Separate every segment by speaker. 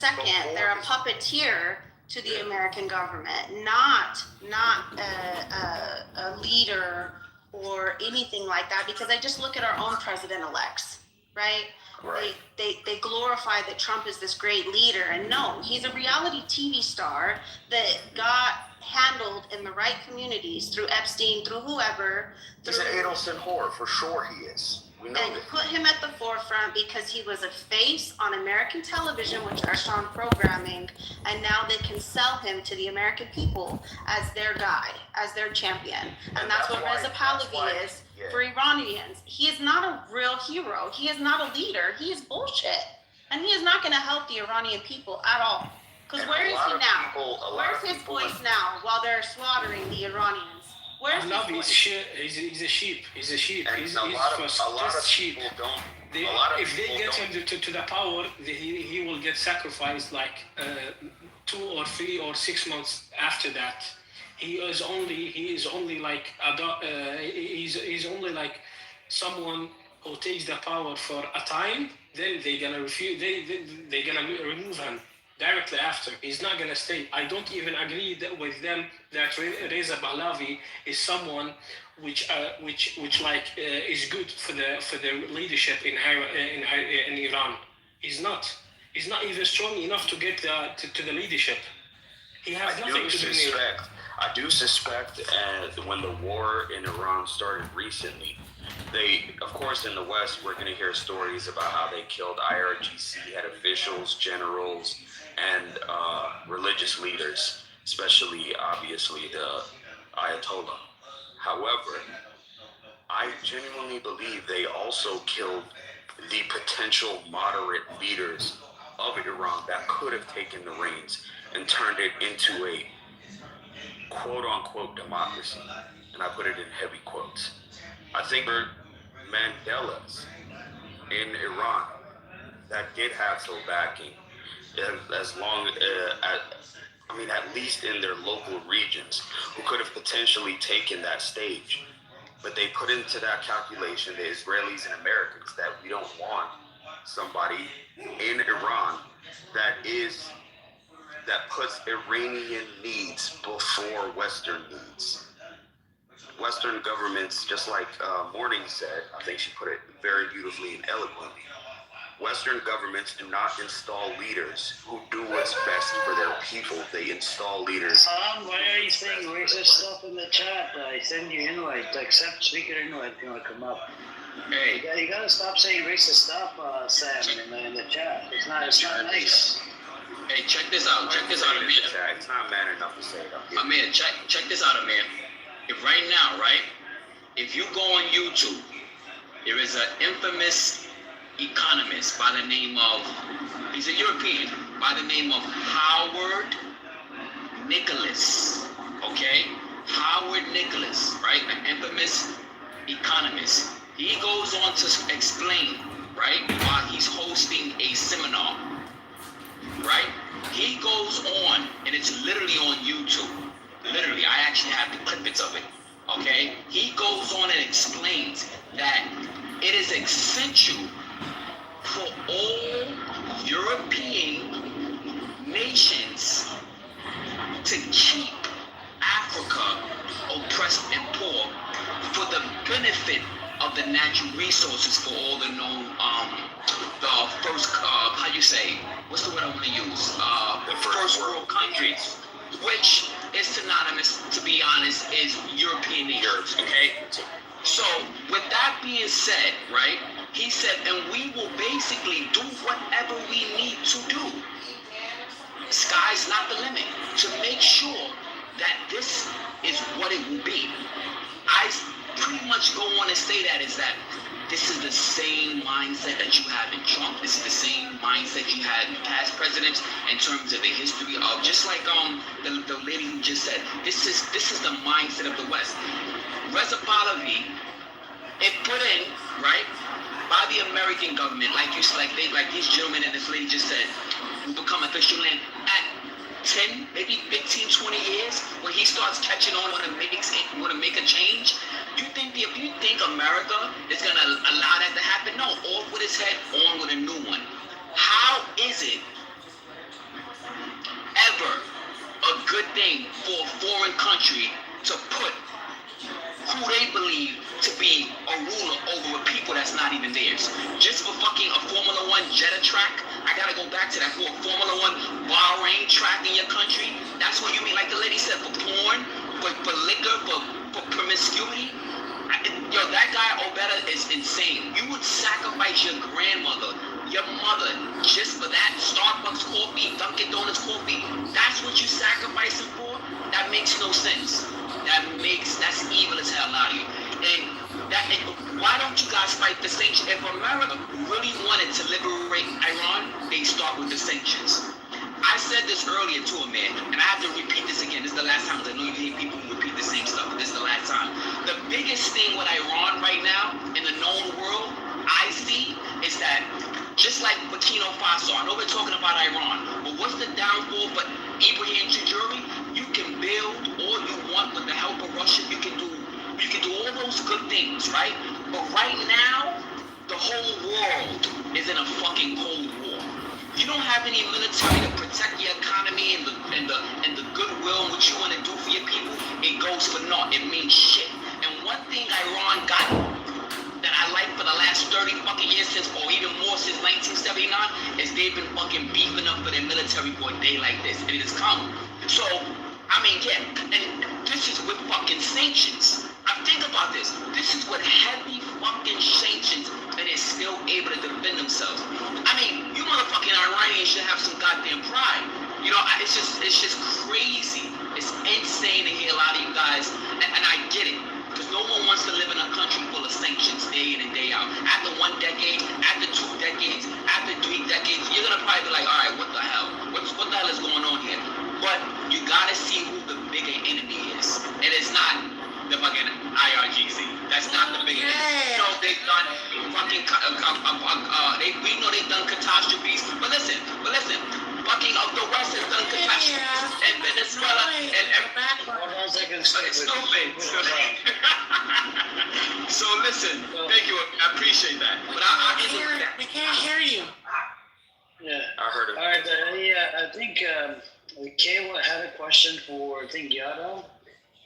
Speaker 1: Second, they're a puppeteer to the American government, not a leader or anything like that. Because I just look at our own president-elects, right?
Speaker 2: Right.
Speaker 1: They glorify that Trump is this great leader, and no, he's a reality TV star that got handled in the right communities through Epstein, through whoever.
Speaker 2: He's an Adelson whore, for sure he is. We know
Speaker 1: And
Speaker 2: that.
Speaker 1: put him at the forefront because he was a face on American television, which are on programming, and now they can sell him to the American people as their guy, as their champion. And that's what Reza Pahlavi is for Iranians. He is not a real hero. He is not a leader. He is bullshit. And he is not going to help the Iranian people at all. Because where is he now? Where's his voice now while they're slaughtering the Iranians? Where's his voice?
Speaker 3: He's a sheep. He's a sheep.
Speaker 2: And
Speaker 3: He's
Speaker 2: a lot of
Speaker 3: sheep.
Speaker 2: people don't.
Speaker 3: If they get him to the power, he will get sacrificed like 2 or 3 or 6 months after that. He's only like someone who takes the power for a time. Then they're gonna refuse. They're gonna remove him directly after. He's not gonna stay. I don't even agree with them that Reza Pahlavi is someone which is good for the leadership in Iran. He's not. He's not even strong enough to get to the leadership. He has nothing to do with it.
Speaker 4: I do suspect when the war in Iran started recently, of course, in the West, we're going to hear stories about how they killed IRGC head officials, generals, and religious leaders, especially, obviously, the Ayatollah. However, I genuinely believe they also killed the potential moderate leaders of Iran that could have taken the reins and turned it into a quote-unquote democracy. And I put it in heavy quotes. I think Mandela's in Iran that did have some backing, as long at least in their local regions, who could have potentially taken that stage. But they put into that calculation, the Israelis and Americans, that we don't want somebody in Iran that puts Iranian needs before Western needs. Western governments, just like Morning said, I think she put it very beautifully and eloquently, Western governments do not install leaders who do what's best for their people. They install leaders.
Speaker 5: Why are you saying racist stuff in the chat? I send you invite. Accept speaker invite if you want to come up.
Speaker 4: Hey,
Speaker 5: You gotta stop saying racist stuff, Sam, in the chat. It's not nice.
Speaker 6: Hey, check this out, Amir.
Speaker 4: It's not man enough to say it up here.
Speaker 6: Amir, check this out, Amir. If right now, right, if you go on YouTube, there is an infamous economist by the name of, he's a European, by the name of Howard Nicholas, okay? Howard Nicholas, right, an infamous economist. He goes on to explain, right, while he's hosting a seminar, right? He goes on, and it's literally on YouTube. Literally, I actually have the clippings of it, okay? He goes on and explains that it is essential for all European nations to keep Africa oppressed and poor for the benefit of the natural resources for all the known, the first, what's the word I want to use? The first world countries, which is synonymous, to be honest, is European nations, okay? So, with that being said, right, he said, and we will basically do whatever we need to do. Sky's not the limit, to make sure that this is what it will be. I pretty much go on and say that is that this is the same mindset that you have in Trump. This is the same mindset you had in past presidents in terms of the history of, just like the lady who just said, this is the mindset of the West. Reza Pahlavi, it put in, right, by the American government, like these gentlemen and this lady just said, will become official land at 10, maybe 15, 20 years, when he starts catching on, want to make a change. You think America is gonna allow that to happen? No, off with his head, on with a new one. How is it good thing for a foreign country to put who they believe to be a ruler over a people that's not even theirs. Just for fucking a Formula One Jetta track, I gotta go back to that. For a Formula One Bahrain track in your country, that's what you mean, like the lady said, for porn, for liquor, for promiscuity. Yo, that guy Obeta is insane. You would sacrifice your grandmother, your mother, just for that Starbucks coffee, Dunkin' Donuts coffee. That's what you sacrifice him for? That makes no sense. That's evil as hell out of you. And why don't you guys fight the sanctions? If America really wanted to liberate Iran, they start with the sanctions. I said this earlier to a man, and I have to repeat this again. This is the last time, because I know you hear people who repeat the same stuff, but this is the last time. The biggest thing with Iran right now, in the known world, I see, is that just like Burkina Faso, I know we're talking about Iran, but what's the downfall for Ibrahim Traore? You can build all you want with the help of Russia. You can do all those good things, right? But right now, the whole world is in a fucking Cold War. You don't have any military to protect your economy and the goodwill and what you want to do for your people. It goes for naught. It means shit. And one thing Iran got that I like for the last 30 fucking years or even more since 1979 is they've been fucking beefing up for their military for a day like this. And it has come. So, I mean, yeah, and this is with fucking sanctions. Think about this. This is with heavy fucking sanctions, and they're still able to defend themselves. I mean, you motherfucking Iranians should have some goddamn pride. You know, it's just crazy. It's insane to hear a lot of you guys, and I get it, because no one wants to live in a country full of sanctions day in and day out. After 1 decade, after 2 decades, after 3 decades, you're gonna probably be like, all right, what the hell? What the hell is going on here? But you gotta see who the bigger enemy is. And it's not the fucking IRGC. That's not the bigger enemy. You know, they've done fucking, we know they've done catastrophes. But listen, fucking the West has done catastrophes. And Venezuela and it's stupid. So listen, thank you. I appreciate that. But
Speaker 7: we can't hear you.
Speaker 5: Yeah.
Speaker 4: I heard it.
Speaker 5: All right. I think Kay had a question for Yado.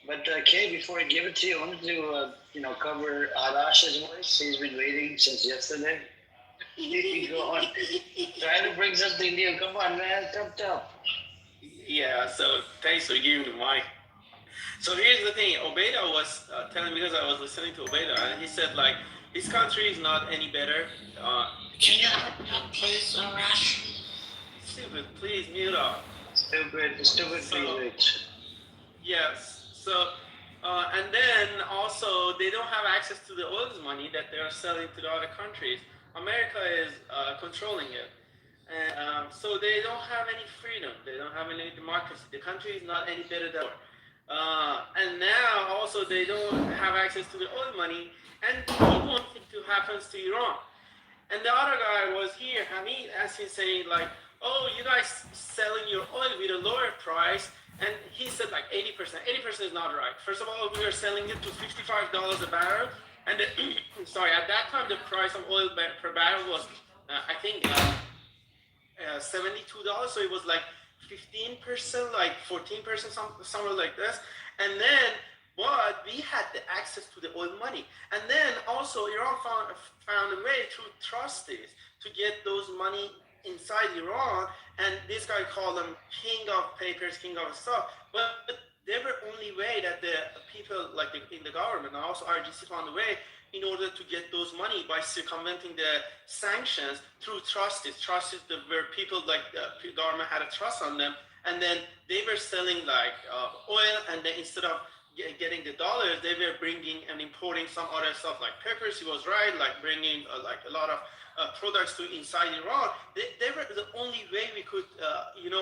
Speaker 5: But Kay, before I give it to you, I wanted to cover Arash's voice. He's been waiting since yesterday. Go on. Try to bring something new. Come on, man. Tough.
Speaker 8: Yeah, so thanks for giving the mic. So here's the thing. Obeda was telling me, because I was listening to Obeda, and he said, like, his country is not any better.
Speaker 7: Can you please, Arash?
Speaker 8: Stupid, please mute up.
Speaker 5: Stupid, please.
Speaker 8: Yes. So, and then also they don't have access to the oil money that they are selling to the other countries. America is controlling it. And so they don't have any freedom. They don't have any democracy. The country is not any better than and now also they don't have access to the oil money. And he wants it to happen to Iran. And the other guy was here, Hamid, as he's saying, like, oh, you guys selling your oil with a lower price. And he said like 80%. 80% is not right. First of all, we were selling it to $55 a barrel. And at that time, the price of oil per barrel was, I think, $72. So it was like 15%, like 14%, somewhere like this. And then, but we had the access to the oil money. And then also Iran found a way through trustees to get those money inside Iran, and this guy called them king of papers, king of stuff. But they were only way that the people like in the government and also RGC found a way in order to get those money by circumventing the sanctions through trustees. Trustees where people like the government had a trust on them, and then they were selling like oil, and then instead of getting the dollars, they were bringing and importing some other stuff like peppers. He was right, like bringing like a lot of products to inside Iran. They were the only way we could,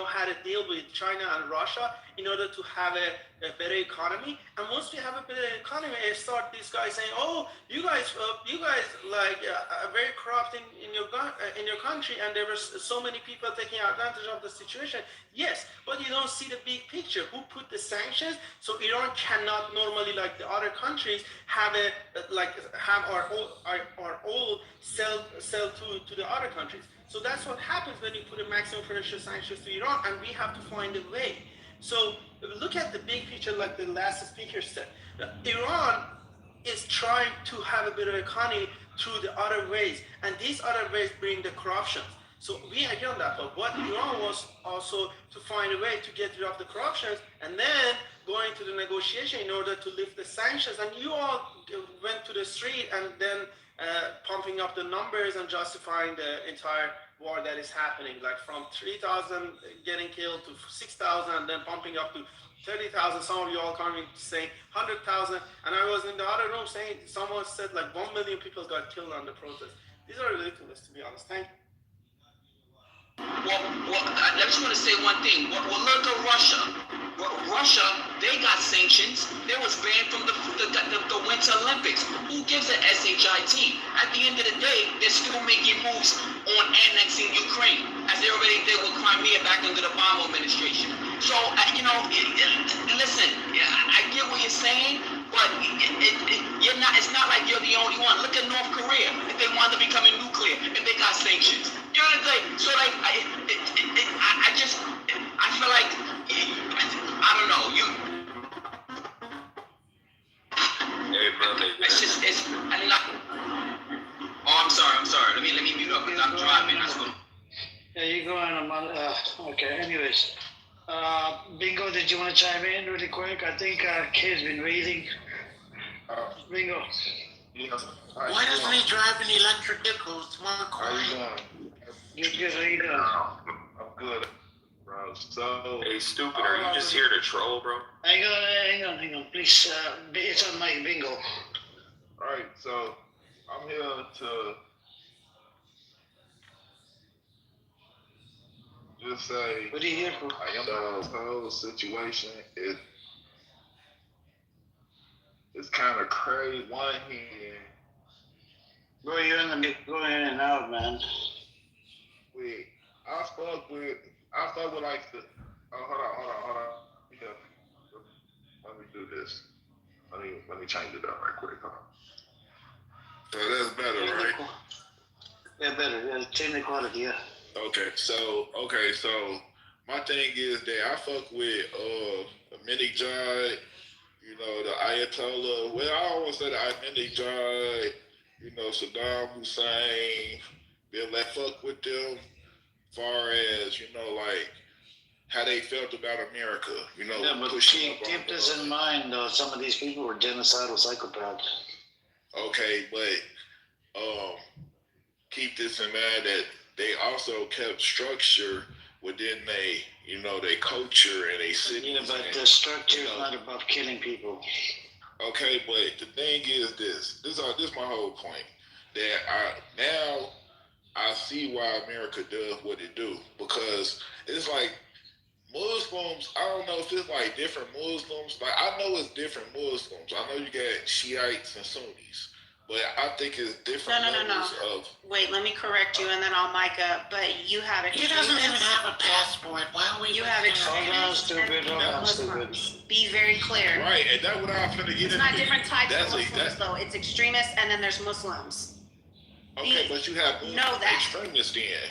Speaker 8: had a deal with China and Russia in order to have a better economy. And once we have a better economy, I start this guy saying, "Oh, you guys like are very corrupt in your country, and there were so many people taking advantage of the situation." Yes, but you don't see the big picture. Who put the sanctions? So Iran cannot normally, like the other countries, have our oil sell to the other countries. So that's what happens when you put a maximum financial sanctions to Iran, and we have to find a way. So look at the big picture, like the last speaker said. Iran is trying to have a better economy through the other ways, and these other ways bring the corruption. So we agree on that. But what Iran was also to find a way to get rid of the corruptions, and then going to the negotiation in order to lift the sanctions. And you all went to the street and then pumping up the numbers and justifying the entire war that is happening, like from 3,000 getting killed to 6,000, and then pumping up to 30,000. Some of you all coming saying 100,000, and I was in the other room saying someone said like 1 million people got killed on the protest. These are ridiculous, to be honest. Thank you.
Speaker 6: Well, I just want to say one thing. Well, look at Russia. Russia, they got sanctions. They was banned from the Winter Olympics. Who gives a SHIT? At the end of the day, they're still making moves on annexing Ukraine, as they already did with Crimea back under the Obama administration. So, listen, I get what you're saying, but you're not. It's not like you're the only one. Look at North Korea. If they wanted to becoming nuclear, and they got sanctions. You know what I'm saying? So, like, I feel like, I don't know.
Speaker 4: Hey, brother.
Speaker 6: I'm sorry. Let me mute up because I'm driving.
Speaker 5: Yeah, you go on. Okay. Anyways, Bingo, did you want to chime in really quick? I think Kid's been waiting. Bingo.
Speaker 7: Why doesn't he drive an electric vehicle? It's one car.
Speaker 5: Good. How you doing?
Speaker 9: I'm good, bro. So,
Speaker 4: Hey, stupid, are you just here to troll, bro?
Speaker 5: Hang on. Please, it's on my Bingo.
Speaker 9: alright, so I'm here to just say,
Speaker 5: What are you here for?
Speaker 9: the whole situation it's kind of crazy. One hand,
Speaker 5: Bro, you're in the going in and out, man.
Speaker 9: I fuck with like the. Oh, hold on. Yeah. Let me do this. Let me change it up right quick. Hold on. So that's better, right?
Speaker 5: Yeah, better. Yeah, change the quality. Yeah.
Speaker 9: Okay, so my thing is that I fuck with Ahmadinejad, the Ayatollah. Well, I always say the Ahmadinejad, Saddam Hussein. I fuck with them, far as like how they felt about America.
Speaker 5: Yeah, but keep this in mind, though. Some of these people were genocidal psychopaths.
Speaker 9: Okay, but keep this in mind that they also kept structure within they culture and they city.
Speaker 5: Yeah, but the structure is not about killing people.
Speaker 9: Okay, but the thing is this is my whole point. That I see why America does what it do, because it's like Muslims. I don't know if it's like different Muslims. Like, I know it's different Muslims. I know you got Shiites and Sunnis, but I think it's different levels of.
Speaker 1: Wait, let me correct you, and then I'll mic up. But you have
Speaker 7: He doesn't even have a passport. Why are we?
Speaker 1: You have extremists and Muslims. Be very clear.
Speaker 9: Right, and that's what I'm finna get into.
Speaker 1: It's not different types of Muslims, though. It's extremists, and then there's Muslims.
Speaker 9: Okay, but you have extremists then.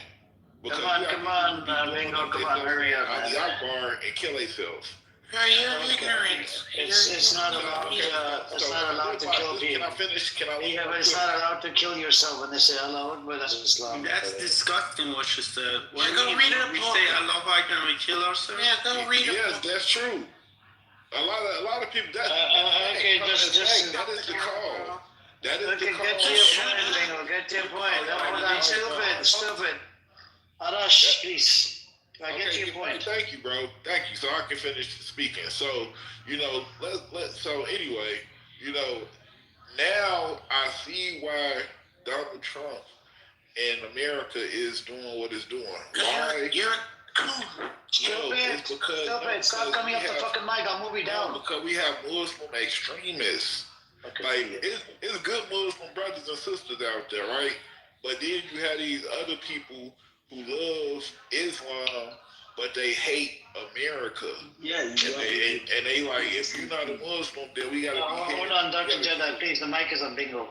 Speaker 5: Come on, Bingo, come on, hurry up.
Speaker 9: The Akbar and kill themselves.
Speaker 7: You're ignorant.
Speaker 5: It's not allowed to kill people.
Speaker 9: Can I finish?
Speaker 5: Yeah, but it's not allowed to kill yourself when they say Allah Akbar. That's Islam.
Speaker 8: That's disgusting what you said.
Speaker 7: Yeah, go read a
Speaker 8: we
Speaker 7: book.
Speaker 8: say Allah Akbar and we kill ourselves?
Speaker 7: Yeah, go read a
Speaker 9: Yes,
Speaker 7: book.
Speaker 9: that's true. A lot of people.
Speaker 5: Okay, just
Speaker 9: that is the call. That is
Speaker 5: okay,
Speaker 9: the call.
Speaker 5: get to your point, Bingo. Get to your point. Hold on, stupid. Arash, please. Get to your point.
Speaker 9: Thank you, bro. Thank you. So I can finish speaking. So So anyway, now I see why Donald Trump and America is doing what it's doing. Why?
Speaker 7: You're cool.
Speaker 9: It's because
Speaker 5: Stop coming up the fucking mic. I'll move you down.
Speaker 9: Because we have Muslim extremists.
Speaker 5: Okay.
Speaker 9: Like, it's good Muslim brothers and sisters out there, right? But then you have these other people who love Islam, but they hate America.
Speaker 5: Yeah,
Speaker 9: and they like, if you're not a Muslim, then we gotta be here.
Speaker 5: Hold on, Dr. Jedi, please. The mic is on Bingo.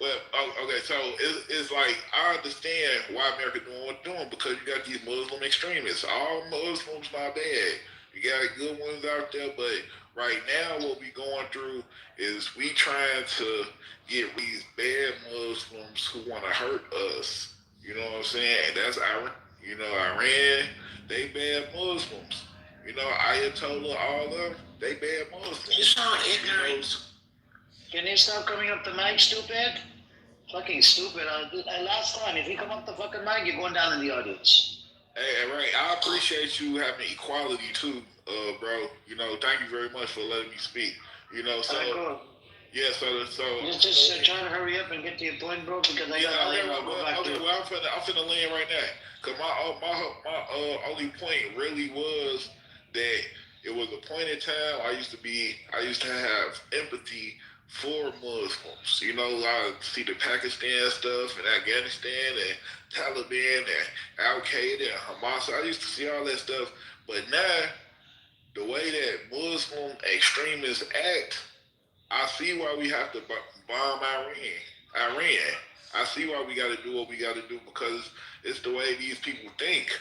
Speaker 9: Well, okay, so it's like I understand why America doing what they're doing because you got these Muslim extremists. All Muslims not bad. You got good ones out there, but right now what we going through is we trying to get these bad Muslims who want to hurt us. You know what I'm saying? And that's Iran. You know, Iran, they bad Muslims. You know, Ayatollah, all of them, they bad Muslims.
Speaker 7: You sound
Speaker 9: You know,
Speaker 7: ignorant.
Speaker 5: Can you stop coming up the mic, stupid? Fucking stupid. Last time, if you come up the fucking mic, you're going down in the audience.
Speaker 9: Hey, right. I appreciate you having equality too, bro. You know, thank you very much for letting me speak. You know, so
Speaker 5: Alright, cool.
Speaker 9: yeah, so
Speaker 5: Just trying to hurry up and get to your point, bro, because I gotta
Speaker 9: okay,
Speaker 5: go back to.
Speaker 9: well, I'm finna land right now. Cause my only point really was that it was a point in time I used to have empathy for Muslims. You know, I see the Pakistan stuff and Afghanistan and Taliban and Al Qaeda and Hamas. I used to see all that stuff, but now the way that Muslim extremists act, I see why we have to bomb Iran. I see why we got to do what we got to do because it's the way these people think,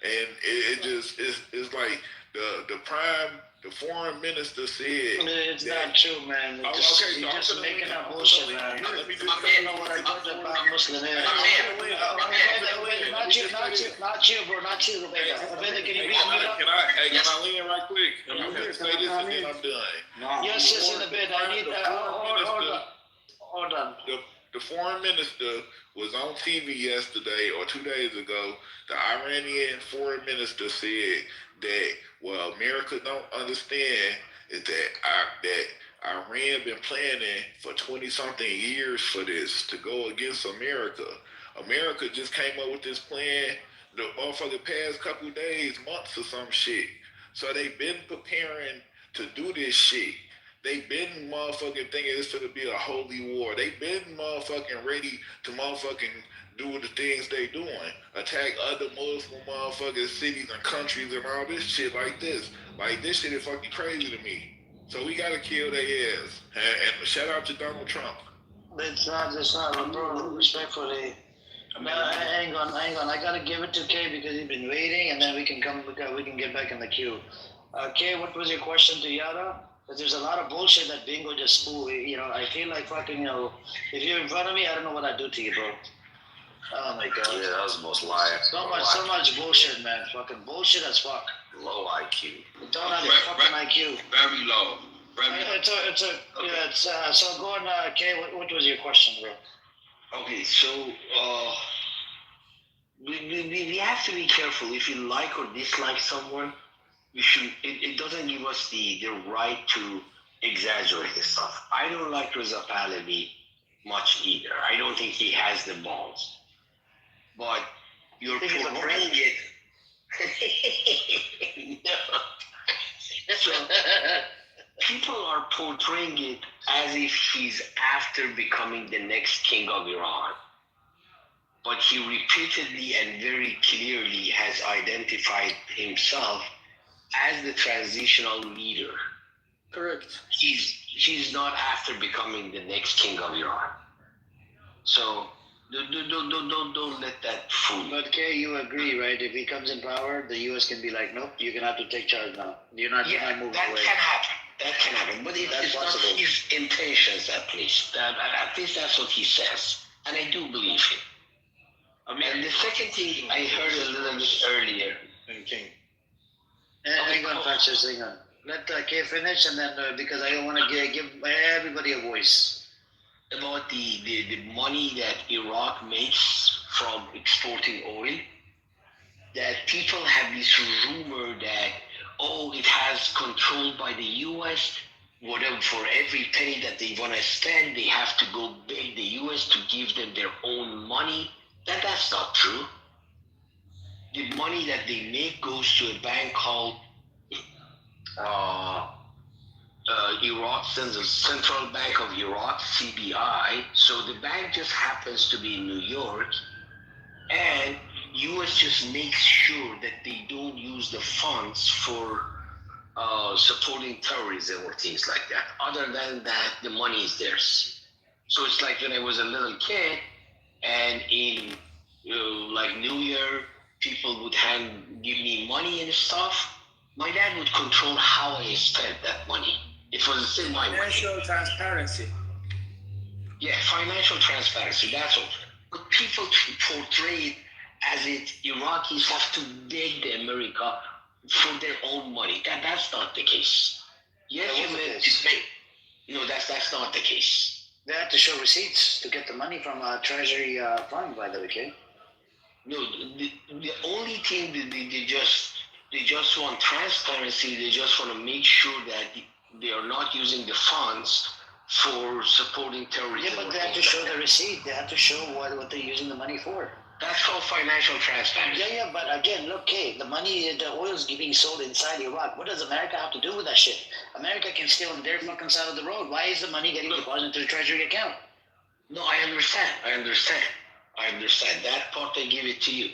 Speaker 9: and it just it's like the foreign minister said.
Speaker 5: It's not true, man. You're just making up bullshit, man. I don't know what I told you about Muslim is. Not you, bro. Not you, Rebecca. Can you read me up?
Speaker 9: Can I lean right quick? I'm gonna say this and then I'm done.
Speaker 5: Yes, just in a bit. I need hold on.
Speaker 9: The foreign minister was on TV yesterday or 2 days ago. The Iranian foreign minister said that America don't understand is that Iran been planning for 20-something years for this to go against America. America just came up with this plan the motherfucking past couple days, months or some shit. So they've been preparing to do this shit. They've been motherfucking thinking it's gonna be a holy war. They've been motherfucking ready to motherfucking do the things they doing. Attack other Muslim motherfucking cities and countries and all this shit like this. Like this shit is fucking crazy to me. So we gotta kill their ass. And shout out to Donald Trump.
Speaker 5: It's not, bro. Respectfully. Hang on. I gotta give it to Kay because he's been waiting, and then we can get back in the queue. Kay, what was your question to Yara? Because there's a lot of bullshit that Bingo just spewed. You know, I feel like fucking, you know, if you're in front of me, I don't know what I'd do to you, bro. Oh my god.
Speaker 4: Yeah, that was the most lie.
Speaker 5: So much bullshit, man. Fucking bullshit as fuck.
Speaker 4: Low IQ.
Speaker 5: Don't have a fucking IQ.
Speaker 6: Very low.
Speaker 5: So go on, Kay. What was your question, bro?
Speaker 10: Okay, so we have to be careful. If you like or dislike someone, it doesn't give us the right to exaggerate the stuff. I don't like Reza Pahlavi much either. I don't think he has the balls. But you're portraying it. No. So people are portraying it as if he's after becoming the next king of Iran. But he repeatedly and very clearly has identified himself as the transitional leader.
Speaker 8: Correct.
Speaker 10: He's not after becoming the next king of Iran. So don't let that fool you.
Speaker 5: But Kay, you agree, right? If he comes in power, the U.S. can be like, nope, you're gonna have to take charge now. You're not moving away.
Speaker 10: That can happen. But it's not his intentions, at least. At least that's what he says, and I do believe him. And the second thing I heard a little bit earlier.
Speaker 5: Hang on, Francis, hang on. Let Kay finish, and then because I don't want to give everybody a voice.
Speaker 10: About the money that Iraq makes from exporting oil, that people have this rumor that, it has controlled by the U.S., whatever, for every penny that they want to spend, they have to go beg the U.S. to give them their own money. That's not true. The money that they make goes to a bank called Iraq, the Central Bank of Iraq, CBI. So the bank just happens to be in New York, and U.S. just makes sure that they don't use the funds for supporting terrorism or things like that. Other than that, the money is theirs. So it's like when I was a little kid, and in like New Year, people would give me money and stuff. My dad would control how I spent that money. It was still my money.
Speaker 3: Financial transparency.
Speaker 10: Yeah, financial transparency, that's all. But people portray it as if Iraqis have to beg the America for their own money. That's not the case. Yes,
Speaker 5: That was
Speaker 10: you
Speaker 5: the
Speaker 10: may
Speaker 5: case.
Speaker 10: no, that's not the case.
Speaker 5: They have to show receipts to get the money from a treasury fund, by the way, okay?
Speaker 10: No, the only thing that they just want transparency. They just want to make sure that they are not using the funds for supporting terrorism.
Speaker 5: Yeah, but they have to show the receipt. They have to show what they're using the money for.
Speaker 10: That's called financial transparency.
Speaker 5: Yeah, but again, look, hey, the money, the oil's being sold inside Iraq. What does America have to do with that shit? America can stay on their fucking side of the road. Why is the money getting deposited into the treasury account?
Speaker 10: No, I understand. That part I give it to you.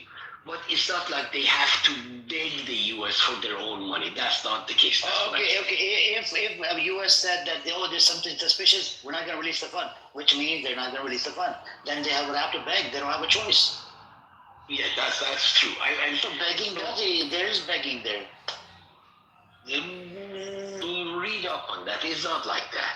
Speaker 10: But it's not like they have to beg the U.S. for their own money. That's not the case.
Speaker 5: Okay. If the U.S. said that there's something suspicious, we're not going to release the fund, which means they're not going to release the fund. Then they would have to beg. They don't have a choice.
Speaker 10: Yeah, that's true. I'm
Speaker 5: So begging, there's begging there.
Speaker 10: read up on that. It's not like that.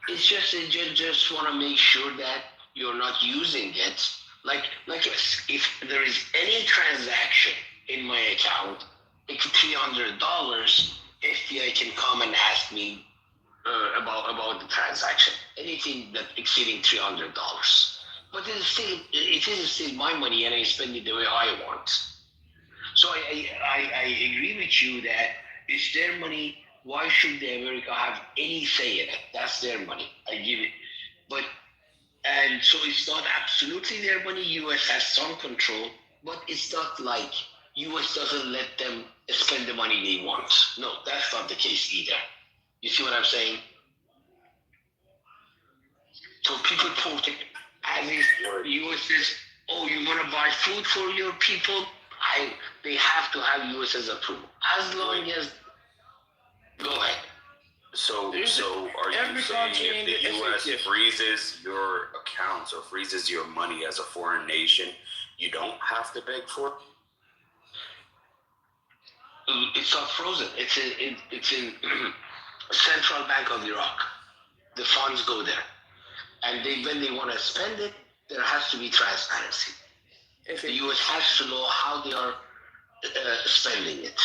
Speaker 10: It's just they just want to make sure that you're not using it. Like if there is any transaction in my account, like $300, FBI can come and ask me about the transaction. Anything that exceeding $300. But it is still my money, and I spend it the way I want. So I agree with you that it's their money. Why should the America have any say in it? That's their money. I give it. And so it's not absolutely their money. US has some control, but it's not like US doesn't let them spend the money they want. No, that's not the case either. You see what I'm saying? So people quote it as if the US says, oh, you want to buy food for your people? They have to have US's approval. As long as, go ahead.
Speaker 4: So are you saying if the U.S. freezes your accounts or freezes your money as a foreign nation, you don't have to beg for it?
Speaker 10: It's not frozen. It's in Central Bank of Iraq. The funds go there, and when they want to spend it, there has to be transparency. The U.S. has to know how they are spending it.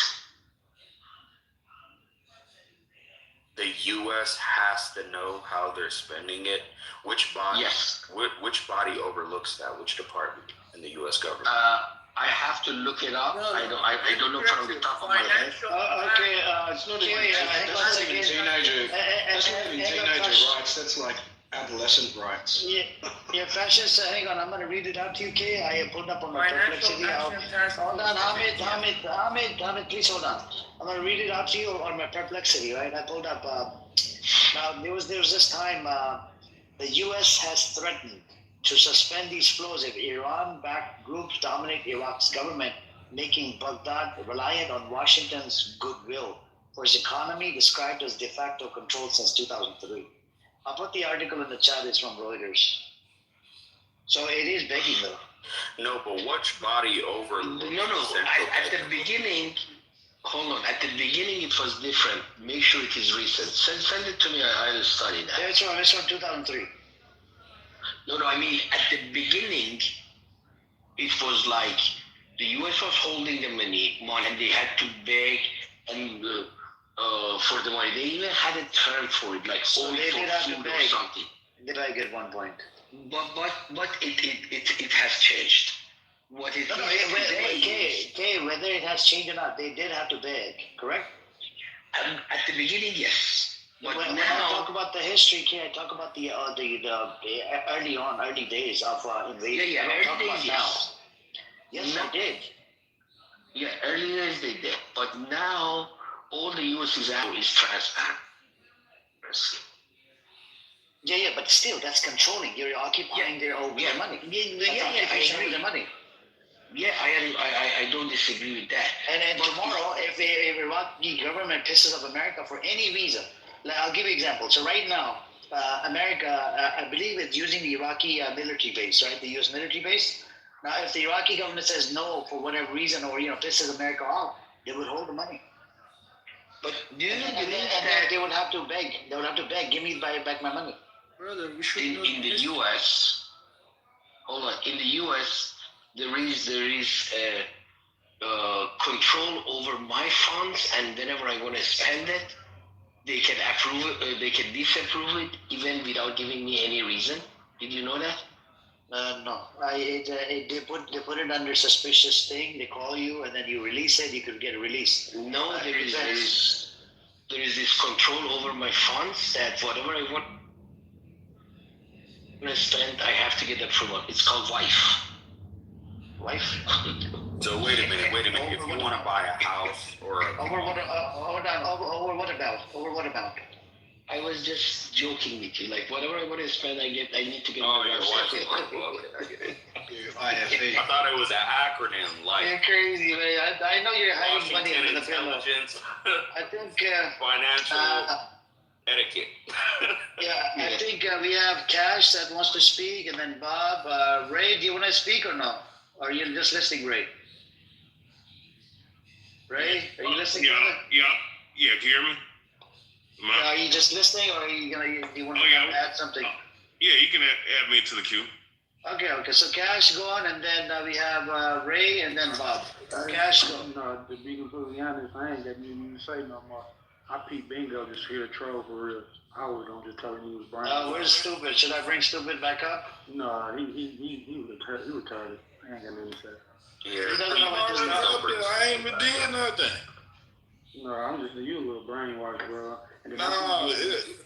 Speaker 4: The U.S. has to know how they're spending it. Which body?
Speaker 10: Yes.
Speaker 4: Which body overlooks that? Which department in the U.S. government?
Speaker 10: I have to look it up. I don't know from the top of my head.
Speaker 5: Okay,
Speaker 7: It's not even teenager. That's not even teenager rights. That's like adolescent rights.
Speaker 5: Yeah, fascist. Hang on, I'm gonna read it out to you, Kay. I pulled up on my perplexity. Hold on, Hamid, please hold on. I'm gonna read it out to you on my perplexity, right? I pulled up. Now there was this time the U.S. has threatened to suspend these flows if Iran-backed groups dominate Iraq's government, making Baghdad reliant on Washington's goodwill for its economy, described as de facto control since 2003. I'll put the article in the chat. It's from Reuters. So it is begging though.
Speaker 4: No, but which body overlooks?
Speaker 10: No. At the beginning, hold on. At the beginning, it was different. Make sure it is recent. Send it to me. I'll study that.
Speaker 5: Yeah, it's from 2003.
Speaker 10: No. I mean, at the beginning, it was like the U.S. was holding the money, and they had to beg and for the money. They even had a term for it, like only for food or something.
Speaker 5: They beg at one point.
Speaker 10: But it has changed. What it is
Speaker 5: today, whether it has changed or not, they did have to beg, correct?
Speaker 10: At the beginning, yes. But
Speaker 5: when
Speaker 10: now,
Speaker 5: I talk about the history, I talk about the early days of invasion.
Speaker 10: Yeah, early days,
Speaker 5: now. Yes,
Speaker 10: no.
Speaker 5: they did.
Speaker 10: Yeah, early days they did. But now, all the U.S. is out is transparent.
Speaker 5: Yeah, but still, that's controlling. You're occupying their own money. Their money.
Speaker 10: Yeah, I don't disagree with that.
Speaker 5: And tomorrow, if the Iraqi government pisses off America for any reason, like, I'll give you an example. So right now, America, I believe it's using the Iraqi military base, right? The U.S. military base. Now, if the Iraqi government says no for whatever reason, or pisses America off, they would hold the money.
Speaker 10: But do you believe
Speaker 5: And
Speaker 10: that
Speaker 5: they would have to beg. They would have to beg. Give me back my money.
Speaker 8: Brother, we should know
Speaker 10: in the
Speaker 8: this.
Speaker 10: U.S. hold on, in the U.S. there is control over my funds, and whenever I want to spend it, they can approve it, they can disapprove it, even without giving me any reason. Did you know that?
Speaker 5: No, they put it under suspicious thing. They call you, and then you release it. You could get released.
Speaker 10: No, there is this control over my funds that whatever I want to spend, I have to get approval. It's called wife.
Speaker 4: So wait a minute. If you want to buy a house or a
Speaker 5: Over what? Hold on. Over what about? Over what about?
Speaker 10: I was just joking with you. Like whatever I want to spend, I need to get.
Speaker 4: oh,
Speaker 10: my
Speaker 4: your
Speaker 10: wife.
Speaker 4: wife. Okay, I get it.
Speaker 7: IFA.
Speaker 4: I thought it was an acronym
Speaker 5: You're
Speaker 4: like
Speaker 5: crazy, man. I know you're hiding money
Speaker 4: Washington
Speaker 5: under the pillow.
Speaker 4: Intelligence
Speaker 5: I think.
Speaker 4: Financial Etiquette.
Speaker 5: Yeah, I think we have Cash that wants to speak, and then Bob. Ray, do you want to speak or no? Or are you just listening, Ray? Ray, are you listening?
Speaker 11: Yeah. Can you hear me?
Speaker 5: Are you just listening, or are you do you want to add something?
Speaker 11: Yeah, you can add me to the queue.
Speaker 5: Okay. So Cash, go on, and then we have Ray, and then Bob. Cash, go.
Speaker 12: No, to be completely honest, I ain't got anything to say no more. I peep Bingo just here to troll for real. I was gonna just tell him he was brain.
Speaker 5: Where's Stupid? Should I bring Stupid back up?
Speaker 12: No, he retarded. I ain't got nothing to say.
Speaker 4: Yeah.
Speaker 5: He doesn't know what this is.
Speaker 9: I ain't even did nothing.
Speaker 12: No, I'm just you a little brainwashed, bro.
Speaker 9: No,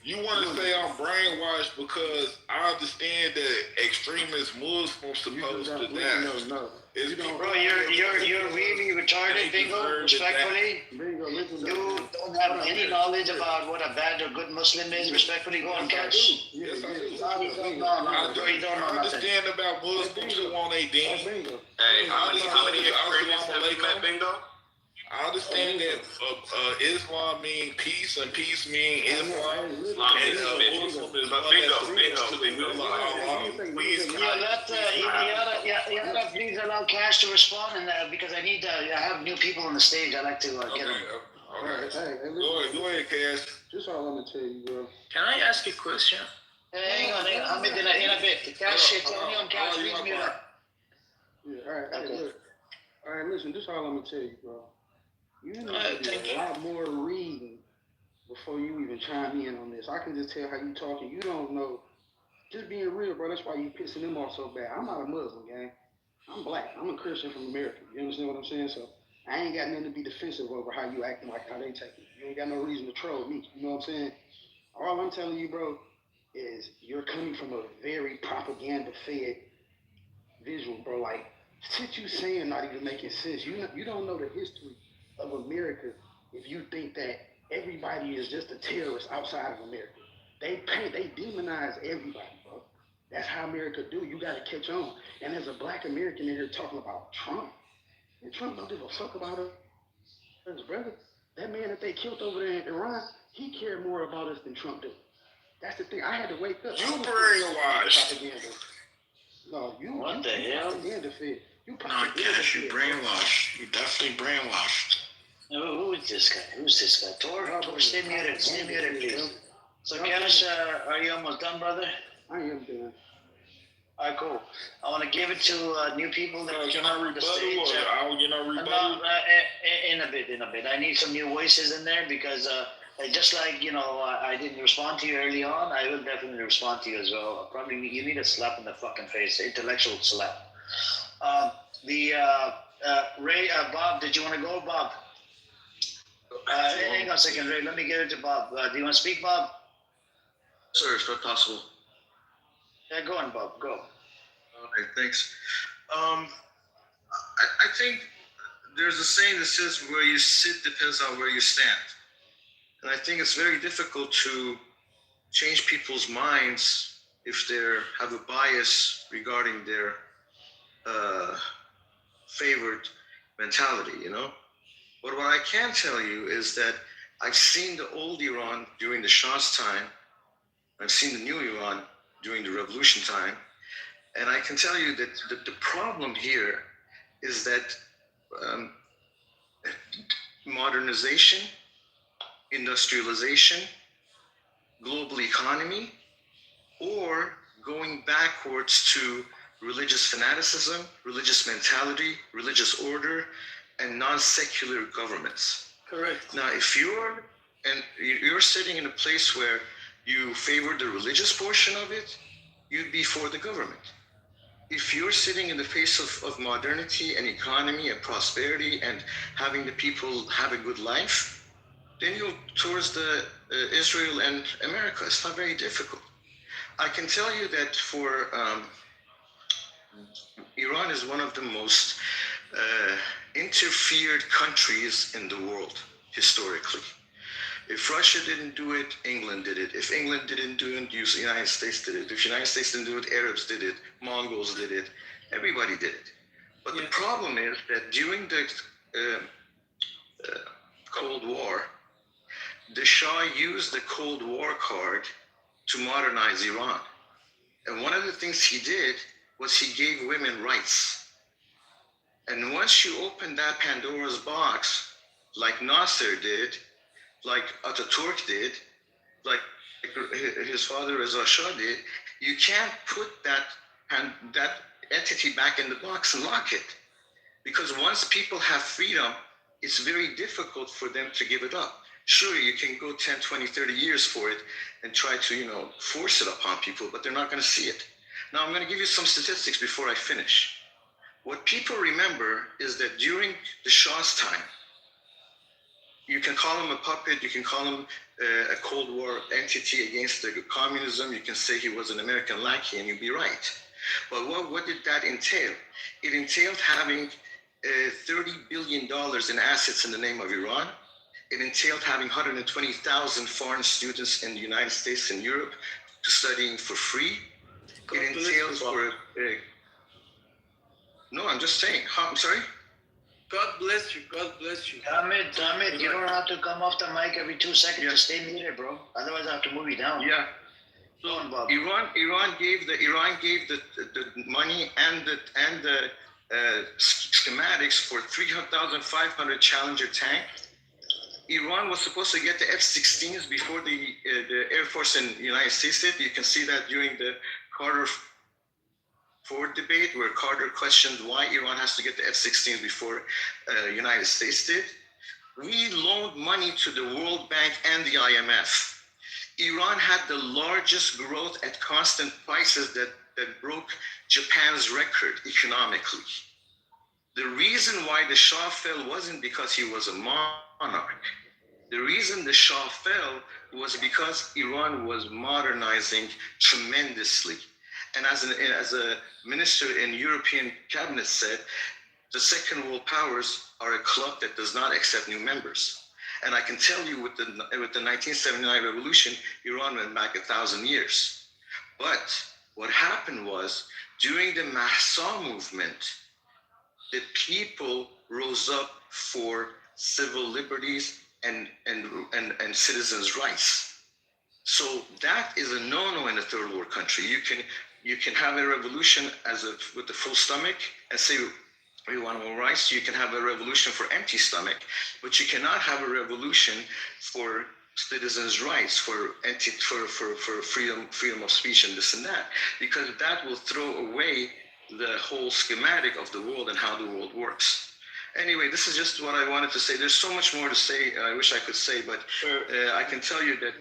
Speaker 9: you want to say I'm brainwashed because I understand that extremist Muslims supposed to die.
Speaker 12: No.
Speaker 5: Bro, you're really retarded, Bingo. Respectfully,
Speaker 12: Bingo, listen.
Speaker 5: you don't have any knowledge about what a bad or good Muslim is. Respectfully, go on, Cash.
Speaker 9: Yes, I do.
Speaker 5: No, bro, you don't know
Speaker 9: I
Speaker 5: nothing.
Speaker 9: understand about Muslims who want a deen.
Speaker 4: Hey, how many extremists have you met, Bingo?
Speaker 9: I understand that Islam mean peace and peace mean Islam.
Speaker 4: Islam
Speaker 9: And
Speaker 4: is
Speaker 9: Muslim is
Speaker 4: but
Speaker 9: one
Speaker 4: bingo.
Speaker 9: Please,
Speaker 5: You please allow Cash to respond, and because I need I have new people on the stage. I like to get them.
Speaker 9: Okay.
Speaker 12: Hey,
Speaker 9: Go ahead, Cash.
Speaker 12: this all I'm gonna tell you, bro.
Speaker 6: Can I ask a question?
Speaker 5: Hang on. I'm in a bit. Cash, tell me on Cash. Please mute up.
Speaker 12: Yeah, all right.
Speaker 5: Okay.
Speaker 12: Hey, look. All right, listen. This all I'm gonna tell you, bro. You need to
Speaker 6: thank
Speaker 12: do a lot more reading before you even chime in on this. I can just tell how you talking. You don't know. Just being real, bro. That's why you pissing them off so bad. I'm not a Muslim, gang. I'm black. I'm a Christian from America. You understand what I'm saying? So I ain't got nothing to be defensive over how you acting like how they take it. You ain't got no reason to troll me. You know what I'm saying? All I'm telling you, bro, is you're coming from a very propaganda-fed visual, bro. Like, shit you saying not even making sense. You don't know the history of America if you think that everybody is just a terrorist outside of America. They demonize everybody, bro. That's how America do. You gotta catch on. And there's a black American in here talking about Trump. And Trump don't give a fuck about us, brother. That man that they killed over there in Iran, he cared more about us than Trump do. That's the thing. I had to wake up.
Speaker 9: You brainwashed.
Speaker 12: No, you.
Speaker 5: What the hell?
Speaker 12: Propaganda fed. You
Speaker 7: No,
Speaker 12: propaganda
Speaker 7: Cash, you
Speaker 12: fed,
Speaker 7: brainwashed. You definitely brainwashed.
Speaker 5: Who is this guy? Who's this guy? Tor, stay muted, please. So, Cash, are you almost done, brother?
Speaker 12: I am done.
Speaker 5: All right, cool. I want to give it to new people that
Speaker 9: Can
Speaker 5: are
Speaker 9: I
Speaker 5: on the
Speaker 9: rebuttal
Speaker 5: stage.
Speaker 9: or I'll get no rebuttal?
Speaker 5: No, in a bit. I need some new voices in there because just like, I didn't respond to you early on, I will definitely respond to you as well. Probably you need a slap in the fucking face, intellectual slap. Ray, Bob, did you want to go, Bob? Hang on a second, Ray. Let me give it to Bob. Do you want to speak, Bob?
Speaker 13: Sir, if not possible.
Speaker 5: Yeah, go on, Bob. Go.
Speaker 13: Okay, thanks. I think there's a saying that says where you sit depends on where you stand. And I think it's very difficult to change people's minds if they have a bias regarding their favored mentality, But what I can tell you is that I've seen the old Iran during the Shah's time I've seen the new Iran during the revolution time. And I can tell you that the problem here is that modernization, industrialization, global economy, or going backwards to religious fanaticism, religious mentality, religious order, and non-secular governments.
Speaker 8: Correct.
Speaker 13: Now, if you're sitting in a place where you favor the religious portion of it, you'd be for the government. If you're sitting in the face of modernity and economy and prosperity and having the people have a good life, then you're towards the Israel and America. It's not very difficult. I can tell you that for Iran is one of the most interfered countries in the world historically. If Russia didn't do it, England did it. If England didn't do it, the United States did it. If the United States didn't do it, Arabs did it. Mongols did it. Everybody did it. But the problem is that during the Cold War, the Shah used the Cold War card to modernize Iran. And one of the things he did was he gave women rights. And once you open that Pandora's box, like Nasser did, like Ataturk did, like his father Reza Shah did, you can't put that entity back in the box and lock it. Because once people have freedom, it's very difficult for them to give it up. Sure, you can go 10, 20, 30 years for it and try to, force it upon people, but they're not going to see it. Now, I'm going to give you some statistics before I finish. What people remember is that during the Shah's time, you can call him a puppet, you can call him a Cold War entity against the communism, you can say he was an American lackey, and you'd be right. But what did that entail? It entailed having $30 billion in assets in the name of Iran. It entailed having 120,000 foreign students in the United States and Europe studying for free. It entailed for... no, I'm just saying. I'm sorry?
Speaker 8: God bless you. God bless you.
Speaker 5: Damit, you don't have to come off the mic every 2 seconds to stay muted, bro. Otherwise, I have to move you down.
Speaker 13: Yeah.
Speaker 5: Go on, Bob.
Speaker 13: Iran gave the money and the schematics for 3,500 Challenger tank. Iran was supposed to get the F-16s before the Air Force in the United States did. You can see that during the Carter Ford debate, where Carter questioned why Iran has to get the F-16s before United States did. We loaned money to the World Bank and the IMF. Iran had the largest growth at constant prices that broke Japan's record economically. The reason why the Shah fell wasn't because he was a monarch. The reason the Shah fell was because Iran was modernizing tremendously. And as a minister in European cabinet said, the second world powers are a club that does not accept new members. And I can tell you with the 1979 revolution, Iran went back 1,000 years. But what happened was, during the Mahsa movement, the people rose up for civil liberties and citizens' rights. So that is a no-no in a third world country. You can have a revolution with a full stomach and say we want more rights. You can have a revolution for empty stomach, but you cannot have a revolution for citizens' rights, for freedom of speech and this and that, because that will throw away the whole schematic of the world and how the world works. Anyway, this is just what I wanted to say. There's so much more to say. I wish I could say, but I can tell you that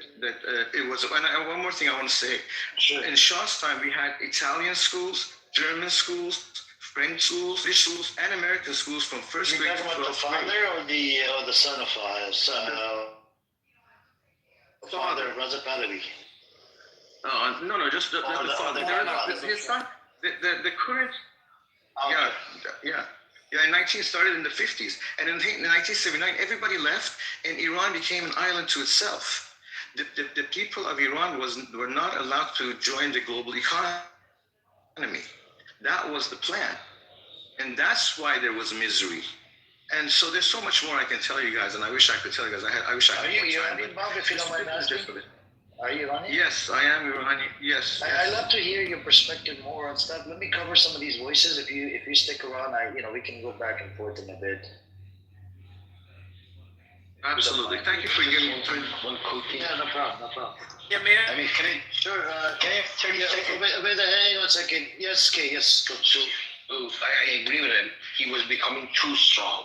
Speaker 13: it was. And one more thing I want to say. Sure. In Shah's time, we had Italian schools, German schools, French schools, British schools, and American schools from first grade to 12th grade.
Speaker 5: You talking about the father or the son of father, Raza Pahlavi?
Speaker 13: No, just the father. His son, the current. Okay. Yeah, in 19 started in the 50s. And in 1979, everybody left, and Iran became an island to itself. The people of Iran were not allowed to join the global economy. That was the plan. And that's why there was misery. And so there's so much more I can tell you guys, and I wish I could tell you guys. I wish I had more time.
Speaker 5: Bob, if you don't mind asking? Are you Iranian?
Speaker 13: Yes, I am Iranian. Yes.
Speaker 5: I love to hear your perspective more on stuff. Let me cover some of these voices. If you stick around, we can go back and forth in a bit.
Speaker 13: Absolutely. Thank you for giving me
Speaker 10: one quick thing.
Speaker 5: Yeah, no problem.
Speaker 6: Yeah, man.
Speaker 10: I mean, can I?
Speaker 5: Sure.
Speaker 10: Can I have 30 seconds?
Speaker 5: Hang on a second. Yes, Kay. Yes, coach.
Speaker 10: I agree with him. He was becoming too strong.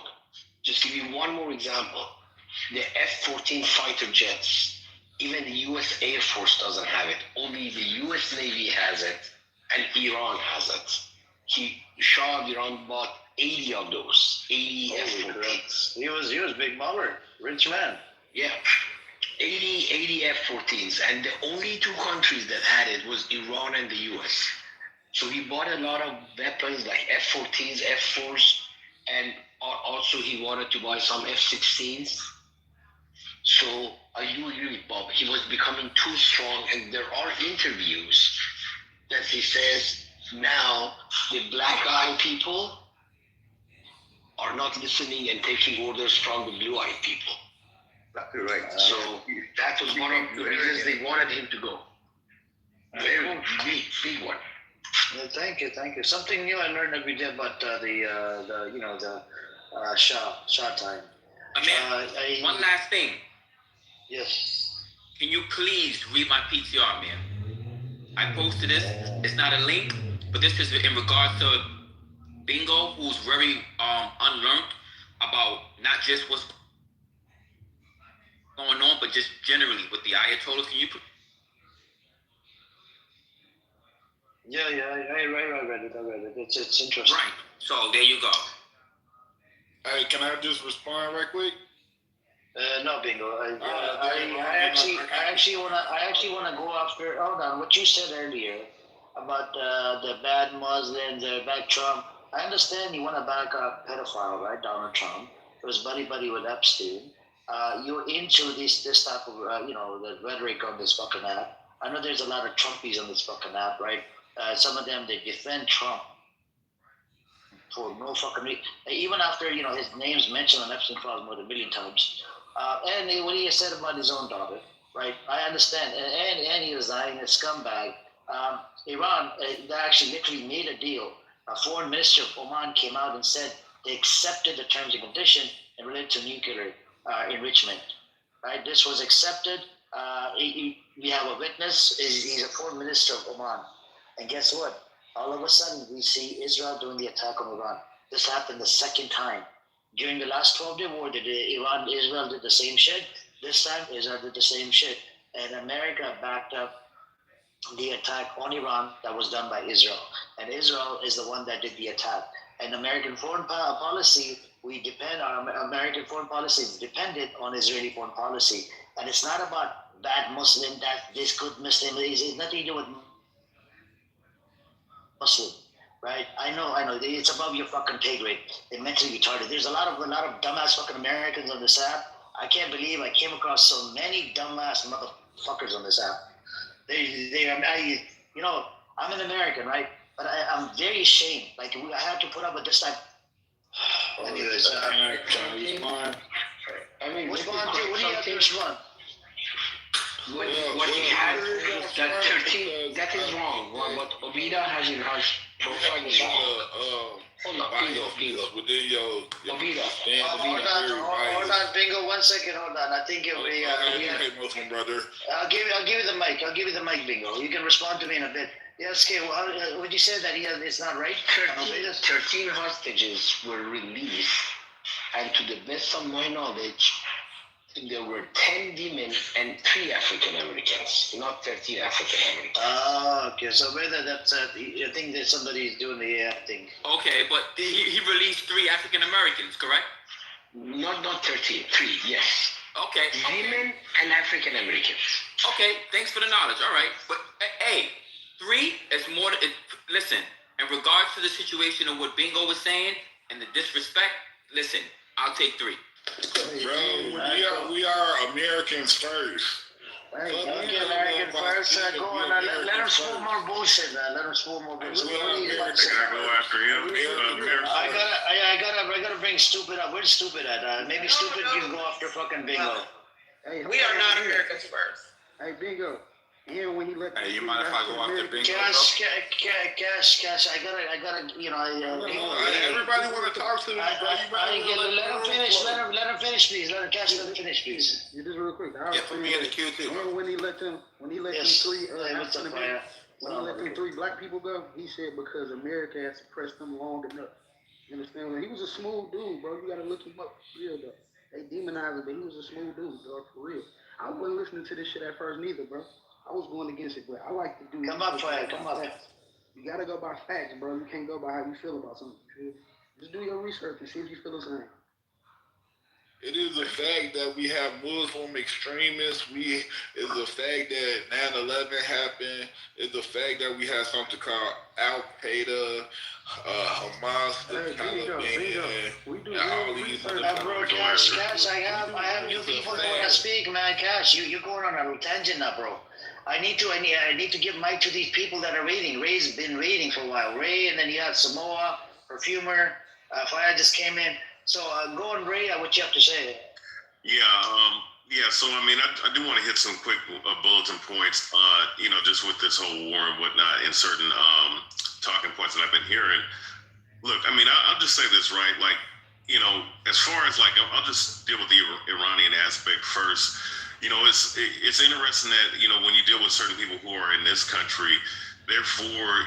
Speaker 10: Just give you one more example. The F-14 fighter jets. Even the U.S. Air Force doesn't have it. Only the U.S. Navy has it, and Iran has it. Shah of Iran bought 80 of those. 80 F-14s.
Speaker 5: He was big baller, rich man.
Speaker 10: Yeah. 80 F-14s, and the only two countries that had it was Iran and the U.S. So he bought a lot of weapons like F-14s, F-4s, and also he wanted to buy some F-16s. So I do agree with Bob. He was becoming too strong, and there are interviews that he says now the black-eyed people are not listening and taking orders from the blue-eyed people.
Speaker 13: Exactly right.
Speaker 10: So that was one of the reasons they wanted him to go. Very big one.
Speaker 5: Well, thank you. Something new I learned every day about the Shah time.
Speaker 6: One last thing.
Speaker 5: Yes.
Speaker 6: Can you please read my PTR, man? I posted this. It's not a link, but this is in regards to Bingo, who's very unlearned about not just what's going on, but just generally with the Ayatollahs. Can you?
Speaker 5: Yeah, I read it. It's interesting.
Speaker 6: Right. So there you go.
Speaker 9: Hey, can I just respond right quick?
Speaker 5: No, Bingo. I actually wanna go after. Hold on, what you said earlier about the bad Muslims, the bad Trump. I understand you want to back up pedophile, right? Donald Trump. It was buddy with Epstein. You're into this type of the rhetoric on this fucking app. I know there's a lot of Trumpies on this fucking app, right? Some of them, they defend Trump for no fucking reason. Even after his name's mentioned on Epstein files more than a million times. And what he has said about his own daughter, right? I understand, and he was lying, a scumbag. Iran, they actually literally made a deal. A foreign minister of Oman came out and said they accepted the terms and conditions and related to nuclear enrichment. Right? This was accepted. We have a witness. He's a foreign minister of Oman. And guess what? All of a sudden, we see Israel doing the attack on Iran. This happened the second time. During the last 12-day war, Israel did the same shit. This time, Israel did the same shit. And America backed up the attack on Iran that was done by Israel. And Israel is the one that did the attack. And American foreign policy, our American foreign policy is dependent on Israeli foreign policy. And it's not about bad Muslim, that this good Muslim, it's nothing to do with Muslim, right? I know, it's above your fucking pay grade. They're mentally retarded. There's a lot of dumbass fucking Americans on this app. I can't believe I came across so many dumbass motherfuckers on this app. I'm an American, right? But I'm very ashamed. Like, I have to put up with this type. Anyways, respond to what do you have to respond?
Speaker 10: What he has, that 13, that is wrong. What Obida has in her profile is wrong. Hold on, Bingo.
Speaker 9: Within your
Speaker 10: Obida.
Speaker 5: Hold on, Bingo. 1 second. Hold on. I think
Speaker 9: Muslim brother.
Speaker 5: I'll give you the mic. I'll give you the mic, Bingo. You can respond to me in a bit. Yes, okay. Well, would you say that it's not right?
Speaker 10: 13 hostages were released, and to the best of my knowledge, there were 10 women and 3 African Americans, not 13 African Americans.
Speaker 5: Okay. So whether that's, I think that somebody's doing the thing.
Speaker 6: Okay, but he released 3 African Americans, correct?
Speaker 10: Not 13, 3, yes.
Speaker 6: Okay.
Speaker 10: Women and African Americans.
Speaker 6: Okay, thanks for the knowledge. All right, but hey, 3 is more. Listen, in regards to the situation of what Bingo was saying and the disrespect, listen, I'll take 3.
Speaker 9: Bro, we are Americans first.
Speaker 5: Okay, American first. Go on. Let him spoil more bullshit. Let him spoil more bullshit.
Speaker 11: I gotta go after him.
Speaker 5: I gotta bring stupid up. Where's stupid at? Maybe stupid can go after fucking Bingo.
Speaker 14: We are not Americans first.
Speaker 12: Hey, Bingo. And when he let
Speaker 11: Hey, you mind if I go off the bingo?
Speaker 5: Cash, I gotta,
Speaker 9: Everybody want to talk to me, bro.
Speaker 5: let him finish, let him finish, please. Let him finish, please.
Speaker 12: You just real quick.
Speaker 11: Yeah, put me in the queue too.
Speaker 12: And when he let them
Speaker 5: Yes.
Speaker 12: three
Speaker 5: Hey, what's up, Fire?
Speaker 12: when he let them 3 black people go, he said because America had suppressed them long enough. You understand? He was a smooth dude, bro. You gotta look him up for real though. They demonize him, but he was a smooth dude, dog, for real. I wasn't listening to this shit at first neither, bro. I was going against it, but I like to do.
Speaker 5: Come up, Fire. Come up.
Speaker 12: You gotta go by facts, bro. You can't go by how you feel about something. Just do your research and see if you feel the same.
Speaker 9: It is a fact that we have Muslim extremists. It's a fact that 9/11 happened. It's a fact that we have something called Al Qaeda, Hamas, the Taliban, and all these other
Speaker 5: Bro, Cash, I have new people that want to speak, man. Cash, you're going on a tangent now, bro. I need to give mic to these people that are reading. Ray's been reading for a while. Ray, and then you have Samoa, Perfumer. Fire just came in. So go on, Ray. What you have to say?
Speaker 11: Yeah. So I mean, I do want to hit some quick bulletin points. Just with this whole war and whatnot, and certain talking points that I've been hearing. Look, I mean, I'll just say this, right? Like, as far as I'll just deal with the Iranian aspect first. It's interesting that when you deal with certain people who are in this country, therefore,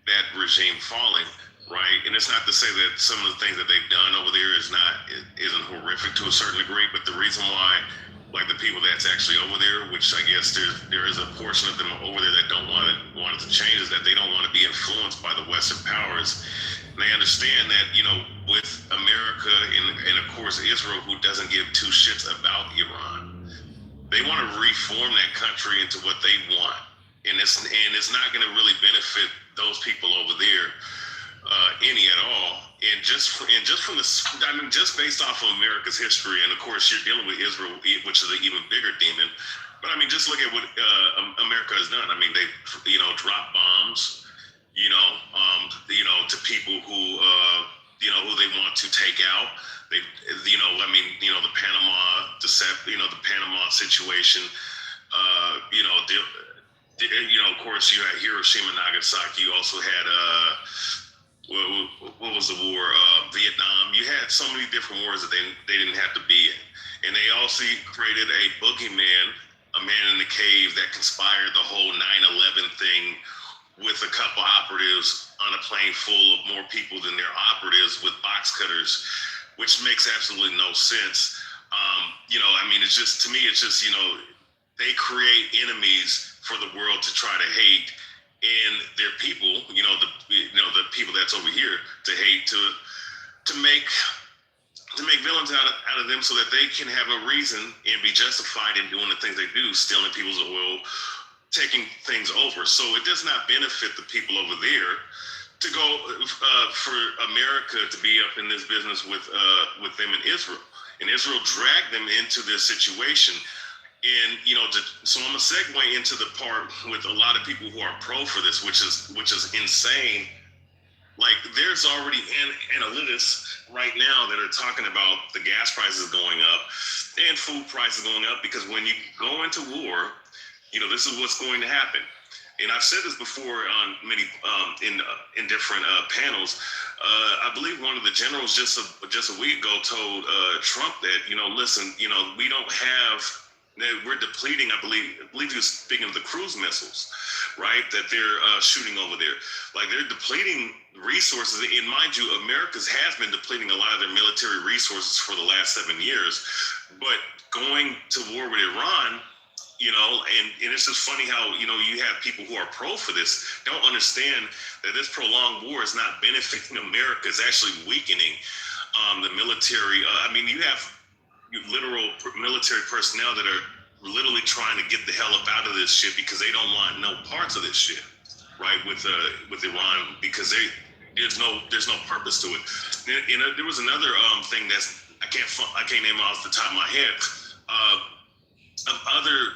Speaker 11: that regime falling. Right, and it's not to say that some of the things that they've done over there isn't horrific to a certain degree, but the reason why, like the people that's actually over there, which I guess there is a portion of them over there that don't want it to change, is that they don't want to be influenced by the Western powers. And they understand that with America and of course Israel, who doesn't give 2 shits about Iran, they want to reform that country into what they want, and it's not going to really benefit those people over there. Any at all, and just from this, I mean, just based off of America's history, and of course you're dealing with Israel, which is an even bigger demon. But I mean, just look at what America has done. I mean, they dropped bombs, to people who who they want to take out. They, the Panama the Panama situation. Of course, you had Hiroshima and Nagasaki. You also had what was the war? Vietnam. You had so many different wars that they didn't have to be in. And they also created a boogeyman, a man in the cave that conspired the whole 9/11 thing with a couple operatives on a plane full of more people than their operatives with box cutters, which makes absolutely no sense. It's just, to me, it's just, they create enemies for the world to try to hate, and their people, the people that's over here to hate, to make villains out of them, so that they can have a reason and be justified in doing the things they do, stealing people's oil, taking things over. So it does not benefit the people over there to go for America to be up in this business with them in Israel. And Israel dragged them into this situation. And so I'm gonna segue into the part with a lot of people who are pro for this, which is insane. Like, there's already analytics right now that are talking about the gas prices going up and food prices going up, because when you go into war, this is what's going to happen. And I've said this before on many in different panels. I believe one of the generals just a week ago told Trump that listen, we don't have. We're depleting. I believe he was speaking of the cruise missiles, right? That they're shooting over there. Like, they're depleting resources. And mind you, America's has been depleting a lot of their military resources for the last 7 years. But going to war with Iran, and it's just funny how, you have people who are pro for this don't understand that this prolonged war is not benefiting America. It's actually weakening the military. You have literal military personnel that are literally trying to get the hell up out of this shit, because they don't want no parts of this shit, right? With Iran, because there's no purpose to it. And there was another thing that's I can't name it off the top of my head. Of other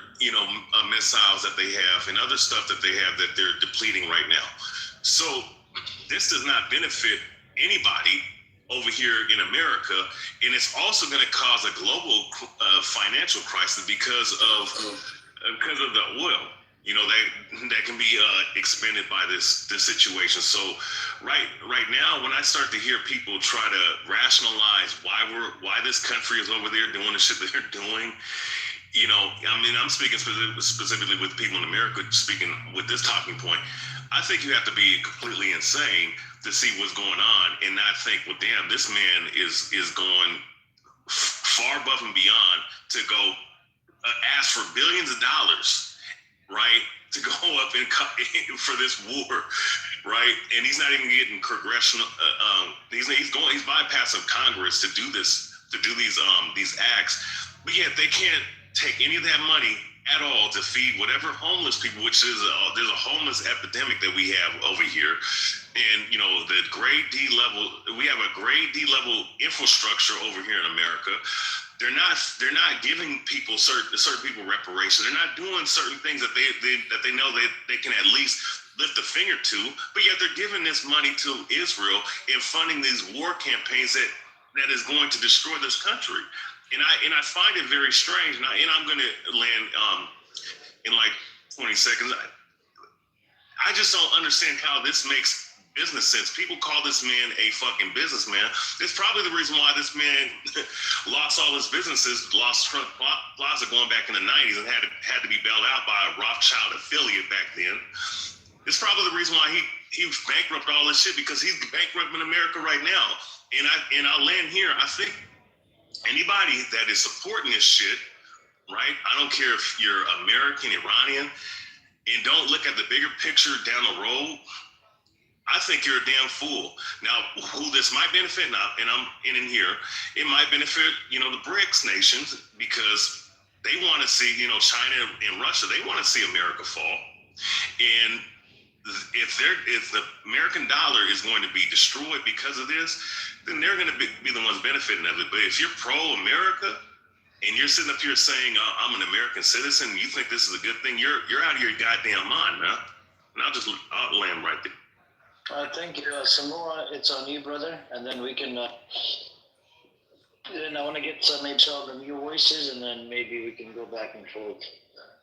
Speaker 11: missiles that they have and other stuff that they have that they're depleting right now. So this does not benefit anybody over here in America, and it's also going to cause a global financial crisis because of because of the oil. You know, that can be expended by this situation. So right now, when I start to hear people try to rationalize why this country is over there doing the shit that they're doing, you know, I mean, I'm speaking specifically with people in America, speaking with this talking point. I think you have to be completely insane to see what's going on and not think, well, damn, this man is going far above and beyond to go ask for billions of dollars, right, to go up and for this war, right? And he's not even getting congressional. He's bypassing Congress to do this, to do these acts, but yet they can't take any of that money at all to feed whatever homeless people, which is there's a homeless epidemic that we have over here. And, you know, the grade D level, we have a grade D level infrastructure over here in America. They're not giving people certain people reparations. They're not doing certain things that they know that they can at least lift a finger to, but yet they're giving this money to Israel and funding these war campaigns that is going to destroy this country. And I find it very strange, and I'm going to land in like 20 seconds. I just don't understand how this makes business sense. People call this man a fucking businessman. It's probably the reason why this man lost all his businesses, lost Trump Plaza going back in the 90s and had to be bailed out by a Rothschild affiliate back then. It's probably the reason why he bankrupted all this shit, because he's bankrupt in America right now. And I'll land here. I think anybody that is supporting this shit, right? I don't care if you're American, Iranian, and don't look at the bigger picture down the road. I think you're a damn fool. Now, who this might benefit, and I'm in here, it might benefit, you know, the BRICS nations, because they want to see, you know, China and Russia, they want to see America fall. And if the American dollar is going to be destroyed because of this, then they're going to be the ones benefiting of it. But if you're pro-America and you're sitting up here saying, I'm an American citizen, and you think this is a good thing, you're out of your goddamn mind, man. And I'll land right there.
Speaker 5: Thank you. Samoa, it's on you, brother. And then we can, and I want to get maybe some of your voices, and then maybe we can go back and forth.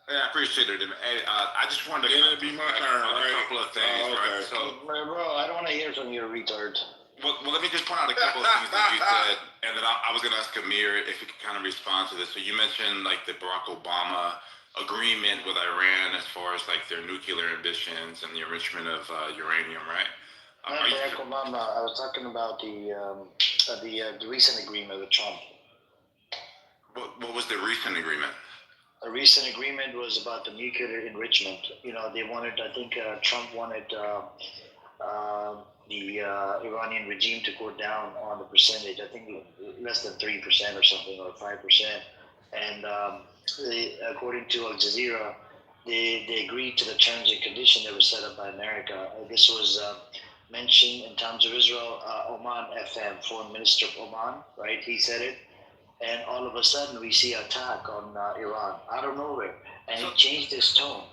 Speaker 14: Yeah, I appreciate it. And I just wanted to
Speaker 9: it'd be my turn,
Speaker 14: on
Speaker 9: right?
Speaker 14: a couple of things, right? So,
Speaker 5: bro, I don't want to hear from you, retard.
Speaker 14: Well, let me just point out a couple of things that you said, and then I was going to ask Amir if he could kind of respond to this. So you mentioned like the Barack Obama agreement with Iran as far as like their nuclear ambitions and the enrichment of uranium, right?
Speaker 5: Not Barack Obama. I was talking about the recent agreement with Trump.
Speaker 14: What was the recent agreement?
Speaker 5: A recent agreement was about the nuclear enrichment. You know, they wanted, I think Trump wanted the Iranian regime to go down on the percentage. I think less than 3% or something, or 5%. And according to Al Jazeera, they agreed to the terms and conditions that were set up by America. This was mentioned in Times of Israel, Oman FM, Foreign Minister of Oman, right? He said it. And all of a sudden, we see an attack on Iran out of nowhere. And he changed his tone.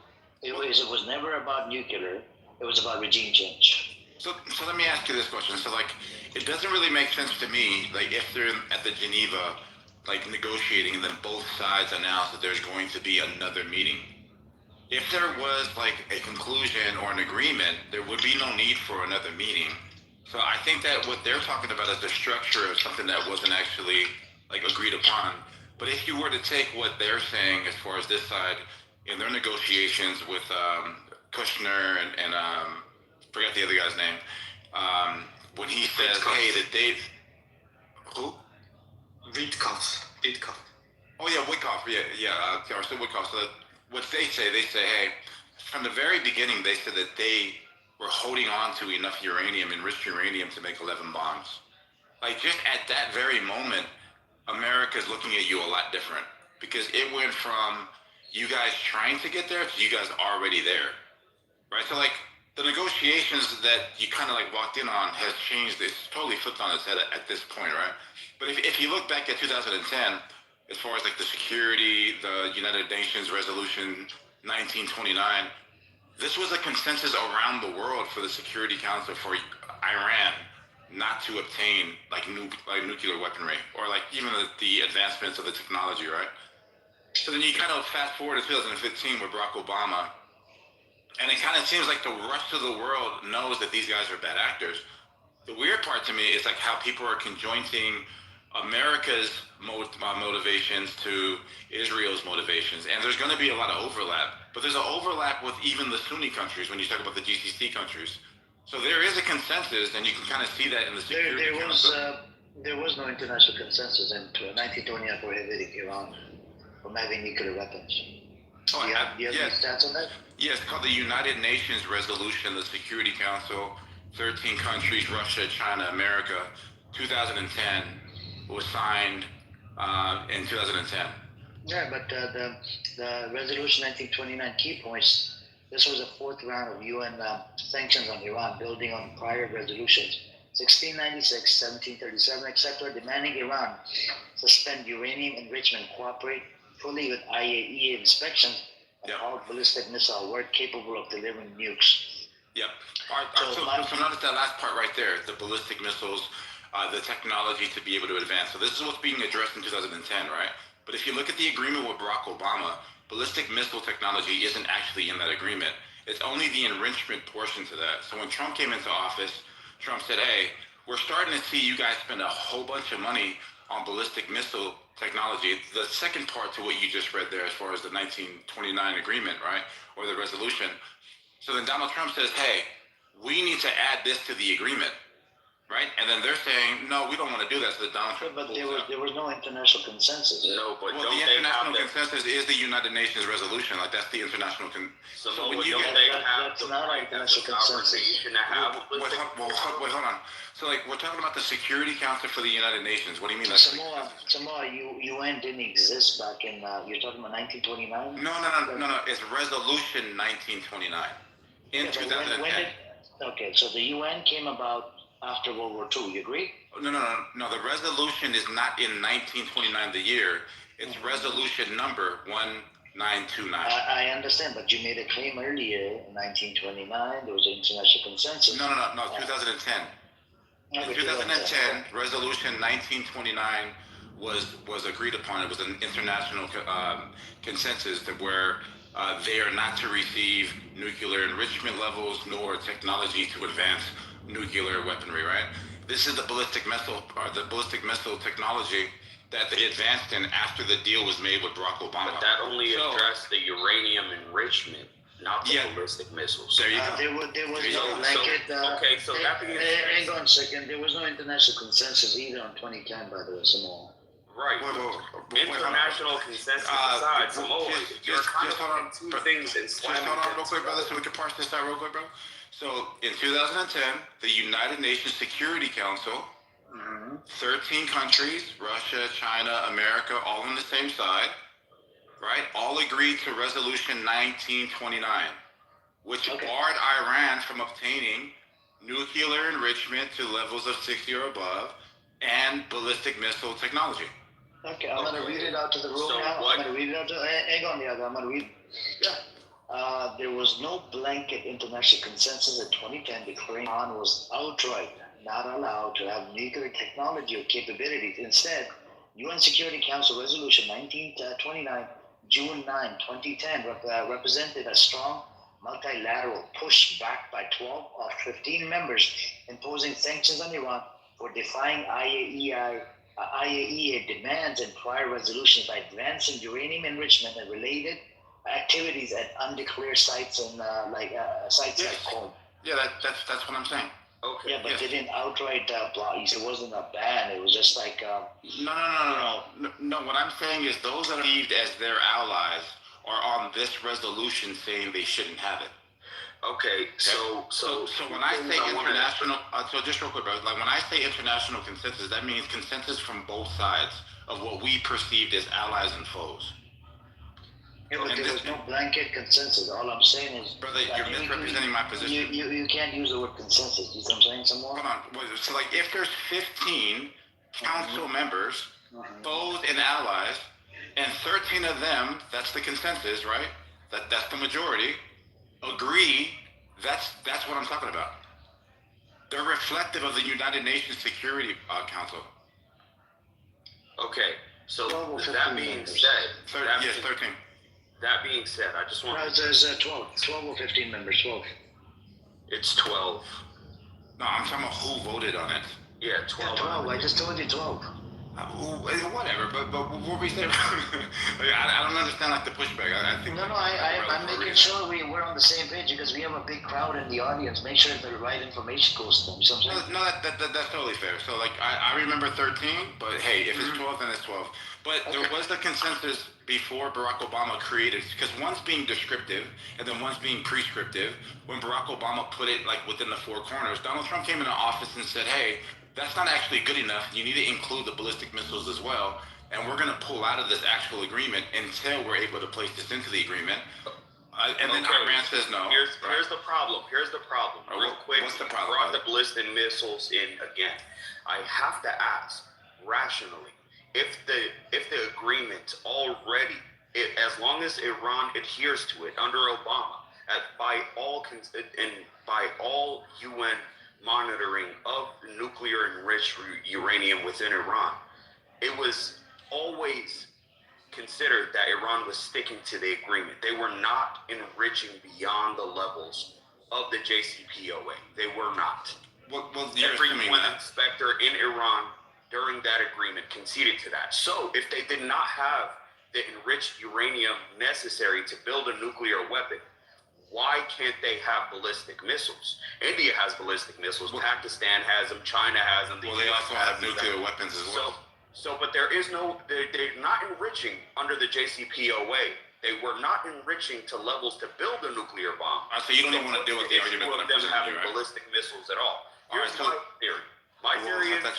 Speaker 5: It was never about nuclear. It was about regime change.
Speaker 14: So let me ask you this question. So, like, it doesn't really make sense to me, like, if they're at the Geneva, like, negotiating, and then both sides announce that there's going to be another meeting. If there was, like, a conclusion or an agreement, there would be no need for another meeting. So I think that what they're talking about is the structure of something that wasn't actually, like, agreed upon. But if you were to take what they're saying as far as this side in their negotiations with Kushner and forget the other guy's name, when he says, hey, the date... Who?
Speaker 3: Witkoff.
Speaker 14: Oh, yeah, Witkoff. So Witkoff. So what they say, hey, from the very beginning, they said that they were holding on to enough uranium, enriched uranium, to make 11 bombs. Like, just at that very moment, America's looking at you a lot different, because it went from you guys trying to get there to you guys already there, right? So, like, the negotiations that you kind of, like, walked in on has changed. It's totally flipped on its head at this point, right? But if you look back at 2010, as far as, like, the security, the United Nations Resolution 1929, this was a consensus around the world for the Security Council for Iran not to obtain, like, nuclear weaponry, or, like, even the advancements of the technology, right? So then you kind of fast forward to 2015 with Barack Obama, and it kind of seems like the rest of the world knows that these guys are bad actors. The weird part to me is like how people are conjoining America's motivations to Israel's motivations, and there's going to be a lot of overlap. But there's an overlap with even the Sunni countries when you talk about the GCC countries. So there is a consensus, and you can kind of see that in the Security Council.
Speaker 5: There was no international consensus in 1929 prohibiting Iran from having nuclear weapons.
Speaker 14: Oh,
Speaker 5: do you have any stats on that?
Speaker 14: Yes, it's called the United Nations Resolution, the Security Council, 13 countries, Russia, China, America, 2010, was signed in 2010.
Speaker 5: Yeah, but the Resolution 1929 key points, this was the fourth round of UN sanctions on Iran, building on prior resolutions. 1696, 1737, etc., demanding Iran suspend uranium enrichment, cooperate fully with IAEA inspections, and all ballistic missile work capable of delivering nukes.
Speaker 14: Yep. So notice that last part right there, the ballistic missiles, the technology to be able to advance. So this is what's being addressed in 2010, right? But if you look at the agreement with Barack Obama, ballistic missile technology isn't actually in that agreement. It's only the enrichment portion to that. So when Trump came into office, Trump said, hey, we're starting to see you guys spend a whole bunch of money on ballistic missile technology. The second part to what you just read there as far as the 1929 agreement, right, or the resolution. So then Donald Trump says, hey, we need to add this to the agreement, right? And then they're saying, no, we don't want to do that. So Donald Trump
Speaker 5: But there was no international consensus.
Speaker 4: No, but
Speaker 14: well, the international consensus is the United Nations resolution. Like, that's the international
Speaker 4: So when you get
Speaker 5: that's not an international consensus.
Speaker 14: Wait, hold on. So, like, we're talking about the Security Council for the United Nations. What do you mean?
Speaker 5: Samoa, UN didn't exist back in, you're talking about 1929?
Speaker 14: No. It's Resolution 1929 in 2010.
Speaker 5: Okay, so the UN came about after World War II, you agree?
Speaker 14: No. The resolution is not in 1929, the year. It's resolution number 1929.
Speaker 5: I understand, but you made a claim earlier in 1929. There was an international consensus.
Speaker 14: No. 2010. In 2010, resolution 1929 was agreed upon. It was an international consensus that where they are not to receive nuclear enrichment levels nor technology to advance nuclear weaponry, right? This is the ballistic missile technology that they advanced in after the deal was made with Barack Obama.
Speaker 4: But that only addressed the uranium enrichment, not the ballistic missiles.
Speaker 14: There you go.
Speaker 5: There was no blanket. Hang on a second. There was no international consensus either on 2010 by the Samoa.
Speaker 4: Right. International consensus aside, Samoa, you're kind of on two things and slamming.
Speaker 14: Just hold on real quick, brother, so we can parse this out real quick, bro. So in 2010, the United Nations Security Council, 13 countries, Russia, China, America, all on the same side, right? All agreed to Resolution 1929, which barred Iran from obtaining nuclear enrichment to levels of 60 or above and ballistic missile technology.
Speaker 5: Okay, I'm going to read it out to the room now. I'm going to read it out to, hang on, I'm going to read. There was no blanket international consensus in 2010 declaring Iran was outright not allowed to have nuclear technology or capabilities. Instead, UN Security Council Resolution 1929, June 9, 2010, represented a strong multilateral push backed by 12 of 15 members imposing sanctions on Iran for defying IAEA demands and prior resolutions by advancing uranium enrichment and related activities at undeclared sites and sites like Qom.
Speaker 14: Yeah, that's what I'm saying.
Speaker 4: Okay.
Speaker 5: Yeah, but they didn't outright block. It wasn't a ban. It was just like.
Speaker 14: No. What I'm saying is those that are perceived as their allies are on this resolution saying they shouldn't have it.
Speaker 4: Okay, so
Speaker 14: when I say international, so just real quick, bro, like when I say international consensus, that means consensus from both sides of what we perceived as allies and foes.
Speaker 5: Yeah, but there was no blanket consensus. All I'm saying is,
Speaker 14: brother, you're misrepresenting my position.
Speaker 5: You can't use the word consensus. You know what I'm saying? Some more.
Speaker 14: Hold on. So like, if there's 15 council members, foes and allies, and 13 of them, that's the consensus, right? That's the majority. Agree, that's what I'm talking about. They're reflective of the United Nations Security Council.
Speaker 4: Okay,
Speaker 2: So
Speaker 5: 12 or 15
Speaker 2: that being
Speaker 5: members.
Speaker 2: said,
Speaker 14: 13.
Speaker 2: That being said, I just want
Speaker 5: No, there's 12 or 15 members, 12.
Speaker 2: it's 12.
Speaker 14: No, I'm talking about who voted on it.
Speaker 2: Yeah, 12.
Speaker 5: Yeah, 12. I just told you 12.
Speaker 14: Whatever, but what we say, I don't understand like the pushback. I think
Speaker 5: I'm making sure we're on the same page because we have a big crowd in the audience. Make sure the right information goes to them. You know what I'm saying?
Speaker 14: No, that's totally fair. So like I remember 13, but hey, if it's 12, then it's 12. But there was the consensus before Barack Obama created, because one's being descriptive and then one's being prescriptive. When Barack Obama put it like within the four corners, Donald Trump came into office and said, hey, that's not actually good enough. You need to include the ballistic missiles as well. And we're going to pull out of this actual agreement until we're able to place this into the agreement. And then Iran says no.
Speaker 2: Here's the problem. Real quick,
Speaker 14: what's the problem?
Speaker 2: Brought the ballistic missiles in again. I have to ask rationally if the agreement already, as long as Iran adheres to it under Obama, by all UN monitoring of nuclear enriched uranium within Iran, it was always considered that Iran was sticking to the agreement. They were not enriching beyond the levels of the JCPOA. They were not. Every UN inspector in Iran during that agreement conceded to that. So if they did not have the enriched uranium necessary to build a nuclear weapon, why can't they have ballistic missiles? India has ballistic missiles. Pakistan has them. China has them.
Speaker 14: They also have nuclear weapons as well.
Speaker 2: But there is no, they're not enriching under the JCPOA. They were not enriching to levels to build a nuclear bomb.
Speaker 14: So you don't even want to deal with the argument that I'm
Speaker 2: them
Speaker 14: presenting
Speaker 2: having
Speaker 14: here, right?
Speaker 2: ballistic missiles at all.
Speaker 14: All right,
Speaker 2: Here's my theory. My theory is the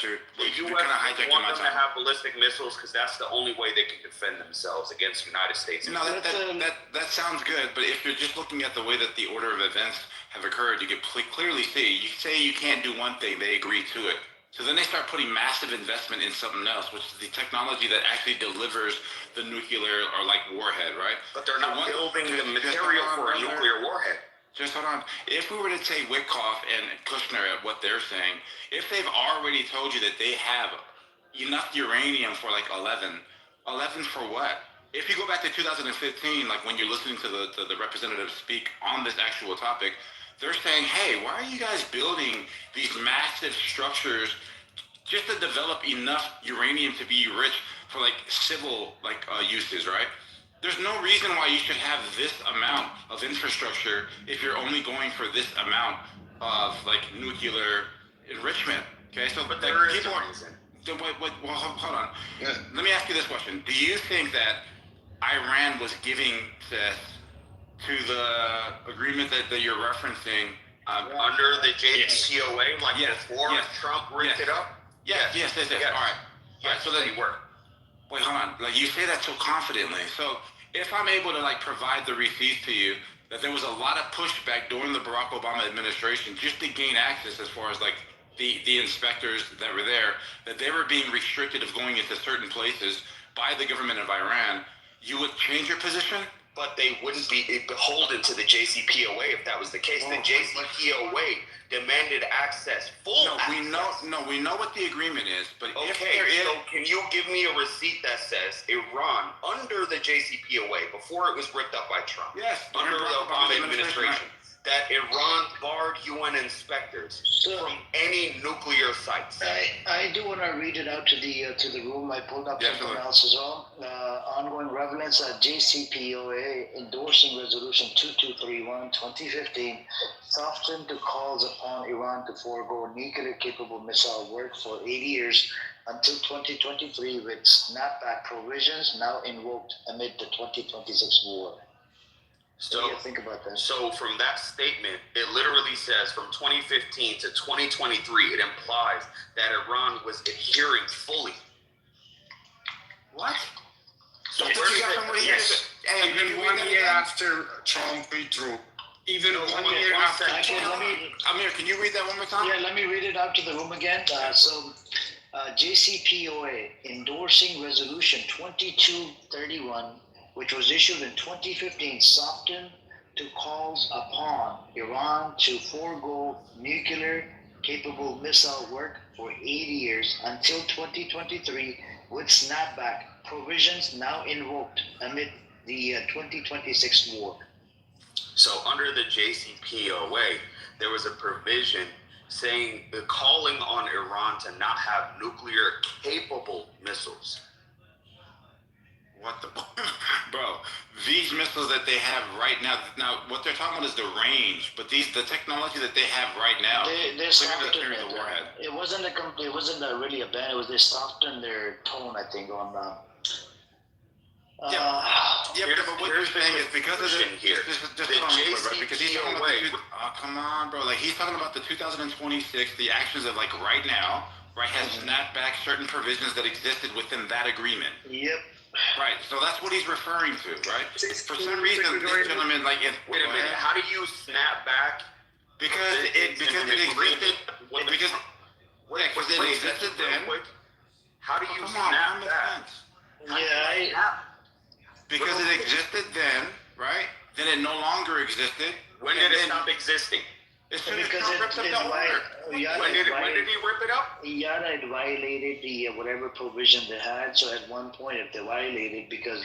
Speaker 14: you're
Speaker 2: U.S.
Speaker 14: kinda hijacking
Speaker 2: want
Speaker 14: my
Speaker 2: them to
Speaker 14: time.
Speaker 2: have ballistic missiles because that's the only way they can defend themselves against the United States.
Speaker 14: No, that sounds good, but if you're just looking at the way that the order of events have occurred, you can clearly see. You say you can't do one thing, they agree to it. So then they start putting massive investment in something else, which is the technology that actually delivers the nuclear or like warhead, right?
Speaker 2: But they're not building the material for a nuclear warhead.
Speaker 14: Just hold on. If we were to take Witkoff and Kushner at what they're saying, if they've already told you that they have enough uranium for like 11 for what? If you go back to 2015, like when you're listening to the representatives speak on this actual topic, they're saying, hey, why are you guys building these massive structures just to develop enough uranium to be rich for like civil uses, right? There's no reason why you should have this amount of infrastructure if you're only going for this amount of like nuclear enrichment. Okay, so but
Speaker 2: there is
Speaker 14: people
Speaker 2: a
Speaker 14: are.
Speaker 2: reason.
Speaker 14: Well, hold on. Yeah. Let me ask you this question: do you think that Iran was giving this to the agreement that you're referencing
Speaker 2: under the JCPOA, before Trump ripped it up?
Speaker 14: Yes. All right.
Speaker 2: Yes, so they were.
Speaker 14: Wait, hold on. Like you say that so confidently. So if I'm able to like provide the receipts to you that there was a lot of pushback during the Barack Obama administration just to gain access as far as like the inspectors that were there, that they were being restricted of going into certain places by the government of Iran, you would change your position?
Speaker 2: But they wouldn't be beholden to the JCPOA if that was the case. The JCPOA demanded access, access.
Speaker 14: We know what the agreement is, but
Speaker 2: okay, so can you give me a receipt that says Iran under the JCPOA before it was ripped up by Trump?
Speaker 14: Yes,
Speaker 2: under the Obama administration. That Iran barred UN inspectors from any nuclear sites.
Speaker 5: I do want to read it out to the room. I pulled up something else as well. Ongoing relevance at JCPOA endorsing Resolution 2231 2015 softened the calls upon Iran to forego nuclear-capable missile work for 80 years until 2023 with snapback provisions now invoked amid the 2026 war.
Speaker 2: So,
Speaker 5: what do you think about that?
Speaker 2: So from that statement, it literally says from 2015 to 2023, it implies that Iran was adhering fully.
Speaker 14: What?
Speaker 2: So
Speaker 8: yes. Even 1 year after Trump withdrew. Even 1 year after.
Speaker 14: Amir, can you read that one more time?
Speaker 5: Yeah, let me read it out to the room again. JCPOA endorsing Resolution 2231, which was issued in 2015, softened to calls upon Iran to forego nuclear-capable missile work for 80 years until 2023 with snapback provisions now invoked amid the 2026 war.
Speaker 2: So under the JCPOA, there was a provision saying calling on Iran to not have nuclear capable missiles.
Speaker 14: What the bro? These missiles that they have right now. Now, what they're talking about is the range, but the technology that they have right now.
Speaker 5: They softened it. It wasn't really a ban. It was they softened their tone, I think, on.
Speaker 14: But what you're saying is because of the JCPOA, because he's talking about come on, bro. Like he's talking about the 2026, the actions of like right now, right, has snapped back certain provisions that existed within that agreement.
Speaker 5: Yep.
Speaker 2: Right, so that's what he's referring to, right? For some reason, this gentleman, like, wait a minute, how do you snap back? Because it existed. Because it existed then. How do you snap back? Because it existed then, right? Then it no longer existed. When did it stop existing? As soon as Trump ripped up the order. When did he rip it up?
Speaker 5: Yada had violated the whatever provision they had. So at one point, if they violated, because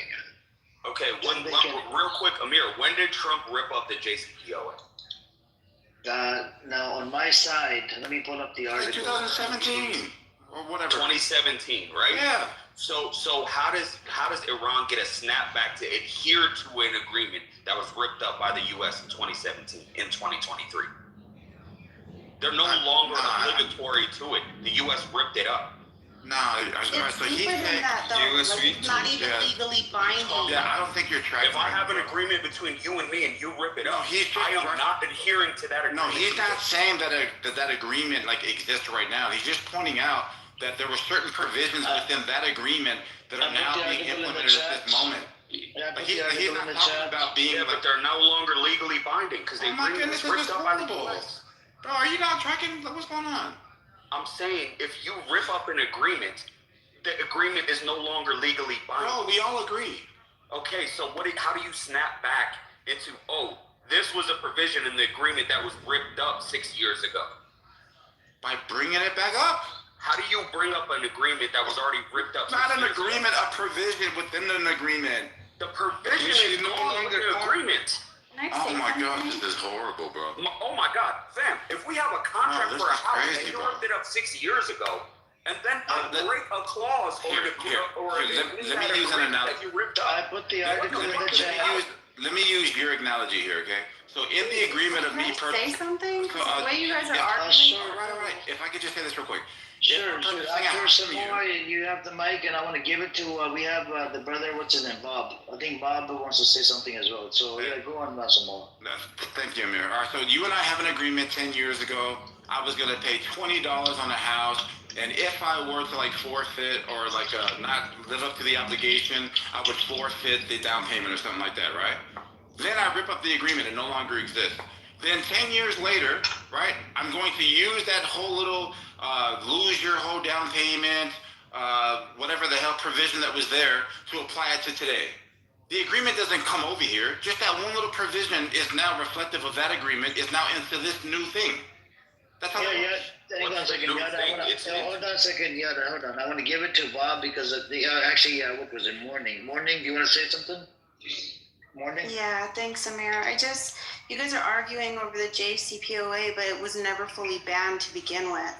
Speaker 2: okay, real quick, Amir, when did Trump rip up the JCPOA?
Speaker 5: Now on my side, let me pull up the article.
Speaker 2: 2017 or whatever. 2017, right? Yeah. So how does Iran get a snapback to adhere to an agreement that was ripped up by the U.S. in 2017 in 2023? They're no longer obligatory to it. The U.S. ripped it up.
Speaker 1: It's deeper than that, though. Like, it's not even legally binding.
Speaker 2: Yeah, I don't think you're trying. If I have an agreement between you and me and you rip it up, I am not adhering to that agreement. No, he's not saying that that agreement like exists right now. He's just pointing out that there were certain provisions within that agreement that are now being implemented at this moment. Like he's not talking about being but they're no longer legally binding because they ripped up by the U.S. Bro, are you not tracking what's going on? I'm saying if you rip up an agreement, the agreement is no longer legally binding. Bro, we all agree. Okay, so how do you snap back into, this was a provision in the agreement that was ripped up 6 years ago? By bringing it back up. How do you bring up an agreement that was already ripped up? Not an agreement, a provision within an agreement. The provision is no longer an agreement. Oh my God, this is horrible, bro. Oh my God, fam, if we have a contract for a house and you ripped it up 6 years ago, and then break a clause let me use an analogy.
Speaker 5: I put the article in the chat.
Speaker 2: Let me use your analogy here, okay? So in the agreement of me
Speaker 1: personally, say something. The way you guys are arguing.
Speaker 2: Sure, right. If I could just say this real quick.
Speaker 5: Sure. After some more, you have the mic, and I want to give it to. We have the brother. What's his name? Bob. I think Bob wants to say something as well. So go on, some more.
Speaker 2: Thank you, Amir. All right. So you and I have an agreement 10 years ago. I was gonna pay $20 on a house, and if I were to like forfeit or like not live up to the obligation, I would forfeit the down payment or something like that, right? Then I rip up the agreement. It no longer exists. Then 10 years later, right, I'm going to use that whole little lose your whole down payment, whatever the hell provision that was there to apply it to today. The agreement doesn't come over here. Just that one little provision is now reflective of that agreement, is now into this new thing. That's how
Speaker 5: Hang on a second, Yada. Hold on a second, Yada. Hold on. I want to give it to Bob because of the what was it? Morning. Morning, do you want to say something? Morning.
Speaker 1: Yeah, thanks, Amir. You guys are arguing over the JCPOA, but it was never fully banned to begin with.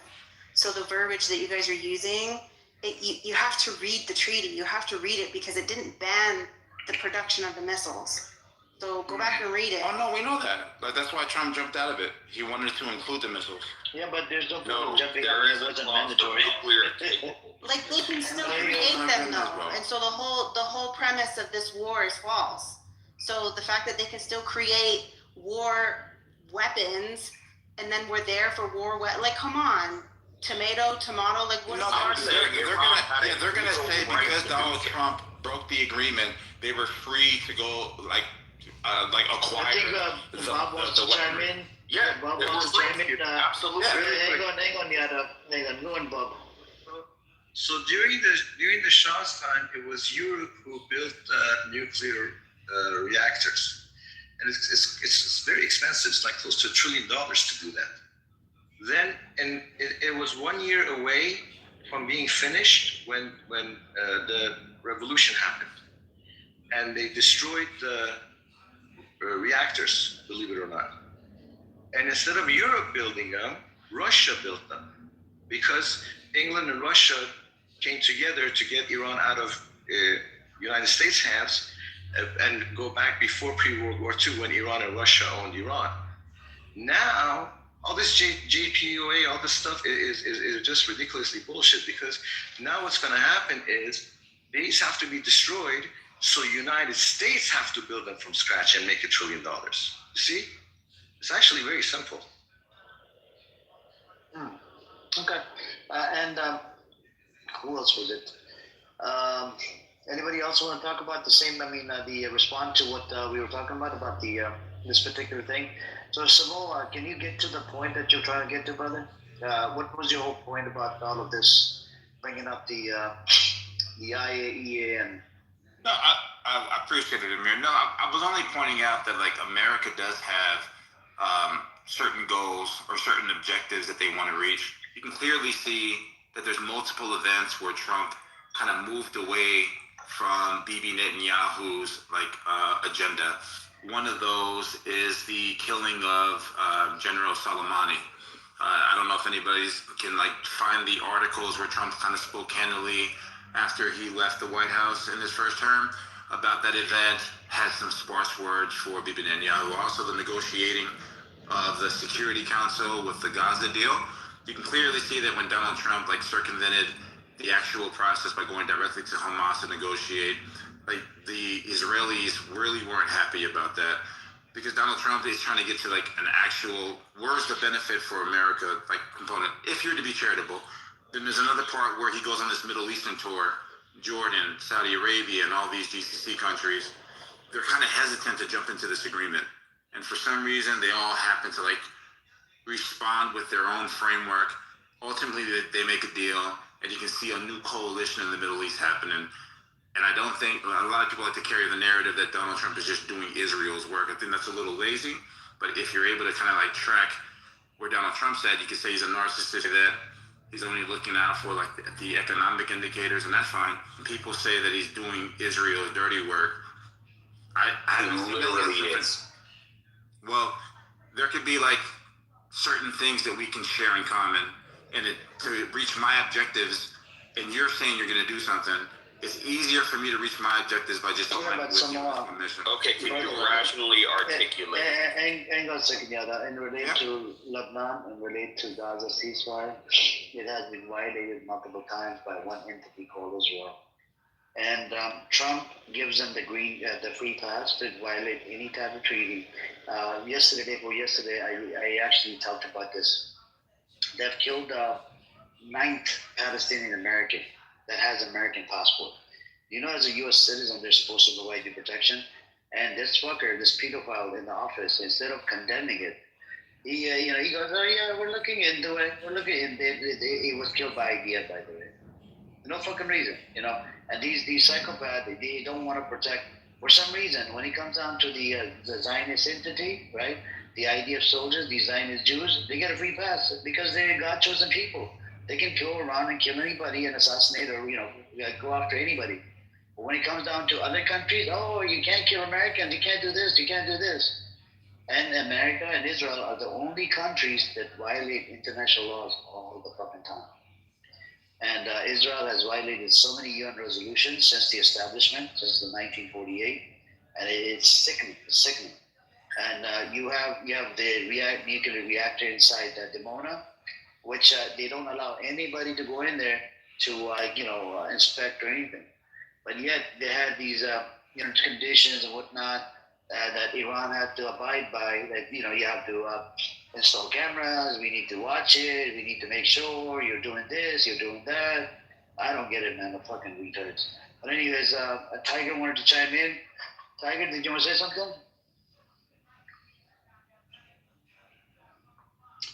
Speaker 1: So the verbiage that you guys are using, you have to read the treaty. You have to read it because it didn't ban the production of the missiles. So go back and read it.
Speaker 2: Oh no, we know that. But that's why Trump jumped out of it. He wanted to include the missiles.
Speaker 5: Yeah, but there's no point jumping out. It wasn't mandatory.
Speaker 1: Like they can still create them though, and so the whole premise of this war is false. So the fact that they can still create war weapons, and then we're there for war. Like, come on, tomato, like what?
Speaker 2: They're gonna say because Donald Trump broke the agreement, they were free to go acquire.
Speaker 5: I think Bob wants to chime in.
Speaker 2: Yeah,
Speaker 5: Bob wants to chime in.
Speaker 2: Absolutely.
Speaker 5: Hang on, Yada. Hang on, go on, Bob.
Speaker 13: So during the Shah's time, it was Europe who built nuclear reactors, and it's very expensive. It's like close to $1 trillion to do that. Then, and it was 1 year away from being finished when the revolution happened, and they destroyed the reactors, believe it or not. And instead of Europe building them, Russia built them, because England and Russia came together to get Iran out of United States hands and go back before pre-World War II, when Iran and Russia owned Iran. Now, all this JPOA, all this stuff is just ridiculously bullshit, because now what's going to happen is these have to be destroyed, so United States have to build them from scratch and make $1 trillion. You see? It's actually very simple.
Speaker 5: Okay. And who else was it? Anybody else want to talk about the same? I mean, the response to what we were talking about the this particular thing. So, Samoa, can you get to the point that you're trying to get to, brother? What was your whole point about all of this, bringing up the IAEA and?
Speaker 15: No, I appreciate it, Amir. No, I was only pointing out that like America does have certain goals or certain objectives that they want to reach. You can clearly see that there's multiple events where Trump kind of moved away from Bibi Netanyahu's agenda. One of those is the killing of General Soleimani. I don't know if anybody can find the articles where Trump kind of spoke candidly after he left the White House in his first term about that event, had some sparse words for Bibi Netanyahu. Also the negotiating of the Security Council with the Gaza deal. You can clearly see that when Donald Trump circumvented the actual process by going directly to Hamas to negotiate, the Israelis really weren't happy about that, because Donald Trump is trying to get to an actual, where's the benefit for America component. If you're to be charitable, then there's another part where he goes on this Middle Eastern tour, Jordan, Saudi Arabia, and all these GCC countries. They're kind of hesitant to jump into this agreement. And for some reason, they all happen to respond with their own framework. Ultimately, they make a deal, and you can see a new coalition in the Middle East happening. And I don't think, a lot of people like to carry the narrative that Donald Trump is just doing Israel's work. I think that's a little lazy. But if you're able to kind of track where Donald Trump's at, you can say he's a narcissist, that he's only looking out for the economic indicators, and that's fine. People say that he's doing Israel's dirty work. I haven't seen
Speaker 4: Literally is.
Speaker 15: Well, there could be certain things that we can share in common, and to reach my objectives, and you're saying you're going to do something, it's easier for me to reach my objectives by just aligning with you with my mission.
Speaker 4: Okay, can you rationally articulate?
Speaker 5: Hang on a second, Yada. In relate to Lebanon and relate to Gaza ceasefire, it has been violated multiple times by one entity called Israel. And Trump gives them the free pass to violate any type of treaty. Yesterday, I actually talked about this. They've killed 9th Palestinian American that has American passport. As a U.S. citizen, they're supposed to provide you protection. And this fucker, this pedophile in the office, instead of condemning it, he goes, oh yeah, we're looking into it. He was killed by IDF, by the way. No fucking reason, And these psychopaths, they don't want to protect. For some reason, when it comes down to the Zionist entity, right? The IDF soldiers, the Zionist Jews, they get a free pass because they're God-chosen people. They can go around and kill anybody and assassinate or, go after anybody. But when it comes down to other countries, oh, you can't kill Americans, you can't do this, you can't do this. And America and Israel are the only countries that violate international laws all the fucking time. And Israel has violated so many UN resolutions since the establishment, since the 1948, and it's sickening. And you have the nuclear reactor inside Dimona, which they don't allow anybody to go in there to inspect or anything. But yet they had these conditions and whatnot that Iran had to abide by. That you have to install cameras. We need to watch it. We need to make sure you're doing this, you're doing that. I don't get it, man. The fucking retards. But anyways, Tiger wanted to chime in. Tiger, did you want to say something?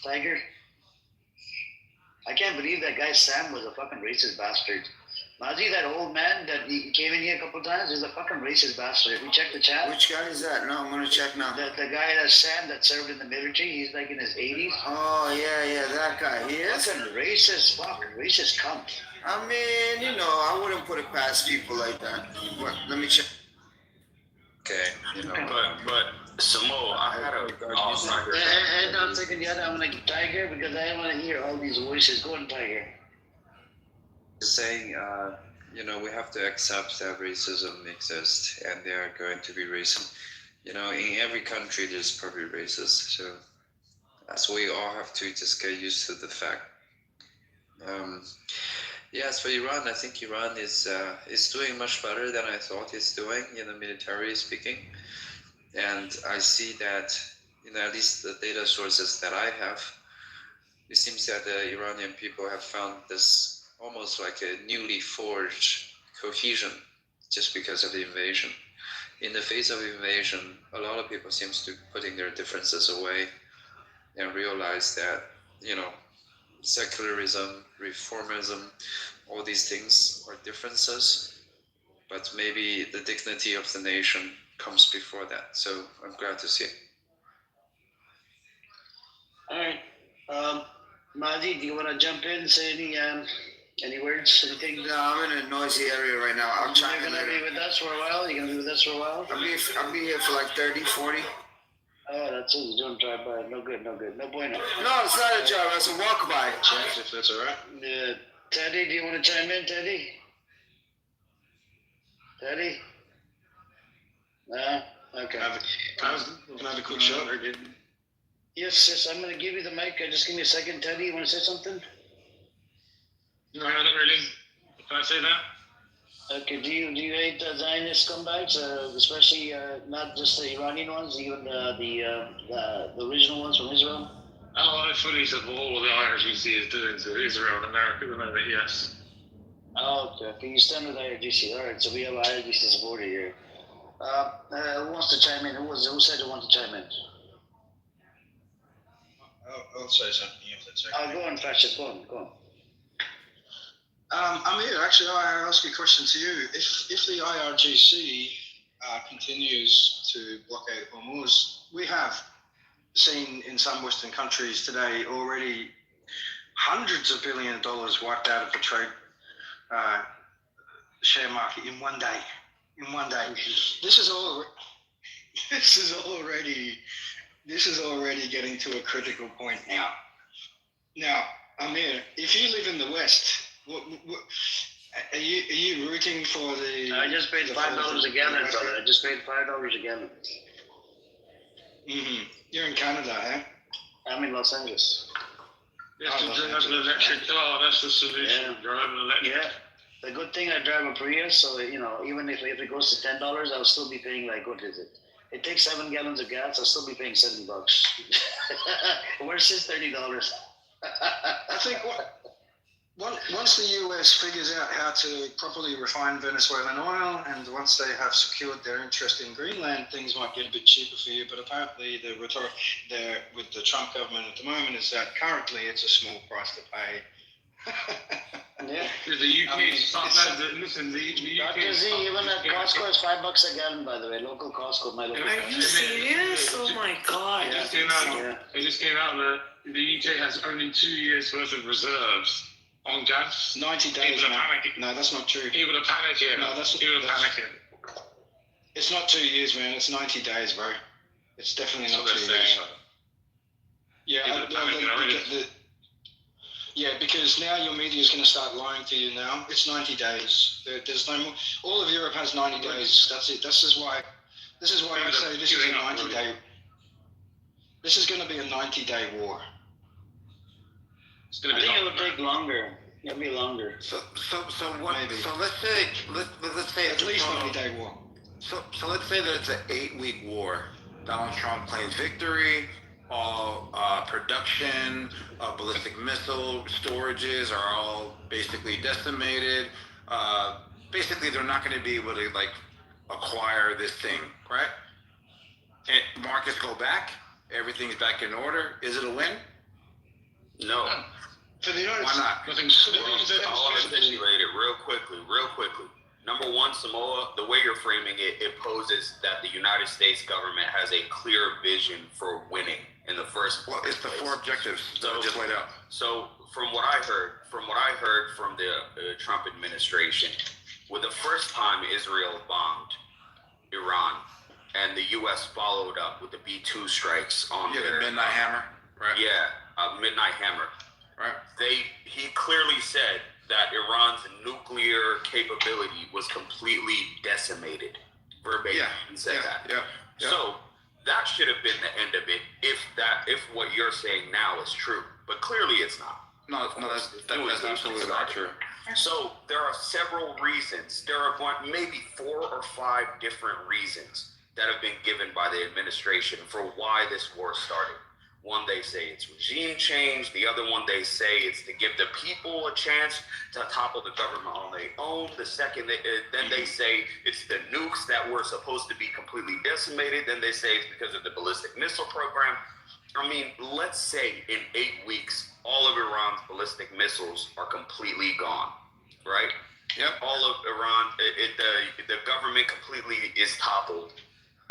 Speaker 5: Tiger? I can't believe that guy Sam was a fucking racist bastard. Mazi, that old man that he came in here a couple times, is a fucking racist bastard. We checked the chat.
Speaker 16: Which guy is that? No, I'm gonna check now.
Speaker 5: The guy that's Sam that served in the military, he's like in his 80s.
Speaker 16: Oh yeah, that guy. He is
Speaker 5: fucking racist, racist cunt.
Speaker 16: I mean, I wouldn't put it past people like that. But let me check.
Speaker 4: Okay,
Speaker 2: but Samo, I had a
Speaker 5: and I'm taking the other. I'm gonna get Tiger because I want to hear all these voices. Go on, Tiger.
Speaker 17: Saying, we have to accept that racism exists, and there are going to be racism. In every country there's probably racist. So we all have to just get used to the fact. Yes, for Iran, I think Iran is doing much better than I thought it's doing, military speaking. And I see that, at least the data sources that I have, it seems that the Iranian people have found this almost like a newly forged cohesion just because of the invasion. In the face of invasion, a lot of people seems to putting their differences away and realize that, secularism, reformism, all these things are differences, but maybe the dignity of the nation comes before that. So I'm glad to see it.
Speaker 5: All right. Mazi, do you want to jump in and say any words, anything?
Speaker 16: No, I'm in a noisy area right now. I'm trying
Speaker 5: to be with us for a while? You're going to be with us for a while?
Speaker 16: I'll be here for like 30, 40.
Speaker 5: Oh, that's it. Don't drive by. No good. No bueno.
Speaker 16: No, it's not a drive. It's a walk by.
Speaker 7: Chance, if that's all right.
Speaker 5: Yeah. Teddy, do you want to chime in, Teddy? Teddy? No? Okay.
Speaker 7: Can I have a quick shot?
Speaker 5: Yes, I'm going to give you the mic. Just give me a second. Teddy, you want to say something?
Speaker 3: No, not really. Can I say that?
Speaker 5: Okay, do you hate Zionist scumbags, especially not just the Iranian ones, even the original ones from Israel?
Speaker 3: Oh, I fully support all the IRGC is doing to Israel and America at the moment, yes.
Speaker 5: Oh, okay. You stand with IRGC. All right, so we have an IRGC supporter here. Who wants to chime in? Who said they want to chime in?
Speaker 7: I'll say something if that's okay.
Speaker 5: Go on, Fashion. Go on.
Speaker 7: Amir, actually, I ask you a question to you. If the IRGC continues to blockade Hormuz, we have seen in some Western countries today already hundreds of billions of dollars wiped out of the trade share market in one day. This is already getting to a critical point now. Now, Amir, if you live in the West, what are you rooting for the?
Speaker 5: I just paid $5 a gallon, brother. I just paid $5 a gallon.
Speaker 7: You're in Canada, eh?
Speaker 5: I'm in Los Angeles.
Speaker 3: Yes, to drive an electric car, that's the solution.
Speaker 5: Yeah.
Speaker 3: Drive an electric.
Speaker 5: Yeah. The good thing I drive a Prius, so even if it goes to $10, I'll still be paying like, what is it? It takes 7 gallons of gas. I'll still be paying $70. Where's his $30?
Speaker 7: I think once the US figures out how to properly refine Venezuelan oil, and once they have secured their interest in Greenland, things might get a bit cheaper for you. But apparently the rhetoric there with the Trump government at the moment is that currently it's a small price to pay.
Speaker 5: Yeah.
Speaker 3: The UK listen, the UK.
Speaker 5: Dr. Z, even at Costco is $5 a gallon, by the way. Local Costco, my local.
Speaker 18: Are you serious? Oh my God!
Speaker 3: It just came out that the UK has only 2 years worth of reserves on gas.
Speaker 7: 90 days. No, that's not true.
Speaker 3: People are panicking.
Speaker 7: No, people are panicking. It's not 2 years, man. It's 90 days, bro. It's definitely not 2 years. Yeah, yeah, because now your media is going to start lying to you now. It's 90 days. There's no more. All of Europe has 90 days. That's it. This is why I say this is a 90-day. This is going to be a 90-day war.
Speaker 5: I think it will take longer. It'll be longer.
Speaker 16: So what? Maybe. So let's say
Speaker 7: at least 90-day war.
Speaker 16: So let's say that it's an 8-week war. Donald Trump claims victory. All production of ballistic missile storages are all basically decimated. Basically, they're not going to be able to acquire this thing, right? And markets go back. Everything's back in order. Is it a win?
Speaker 2: No.
Speaker 7: For the United
Speaker 14: Why not?
Speaker 7: States,
Speaker 2: I'll articulate it real quickly. Number one, Samoa, the way you're framing it, it poses that the United States government has a clear vision for winning in the first place.
Speaker 14: Well, it's the four objectives that I just laid out.
Speaker 2: So from what I heard from the Trump administration, with the first time Israel bombed Iran, and the U.S. followed up with the B-2 strikes on
Speaker 14: the Midnight Hammer, right?
Speaker 2: Yeah, Midnight Hammer.
Speaker 14: Right.
Speaker 2: He clearly said that Iran's nuclear capability was completely decimated. Verbatim, he said that.
Speaker 14: Yeah.
Speaker 2: So that should have been the end of it, if what you're saying now is true. But clearly it's not.
Speaker 14: No, that's absolutely not true.
Speaker 2: So there are several reasons. There are maybe 4 or 5 different reasons that have been given by the administration for why this war started. One, they say it's regime change. The other one, they say it's to give the people a chance to topple the government on their own. The second, then they say it's the nukes that were supposed to be completely decimated. Then they say it's because of the ballistic missile program. I mean, let's say in 8 weeks, all of Iran's ballistic missiles are completely gone, right?
Speaker 14: Yep.
Speaker 2: All of Iran, the government completely is toppled.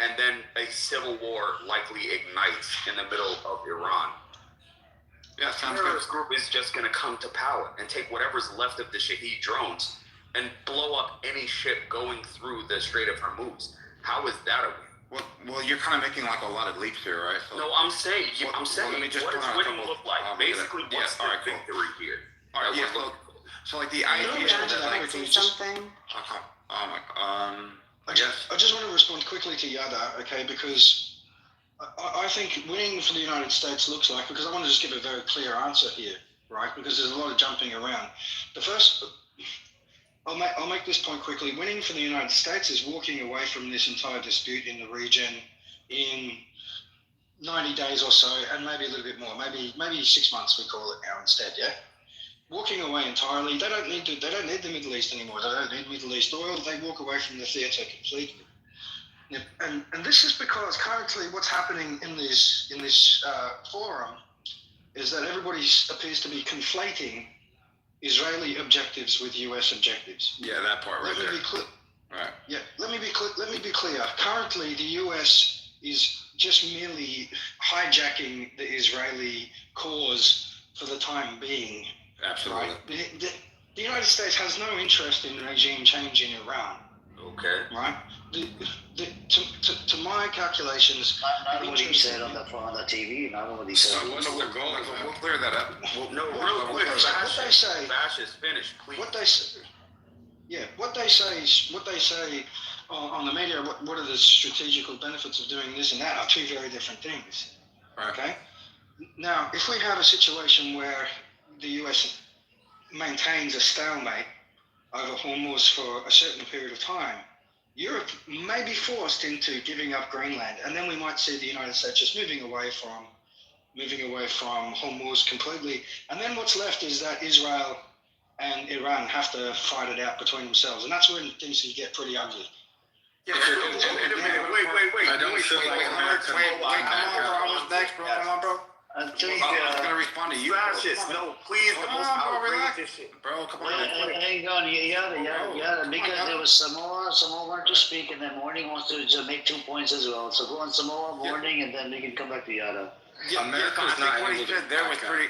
Speaker 2: And then a civil war likely ignites in the middle of Iran.
Speaker 14: Yeah,
Speaker 2: the terrorist group is just going to come to power and take whatever's left of the Shahed drones and blow up any ship going through the Strait of Hormuz. How is that a win?
Speaker 14: Well, you're kind of making like a lot of leaps here, right? So,
Speaker 2: no, I'm saying,
Speaker 14: let me just
Speaker 2: what does
Speaker 14: point out
Speaker 2: winning look like? Basically, what's the victory here?
Speaker 14: All right, so like the idea
Speaker 1: that say something.
Speaker 7: I just want to respond quickly to Yada, okay, because I think winning for the United States looks like, because I want to just give a very clear answer here, right, because there's a lot of jumping around. The first, I'll make this point quickly. Winning for the United States is walking away from this entire dispute in the region in 90 days or so, and maybe a little bit more, maybe 6 months we call it now instead, yeah? Walking away entirely. They don't need the Middle East anymore. They don't need Middle East oil. They walk away from the theatre completely. And this is because currently what's happening in this forum is that everybody appears to be conflating Israeli objectives with US objectives.
Speaker 14: Yeah, that part right there.
Speaker 7: Let me be clear.
Speaker 14: Right.
Speaker 7: Yeah, let me be clear. Currently, the US is just merely hijacking the Israeli cause for the time being.
Speaker 14: Absolutely.
Speaker 7: Right? The United States has no interest in regime change in Iran.
Speaker 2: Okay.
Speaker 7: Right? To my calculations...
Speaker 5: Not what he said on the TV, not what he said.
Speaker 14: We'll clear that up.
Speaker 2: Real quick,
Speaker 7: what they say...
Speaker 2: Bash is finished, please.
Speaker 7: What they say on the media, what are the strategical benefits of doing this and that are two very different things.
Speaker 14: Right.
Speaker 7: Okay? Now, if we have a situation where the US maintains a stalemate over Hormuz for a certain period of time, Europe may be forced into giving up Greenland, and then we might see the United States just moving away from Hormuz completely. And then what's left is that Israel and Iran have to fight it out between themselves, and that's when things can get pretty ugly.
Speaker 2: Yeah, wait a minute. Wait.
Speaker 13: I don't feel like America.
Speaker 14: Next, bro. Come on, bro.
Speaker 5: I think.
Speaker 14: I'm gonna respond to you.
Speaker 2: No, please. The most outrageous shit.
Speaker 14: Bro, come on.
Speaker 5: Hang on, yeah, because there was Samoa wanted to speak, and then Morning wants to make 2 points as well. So go on Samoa, Morning, and then we can come back to Yada.
Speaker 14: America's not able to. There was pretty.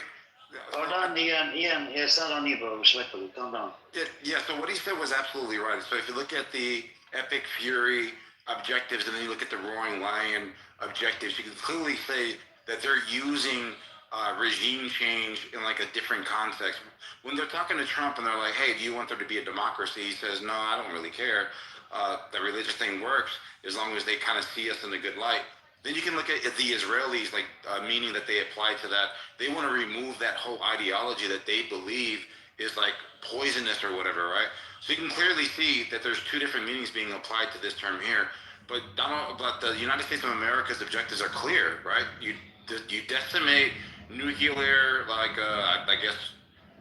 Speaker 5: Hold on, Ian. It's not on you, bro. Respectfully, calm down.
Speaker 14: Yeah. So what he said was absolutely right. So if you look at the Epic Fury objectives, and then you look at the Roaring Lion objectives, you can clearly say that they're using regime change in like a different context. When they're talking to Trump and they're like, hey, do you want there to be a democracy? He says, no, I don't really care. The religious thing works as long as they kind of see us in a good light. Then you can look at the Israelis, like meaning that they apply to that. They want to remove that whole ideology that they believe is like poisonous or whatever, right? So you can clearly see that there's two different meanings being applied to this term here. But the United States of America's objectives are clear, right? You decimate nuclear, I guess,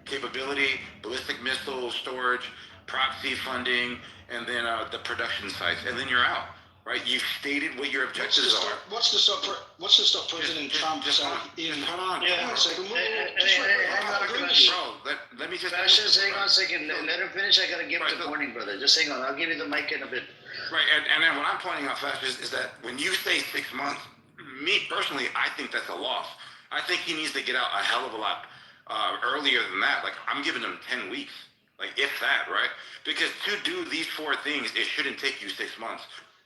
Speaker 14: capability, ballistic missile storage, proxy funding, and then the production sites, and then you're out,
Speaker 16: right? You've stated what your objectives are.
Speaker 7: What's to stop President Trump saying
Speaker 16: Hold on.
Speaker 5: Yeah.
Speaker 7: Hang on a second.
Speaker 16: Bro, let me just...
Speaker 5: Fascist, hang on a second. Let him finish. I got to give the warning, brother. Just hang on. I'll give you the mic in a bit.
Speaker 16: Right, and then what I'm pointing out, Fascist, is that when you say 6 months, me personally, I think that's a loss. I think he needs to get out a hell of a lot earlier than that. Like, I'm giving him 10 weeks. Like, if that, right? Because to do these 4 things, it shouldn't take you 6 months.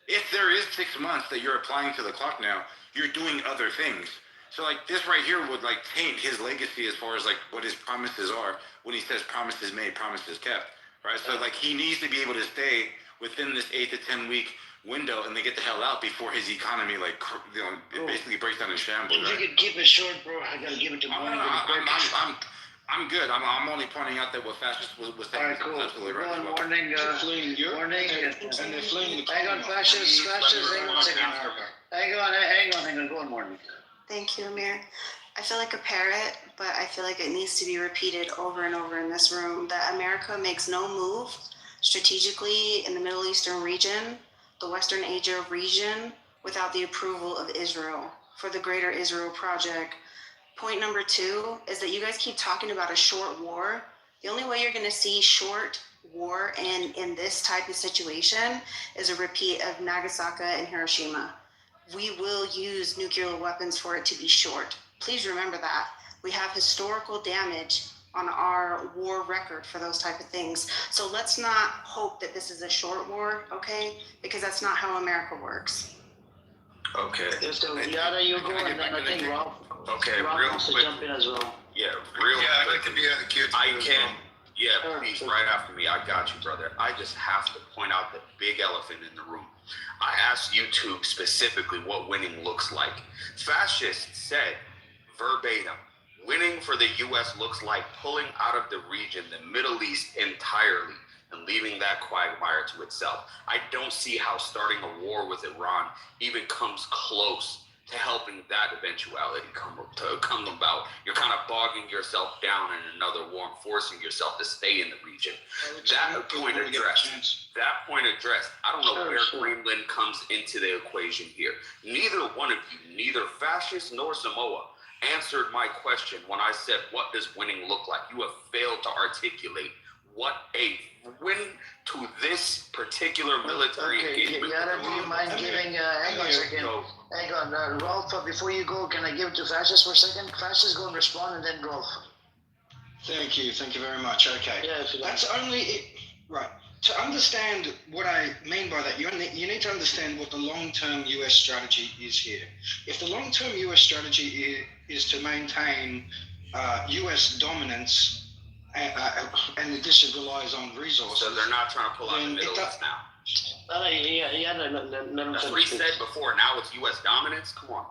Speaker 16: If there is 6 months that you're applying to the clock now, you're doing other things. So, like, this right here would, like, taint his legacy as far as, like, what his promises are when he says promises made, promises kept, right? So, like, he needs to be able to stay within this 8 to 10 week window and they get the hell out before his economy, like, you know, it basically breaks down in shambles.
Speaker 5: If you could keep it short, bro, I got to give it to Morning.
Speaker 16: I'm good. I'm only pointing out that what Fascist was saying.
Speaker 5: All right, cool.
Speaker 16: Absolutely right.
Speaker 5: Morning, Morning,
Speaker 7: and they're fleeing the
Speaker 5: hang on, Fascist, hang on a second. Hang on, go on, Morning.
Speaker 1: Thank you, Amir. I feel like a parrot, but I feel like it needs to be repeated over and over in this room that America makes no move strategically in the Middle Eastern region, the Western Asia region, without the approval of Israel for the Greater Israel Project. Point number 2 is that you guys keep talking about a short war. The only way you're going to see short war in this type of situation is a repeat of Nagasaki and Hiroshima. We will use nuclear weapons for it to be short. Please remember that. We have historical damage on our war record for those type of things. So let's not hope that this is a short war, okay? Because that's not how America works.
Speaker 2: Okay.
Speaker 5: So, Yada, you go, and then I think Rob.
Speaker 2: Okay,
Speaker 5: Rob
Speaker 2: real
Speaker 5: wants to
Speaker 2: quick.
Speaker 5: jump in as well.
Speaker 2: Yeah, real quick.
Speaker 13: I'd like to be a cute.
Speaker 2: I can. Yeah, please, right after me. I got you, brother. I just have to point out the big elephant in the room. I asked YouTube specifically what winning looks like. Fascist said, verbatim, winning for the U.S. looks like pulling out of the region, the Middle East entirely, and leaving that quagmire to itself. I don't see how starting a war with Iran even comes close to helping that eventuality come about. You're kind of bogging yourself down in another war and forcing yourself to stay in the region. That point addressed. I don't know where Greenland comes into the equation here. Neither one of you, neither Fascist nor Samoa, answered my question when I said, what does winning look like? You have failed to articulate what a win to this particular military engagement.
Speaker 5: Yada, do you mind giving, hang on a second. Hang on, Rolf, before you go, can I give it to Fascist for a second? Fascist, go and respond, and then Rolf.
Speaker 7: Thank you very much. Okay.
Speaker 5: Yeah, if you like.
Speaker 7: That's only it. Right. To understand what I mean by that, you need to understand what the long-term U.S. strategy is here. If the long-term U.S. strategy is to maintain U.S. dominance, and this relies on resources.
Speaker 2: So they're not trying to pull out the Middle East now.
Speaker 5: Let him
Speaker 2: That's what he said before. Now it's U.S. dominance. Come on.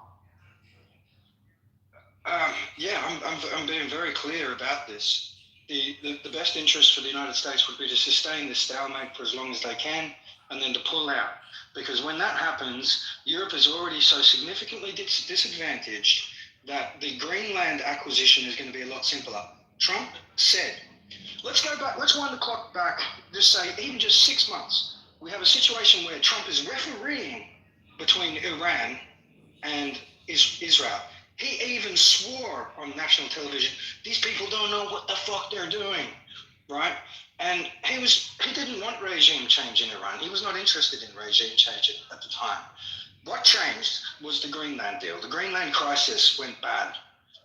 Speaker 7: I'm being very clear about this. The best interest for the United States would be to sustain this stalemate for as long as they can, and then to pull out. Because when that happens, Europe is already so significantly disadvantaged that the Greenland acquisition is going to be a lot simpler. Trump said, let's go back, let's wind the clock back, just say even just 6 months. We have a situation where Trump is refereeing between Iran and Israel. He even swore on national television, these people don't know what the fuck they're doing, right? And he didn't want regime change in Iran. He was not interested in regime change at the time. What changed was the Greenland deal. The Greenland crisis went bad.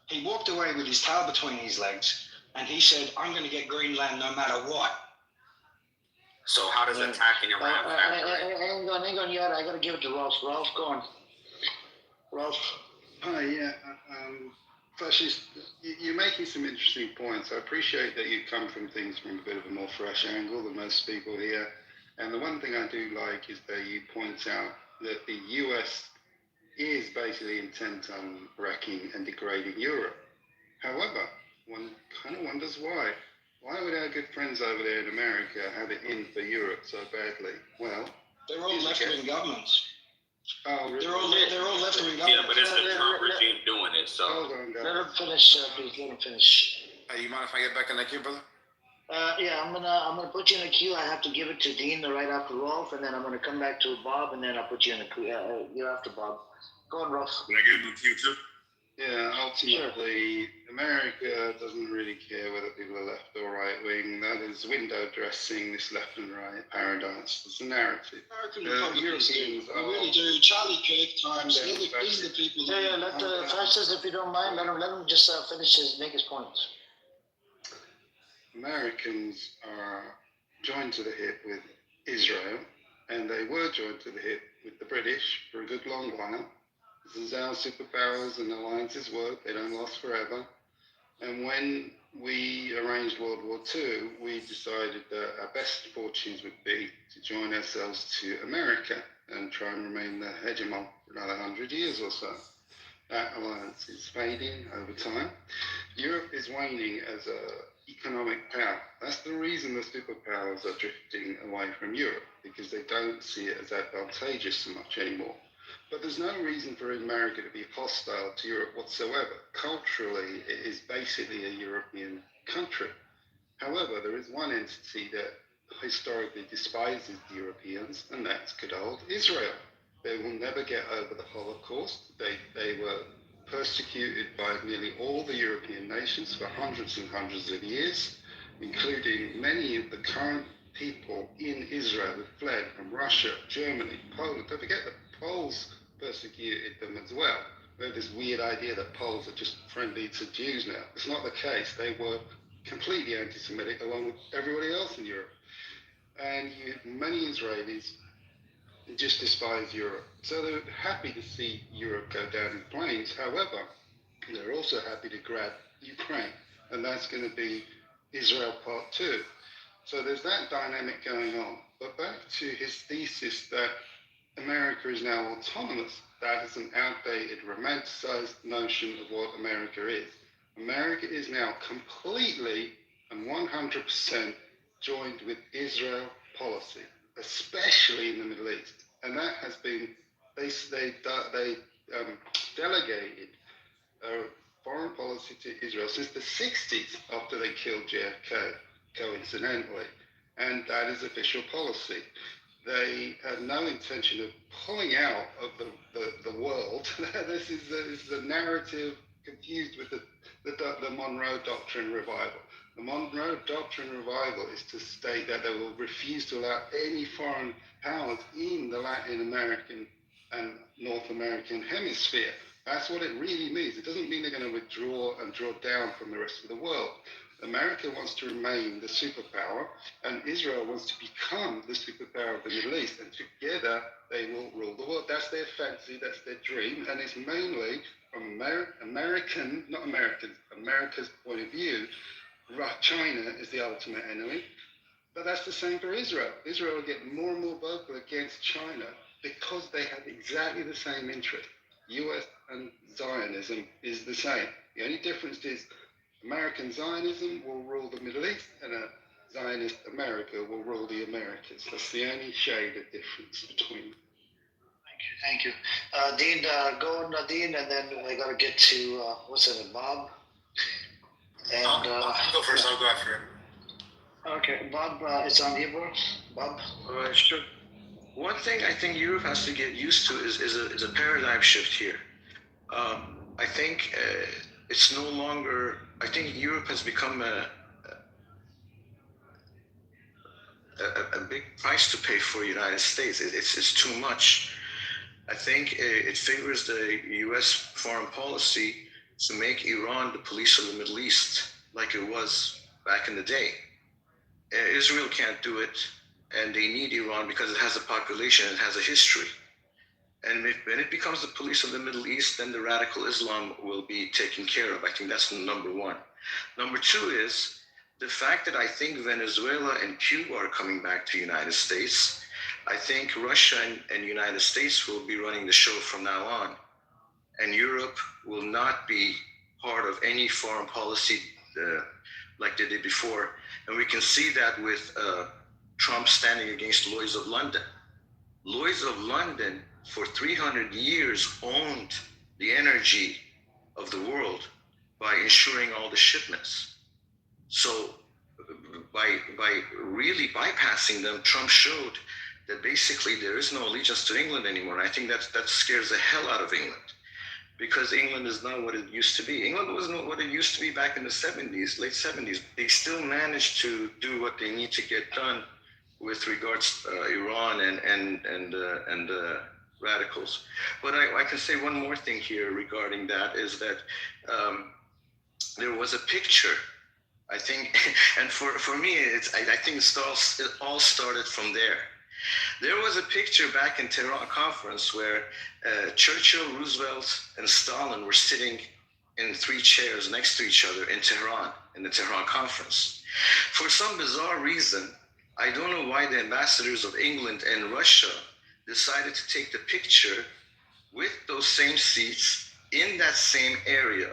Speaker 7: He walked away with his tail between his legs, and he said, I'm going to get Greenland no matter what.
Speaker 2: So how does attacking Iran factor in?
Speaker 5: Hang on, Yada. I got to give it to Rolf. Rolf, go on. Rolf.
Speaker 19: Hi, yeah. Fascist, you're making some interesting points. I appreciate that you come from things from a bit of a more fresh angle than most people here. And the one thing I do like is that you point out that the US is basically intent on wrecking and degrading Europe. However, one kind of wonders why. Why would our good friends over there in America have it in for Europe so badly? Well,
Speaker 7: they're all left-wing governments.
Speaker 19: Oh, really?
Speaker 7: They're all left-wing governments.
Speaker 2: Yeah, but it's the Trump regime doing it, so.
Speaker 5: Let him finish, please. Let him finish.
Speaker 16: Hey, you mind if I get back in that queue, brother?
Speaker 5: Yeah, I'm gonna put you in a queue. I have to give it to Dean right after Rolf, and then I'm gonna come back to Bob, and then I'll put you in a queue. You're after Bob. Go on, Rolf.
Speaker 11: Can I get in the queue too?
Speaker 19: Yeah, ultimately, America doesn't really care whether people are left or right wing. That is window dressing this left and right paradise. It's a narrative.
Speaker 7: American Republicans do. They really do. Charlie Kirk times. These are the people.
Speaker 5: Yeah, let Francis, if you don't mind, let him just make his points.
Speaker 19: Americans are joined to the hip with Israel, and they were joined to the hip with the British for a good long while. This is how superpowers and alliances work. They don't last forever. And when we arranged World War II, we decided that our best fortunes would be to join ourselves to America and try and remain the hegemon for another 100 years or so. That alliance is fading over time. Europe is waning as an economic power. That's the reason the superpowers are drifting away from Europe, because they don't see it as advantageous so much anymore. But there's no reason for America to be hostile to Europe whatsoever. Culturally, it is basically a European country. However, there is one entity that historically despises the Europeans, and that's good old Israel. They will never get over the Holocaust. They were persecuted by nearly all the European nations for hundreds and hundreds of years, including many of the current people in Israel who fled from Russia, Germany, Poland. Don't forget the Poles persecuted them as well. We have this weird idea that Poles are just friendly to Jews now. It's not the case. They were completely anti-Semitic along with everybody else in Europe. And many Israelis just despise Europe. So they're happy to see Europe go down in flames. However, they're also happy to grab Ukraine, and that's going to be Israel Part 2. So there's that dynamic going on. But back to his thesis that America is now autonomous, that is an outdated, romanticized notion of what America is. America is now completely and 100% joined with Israel policy, especially in the Middle East. And that has been, they delegated foreign policy to Israel since the 60s after they killed JFK, coincidentally. And that is official policy. They have no intention of pulling out of the world. This is the narrative confused with the Monroe Doctrine revival. The Monroe Doctrine revival is to state that they will refuse to allow any foreign powers in the Latin American and North American hemisphere. That's what it really means. It doesn't mean they're going to withdraw and draw down from the rest of the world. America wants to remain the superpower, and Israel wants to become the superpower of the Middle East, and together they will rule the world. That's their fancy, that's their dream, and it's mainly from America's point of view. China is the ultimate enemy, but that's the same for Israel. Israel will get more and more vocal against China because they have exactly the same interest. US and Zionism is the same. The only difference is American Zionism will rule the Middle East, and a Zionist America will rule the Americas. That's the only shade of difference between them.
Speaker 5: Thank you. Dean, go on, Dean, and then I got to get to, what's it, Bob? And,
Speaker 20: I'll go first. I'll go after him.
Speaker 5: Okay, Bob, it's on you, bro. Bob?
Speaker 13: Sure. One thing I think Europe has to get used to is a paradigm shift here. I think it's no longer. I think Europe has become a big price to pay for the United States. It's too much. I think it favors the U.S. foreign policy to make Iran the police of the Middle East, like it was back in the day. Israel can't do it, and they need Iran because it has a population, it has a history. And when it becomes the police of the Middle East, then the radical Islam will be taken care of. I think that's number one. Number two is the fact that I think Venezuela and Cuba are coming back to the United States. I think Russia and the United States will be running the show from now on. And Europe will not be part of any foreign policy like they did before. And we can see that with Trump standing against Lloyd's of London. Lloyd's of London for 300 years owned the energy of the world by ensuring all the shipments. So by really bypassing them, Trump showed that basically there is no allegiance to England anymore. And I think that scares the hell out of England, because England is not what it used to be. England wasn't what it used to be back in the 70s, late 70s. They still managed to do what they need to get done with regards to Iran and radicals. But I can say one more thing here regarding that, is that there was a picture, I think, and for me, I think it all started from there. There was a picture back in Tehran conference where Churchill, Roosevelt, and Stalin were sitting in 3 chairs next to each other in Tehran, in the Tehran conference. For some bizarre reason, I don't know why the ambassadors of England and Russia decided to take the picture with those same seats in that same area,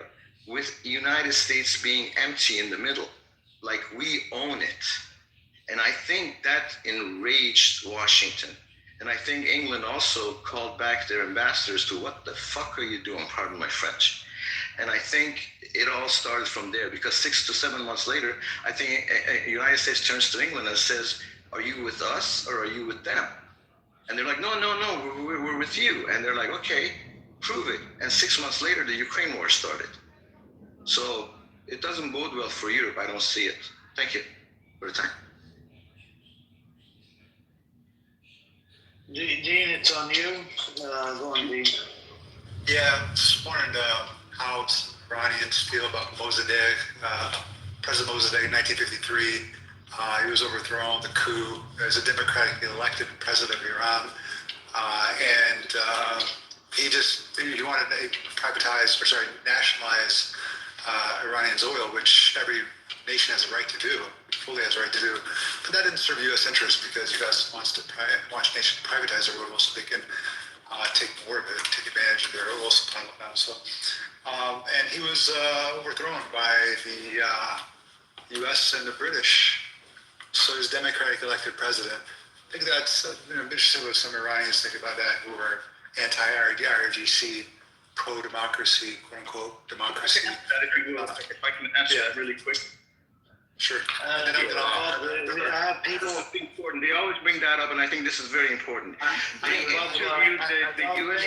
Speaker 13: with the United States being empty in the middle, like we own it. And I think that enraged Washington. And I think England also called back their ambassadors to, what the fuck are you doing? Pardon my French. And I think it all started from there, because 6 to 7 months later, I think the United States turns to England and says, are you with us or are you with them? And they're like, no, we're with you. And they're like, okay, prove it. And 6 months later, the Ukraine war started. So it doesn't bode well for Europe. I don't see it. Thank you for the time.
Speaker 5: Dean, it's on you. Go on, Dean.
Speaker 20: Yeah, just wondering how Iranians feel about Mossadegh, President Mossadegh in 1953. He was overthrown, the coup. He was a democratically elected president of Iran. He wanted to nationalize Iranian's oil, which every nation has a right to do, fully has a right to do. But that didn't serve U.S. interests, because U.S. wants nations to privatize their oil so they can take more of it, take advantage of their oil supply now. So, and he was overthrown by the U.S. and the British. So he's democratically elected president. I think that's interesting what some Iranians think about that, who are anti-IRGC, pro-democracy, quote-unquote democracy.
Speaker 19: If I can answer that really quick.
Speaker 20: Sure.
Speaker 5: People.
Speaker 13: Important. They always bring that up, and I think this is very important. They interviewed the U.S.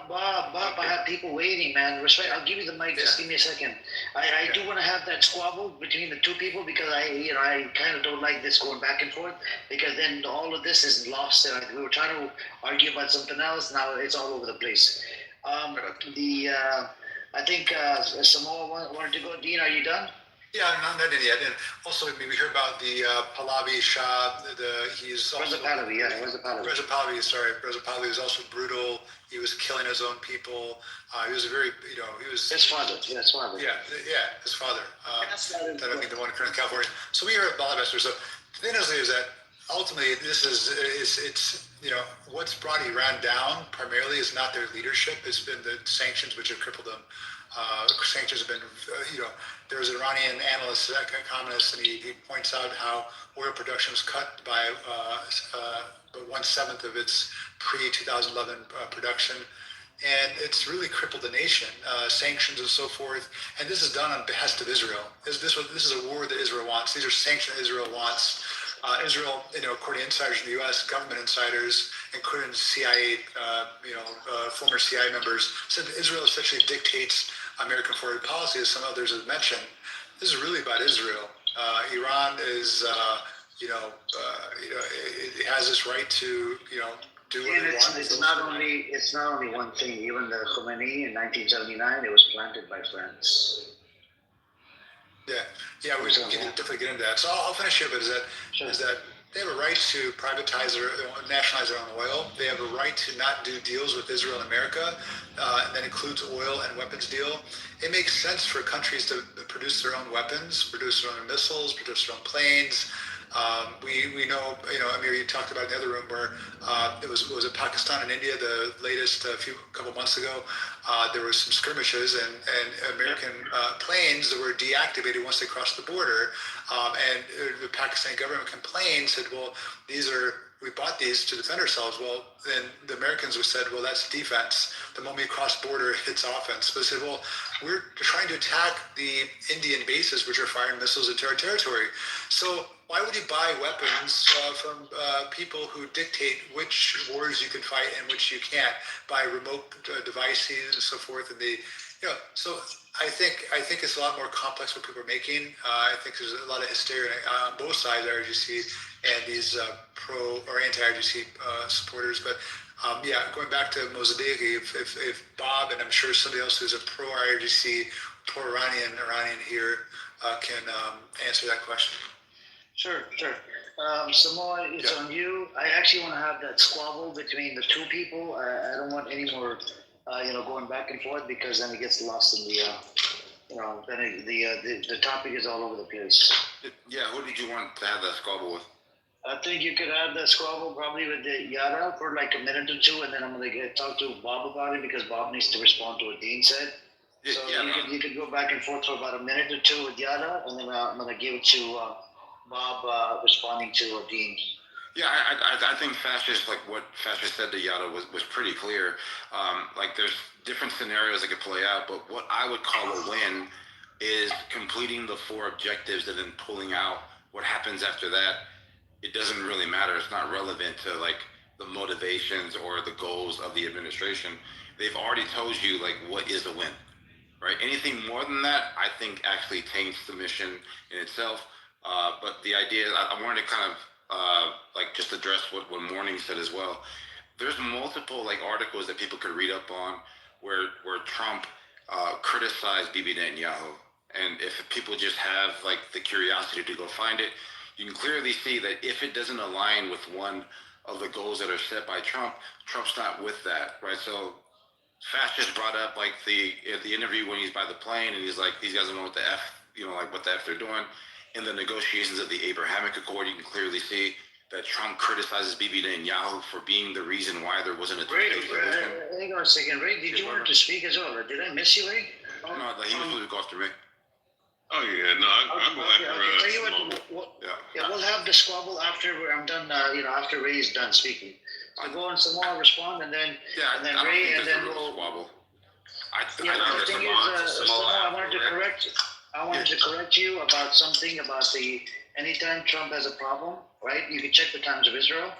Speaker 5: Bob, I have people waiting, man. Respect. I'll give you the mic. Just give me a second. I do want to have that squabble between the two people, because I kind of don't like this going back and forth, because then all of this is lost. And we were trying to argue about something else. Now it's all over the place. I think Samoa wanted to go. Dean, are you done?
Speaker 20: Yeah, not yet. And also, we hear about the Pahlavi Shah. He's also
Speaker 5: Reza Pahlavi.
Speaker 20: Reza Pahlavi was also brutal. He was killing his own people. He was a very, he was
Speaker 5: his father. Yeah, his father.
Speaker 20: Yeah, his father. That I think the one in California. So we hear about that. So the thing is that ultimately, this it's what's brought Iran down primarily is not their leadership. It's been the sanctions which have crippled them. Sanctions have been, there was an Iranian analyst, economist, and he points out how oil production was cut by 1/7 of its pre-2011 production. And it's really crippled the nation, sanctions and so forth. And this is done on behest of Israel. This is a war that Israel wants. These are sanctions Israel wants. Israel, according to insiders in the U.S., government insiders, including CIA, former CIA members, said that Israel essentially dictates American foreign policy, as some others have mentioned. This is really about Israel. Iran is, it has this right to, do what it wants.
Speaker 5: It's not only one thing. Even the Khomeini in 1979, it was planted by France.
Speaker 20: Yeah, we can definitely get into that. So I'll finish here, but is that they have a right to privatize or nationalize their own oil. They have a right to not do deals with Israel and America, and that includes oil and weapons deal. It makes sense for countries to produce their own weapons, produce their own missiles, produce their own planes. We know, Amir, you talked about in the other room where it was Pakistan and India, the latest couple months ago. There were some skirmishes and American planes that were deactivated once they crossed the border. And the Pakistani government complained, said, well, these are we bought these to defend ourselves. Well, then the Americans have said, well, that's defense. The moment you cross border, it's offense. But they said, well, we're trying to attack the Indian bases, which are firing missiles into our territory. So why would you buy weapons from people who dictate which wars you can fight and which you can't, by remote devices and so forth? And so I think it's a lot more complex what people are making. I think there's a lot of hysteria on both sides, RGC and these pro or anti-RGC supporters. But going back to Mozambique, if Bob, and I'm sure somebody else who's a pro IRGC, pro Iranian here can answer that question.
Speaker 5: Sure. Samoa, it's on you. I actually want to have that squabble between the two people. I don't want any more, going back and forth, because then it gets lost in the, then the topic is all over the place.
Speaker 14: Yeah, who did you want to have that squabble with?
Speaker 5: I think you could have that squabble probably with the Yara for like a minute or two, and then I'm going to talk to Bob about it, because Bob needs to respond to what Dean said. So you could go back and forth for about a minute or two with Yara, and then I'm going to give it to Bob responding to Dean.
Speaker 14: Yeah, I think Fascist, like what Fascist said to Yada was pretty clear. Like there's different scenarios that could play out, but what I would call a win is completing the 4 objectives and then pulling out what happens after that. It doesn't really matter. It's not relevant to like the motivations or the goals of the administration. They've already told you like what is a win, right? Anything more than that, I think actually taints the mission in itself. But the idea, I wanted to kind of like just address what Morning said as well. There's multiple like articles that people could read up on where Trump criticized Bibi Netanyahu, and if people just have like the curiosity to go find it, you can clearly see that if it doesn't align with one of the goals that are set by Trump, Trump's not with that, right? So Fast just brought up like the interview when he's by the plane, and he's like, these guys don't know what the F, like what the F they're doing. In the negotiations of the Abrahamic Accord, you can clearly see that Trump criticizes Bibi Netanyahu for being the reason why there wasn't a two-state solution.
Speaker 5: Hang on a second, Ray. Did you want to speak as well? Did I miss you, Ray?
Speaker 14: No, he was supposed to go after me.
Speaker 11: Oh yeah, no, I'm going after
Speaker 5: we'll have the squabble after I'm done. After Ray is done speaking. So go on, Samoa, respond, and then Ray, and then we'll squabble. The thing is, Samoa, I wanted to correct you about something about anytime Trump has a problem, right? You can check the Times of Israel.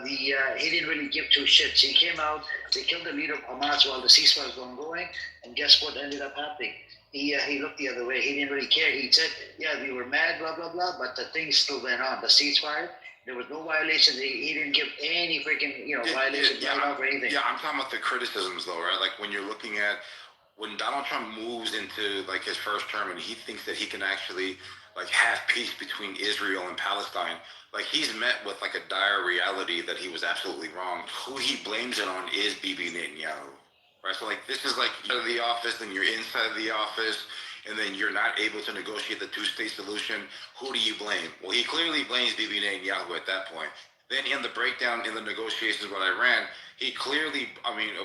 Speaker 5: He didn't really give 2 shits. He came out, they killed the leader of Hamas while the ceasefire was going, and guess what ended up happening? He looked the other way. He didn't really care. He said, we were mad, blah, blah, blah, but the thing still went on. The ceasefire, there was no violation. He didn't give any freaking, violation or anything.
Speaker 14: Yeah, I'm talking about the criticisms though, right? Like when you're looking at, when Donald Trump moves into like his first term and he thinks that he can actually like have peace between Israel and Palestine, like he's met with like a dire reality that he was absolutely wrong. Who he blames it on is Bibi Netanyahu, right? So like this is like you're out of the office, then you're inside of the office, and then you're not able to negotiate the 2-state solution. Who do you blame? Well, he clearly blames Bibi Netanyahu at that point. Then in the breakdown in the negotiations with Iran, he clearly,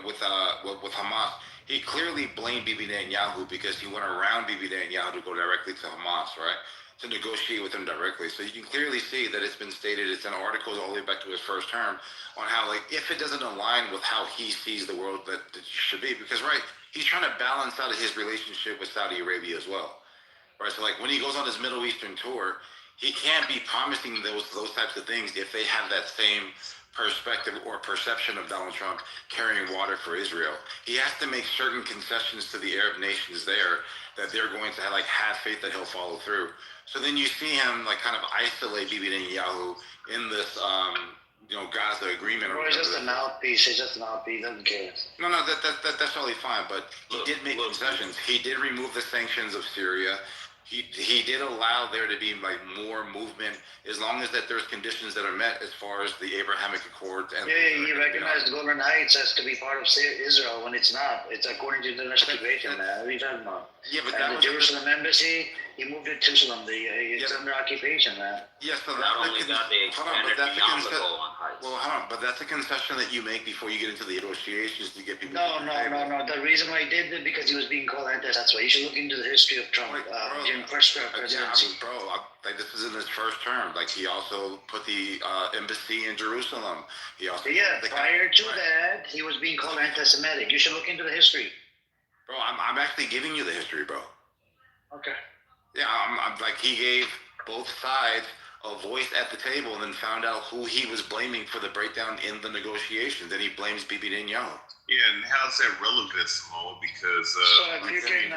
Speaker 14: with Hamas, he clearly blamed Bibi Netanyahu because he went around Bibi Netanyahu to go directly to Hamas, right? To negotiate with him directly. So you can clearly see that it's been stated, it's in articles all the way back to his first term, on how, like, if it doesn't align with how he sees the world that it should be, because, right, he's trying to balance out his relationship with Saudi Arabia as well, right? So, like, when he goes on his Middle Eastern tour, he can't be promising those types of things if they have that same perspective or perception of Donald Trump carrying water for Israel. He has to make certain concessions to the Arab nations there that they're going to have faith that he'll follow through. So then you see him kind of isolate Bibi Netanyahu in this Gaza agreement.
Speaker 5: Or he's just an mouthpiece. He's just an mouthpiece. He doesn't care.
Speaker 14: No, that's totally fine. But he did make concessions. He did remove the sanctions of Syria. He did allow there to be more movement as long as that there's conditions that are met as far as the Abrahamic Accords. And
Speaker 5: he recognized the Golan Heights as to be part of Israel when it's not. It's according to the international situation, man. What are you talking about?
Speaker 14: Yeah, but
Speaker 5: the Jerusalem embassy He moved to Jerusalem. It's under occupation, man.
Speaker 16: Yes, so
Speaker 4: Not only that, they
Speaker 16: hold on, but
Speaker 4: expanded
Speaker 16: that's a
Speaker 4: beyond the
Speaker 16: concession.
Speaker 4: Golan Heights.
Speaker 16: Well, hold on, but that's a concession that you make before you get into the negotiations to get people.
Speaker 5: No. The reason why he did it because he was being called anti. That's why you should look into the history of Trump during first presidency.
Speaker 16: Like this is in his first term. Like he also put the embassy in Jerusalem. He also
Speaker 5: Prior to that, he was being called anti-Semitic. You should look into the history.
Speaker 16: Bro, I'm actually giving you the history, bro.
Speaker 5: Okay.
Speaker 16: Yeah, I'm like he gave both sides a voice at the table and then found out who he was blaming for the breakdown in the negotiations. Then he blames Bibi Netanyahu.
Speaker 11: Yeah, and how's that relevant, Samoa? Because
Speaker 5: so if you can,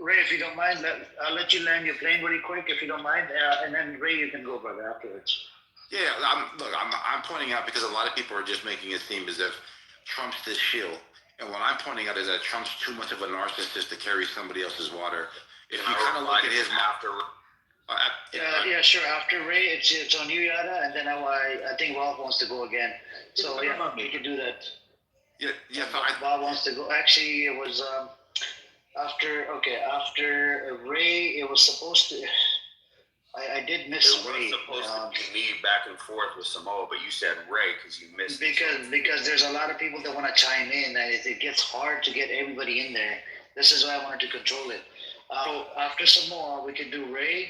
Speaker 5: Ray, if you don't mind, I'll let you land your plane really quick, if you don't mind, and then Ray, you can go, brother, afterwards.
Speaker 16: Yeah, I'm pointing out because a lot of people are just making it seem as if Trump's this shill. And what I'm pointing out is that Trump's too much of a narcissist to carry somebody else's water. If you kind of look at his after.
Speaker 5: Sure. After Ray, it's on you, Yada, and then I think Bob wants to go again. So yeah, we can do that.
Speaker 16: Yeah.
Speaker 5: Bob wants to go. Actually, it was after Ray. It was supposed to. I did miss Ray.
Speaker 2: It was supposed to be me back and forth with Samoa, but you said Ray because you missed.
Speaker 5: Because there's a lot of people that want to chime in, and it gets hard to get everybody in there. This is why I wanted to control it. So after Samoa, we could do Ray,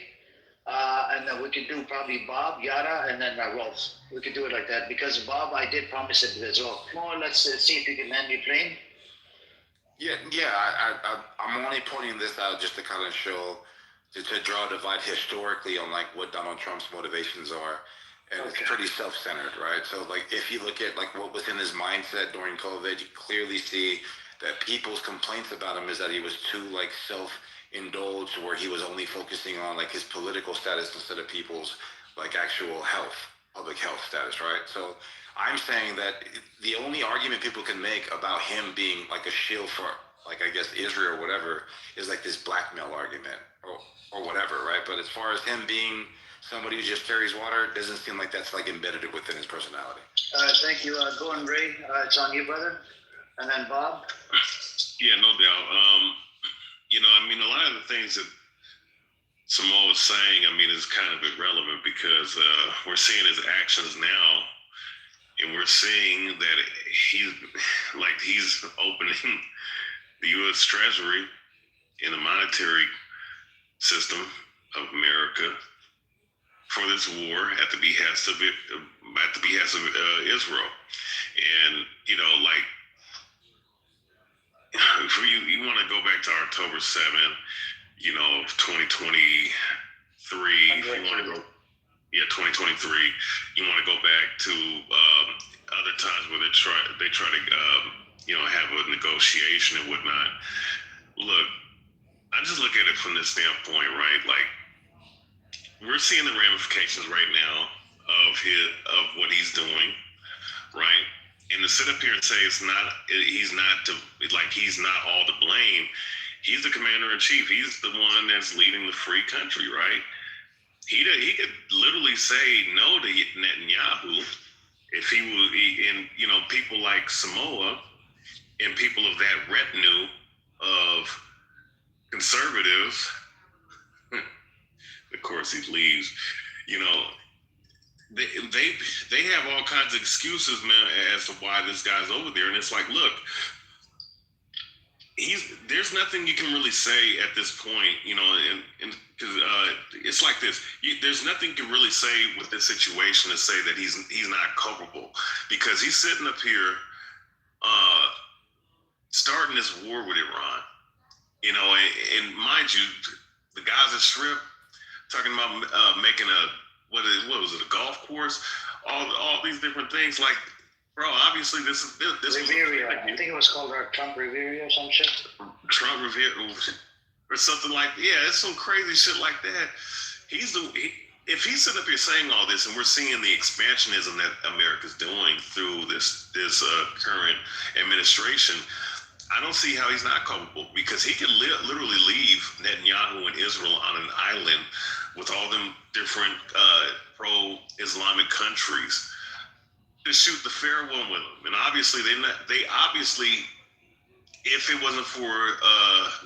Speaker 5: and then we could do probably Bob, Yada, and then Rolf. We could do it like that because Bob, I did promise it as well. More, let's see if you can land your plane.
Speaker 16: I'm only pointing this out just to kind of show, to draw a divide historically on like what Donald Trump's motivations are. And it's pretty self-centered, right? So like if you look at like what was in his mindset during COVID, you clearly see that people's complaints about him is that he was too like self-indulged, where he was only focusing on like his political status instead of people's like actual health, public health status, right? So I'm saying that the only argument people can make about him being like a shield for like I guess Israel or whatever is like this blackmail argument or whatever, right? But as far as him being somebody who just carries water, it doesn't seem like that's like embedded within his personality.
Speaker 5: Thank you. Go on, Ray. It's on you, brother. And then Bob.
Speaker 11: Yeah, no doubt. I mean, a lot of the things that Samoa is saying, I mean, is kind of irrelevant because we're seeing his actions now, and we're seeing that he's opening the U.S. Treasury in the monetary system of America for this war at the behest of Israel. And if you want to go back to October 7th, 2023, if you want to go 2023, you want to go back to other times where they try to have a negotiation and whatnot. Look, I just look at it from this standpoint, right? Like, we're seeing the ramifications right now of what he's doing, right? And to sit up here and say he's not all to blame. He's the commander in chief. He's the one that's leading the free country, right? He could literally say no to Netanyahu if he would, and people like Samoa and people of that retinue of conservatives. Of course, he leaves. They have all kinds of excuses, man, as to why this guy's over there, and it's like, look, there's nothing you can really say at this point, and because it's like this. There's nothing you can really say with this situation to say that he's not culpable, because he's sitting up here, starting this war with Iran, and mind you, the Gaza Strip, talking about making what was it, a golf course, all these different things, like, bro, obviously this
Speaker 5: Riviera. I think it was called Trump Riviera or some shit.
Speaker 11: Trump Riviera or something like that. Yeah, it's some crazy shit like that. If he's sitting up here saying all this, and we're seeing the expansionism that America's doing through this current administration, I don't see how he's not culpable, because he could literally leave Netanyahu and Israel on an island with all them different pro-Islamic countries to shoot the fair one with them. And obviously they obviously if it wasn't for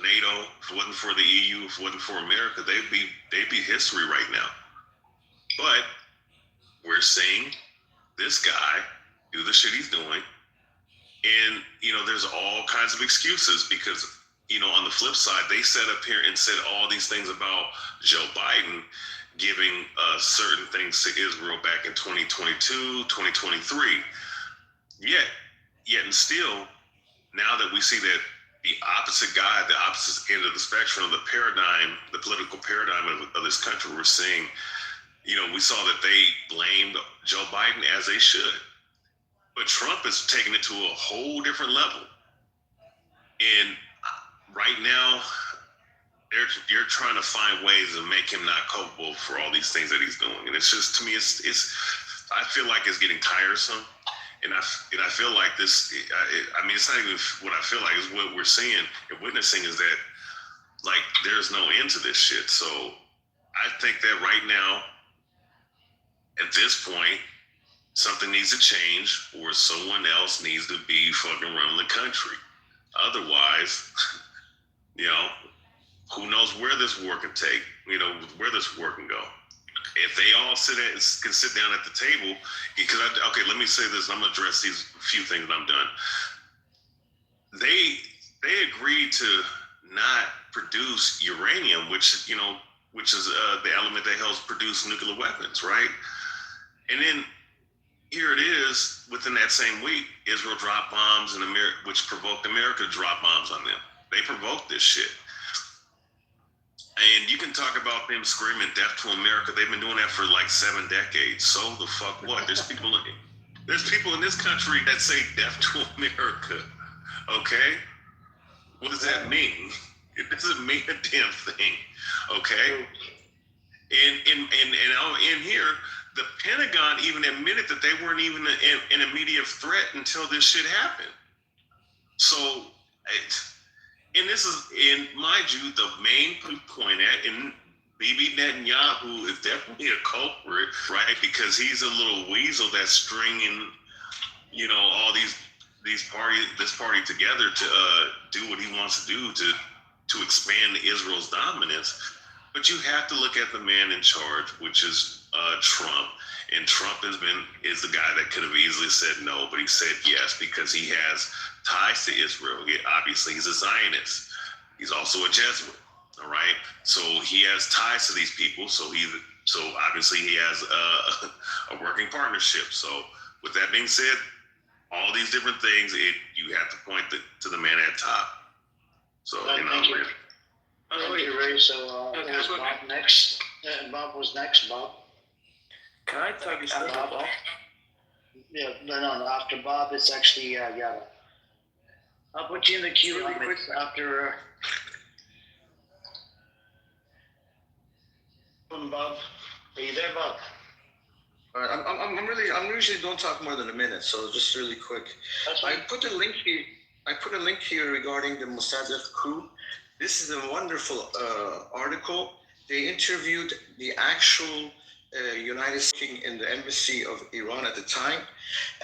Speaker 11: NATO, if it wasn't for the EU, if it wasn't for America, they'd be history right now. But we're seeing this guy do the shit he's doing, and there's all kinds of excuses because on the flip side, they sat up here and said all these things about Joe Biden giving certain things to Israel back in 2022, 2023. Yet and still, now that we see that the opposite guy, the opposite end of the spectrum of the paradigm, the political paradigm of this country, we're seeing, we saw that they blamed Joe Biden, as they should. But Trump is taking it to a whole different level. And right now, they're trying to find ways to make him not culpable for all these things that he's doing. And it's just, to me, it's I feel like it's getting tiresome. And I feel like this, it's not even what I feel like, it's what we're seeing and witnessing is that, like, there's no end to this shit. So I think that right now, at this point, something needs to change or someone else needs to be fucking running the country. Otherwise, who knows where this war can take, where this war can go. If they all can sit down at the table, because let me say this, I'm gonna address these few things and I'm done. They agreed to not produce uranium, which is the element that helps produce nuclear weapons, right? And then here it is, within that same week, Israel dropped bombs in America, which provoked America to drop bombs on them. They provoked this shit. And you can talk about them screaming death to America. They've been doing that for like 7 decades. So the fuck what? There's people in this country that say death to America. Okay? What does that mean? It doesn't mean a damn thing. Okay? And in here, the Pentagon even admitted that they weren't even an immediate threat until this shit happened. So, and this is, and mind you, the main point and Bibi Netanyahu is definitely a culprit, right? Because he's a little weasel that's stringing, all this party together to do what he wants to do to expand Israel's dominance. But you have to look at the man in charge, which is Trump. And Trump is the guy that could have easily said no, but he said yes because he has ties to Israel. Obviously, he's a Zionist. He's also a Jesuit. All right, so he has ties to these people. So obviously he has a working partnership. So with that being said, all these different things, you have to point to the man at top. So
Speaker 5: thank you. Thank you, Ray. So was Bob next? Bob was next. Bob.
Speaker 3: Can I talk about Bob?
Speaker 5: Yeah, no. After Bob, it's actually Yada. I'll put you in the queue really quick after. Bob, are you there, Bob?
Speaker 13: All right, I'm usually don't talk more than a minute, so just really quick. I put a link here regarding the Mossadegh coup. This is a wonderful article. They interviewed the actual United States in the embassy of Iran at the time,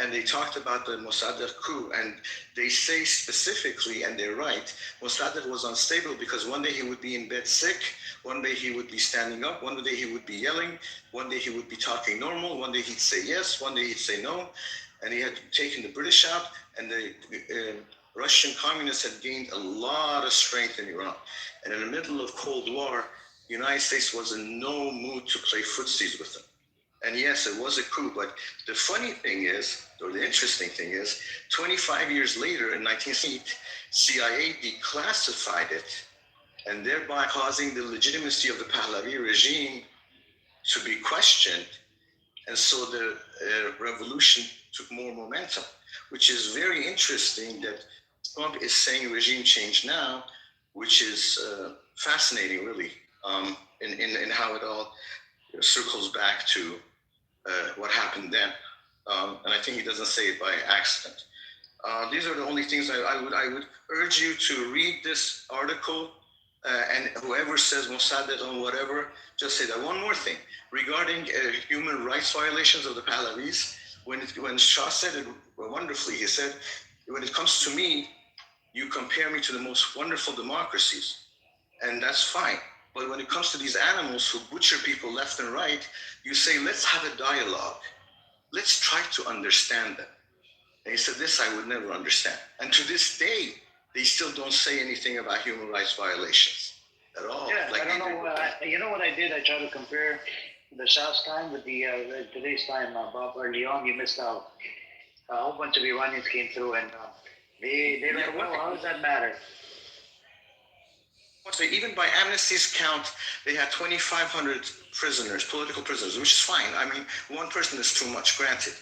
Speaker 13: and they talked about the Mossadegh coup, and they say specifically, and they're right, Mossadegh was unstable because one day he would be in bed sick, one day he would be standing up, one day he would be yelling, one day he would be talking normal, one day he'd say yes, one day he'd say no, and he had taken the British out, and the Russian communists had gained a lot of strength in Iran. And in the middle of Cold War, the United States was in no mood to play footsies with them. And yes, it was a coup, but the funny thing is, or the interesting thing is, 25 years later in 1980, CIA declassified it, and thereby causing the legitimacy of the Pahlavi regime to be questioned. And so the revolution took more momentum, which is very interesting that Trump is saying regime change now, which is fascinating, really, in how it all circles back to what happened then. And I think he doesn't say it by accident. These are the only things I would urge you to read this article, and whoever says Mossadegh or whatever, just say that. One more thing regarding human rights violations of the Pahlavis. When Shah said it wonderfully, he said, when it comes to me, you compare me to the most wonderful democracies, and that's fine. But when it comes to these animals who butcher people left and right, you say, let's have a dialogue. Let's try to understand them. And he said, this I would never understand. And to this day, they still don't say anything about human rights violations at all.
Speaker 5: Yeah,
Speaker 13: Like
Speaker 5: I don't know what you know what I did. I tried to compare the South's time with the today's time. Bob early on, you missed out. A whole bunch of Iranians came through, and they don't know. How does that matter?
Speaker 13: So even by Amnesty's count, they had 2,500 prisoners, political prisoners, which is fine. I mean, one person is too much, granted.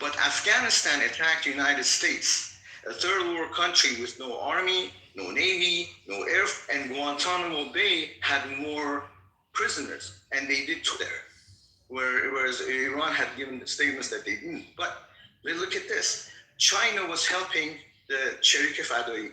Speaker 13: But Afghanistan attacked the United States, a third world country with no army, no navy, no air, and Guantanamo Bay had more prisoners, and they did too there. Whereas Iran had given statements that they didn't. But look at this. China was helping the Cherokee Fadoi.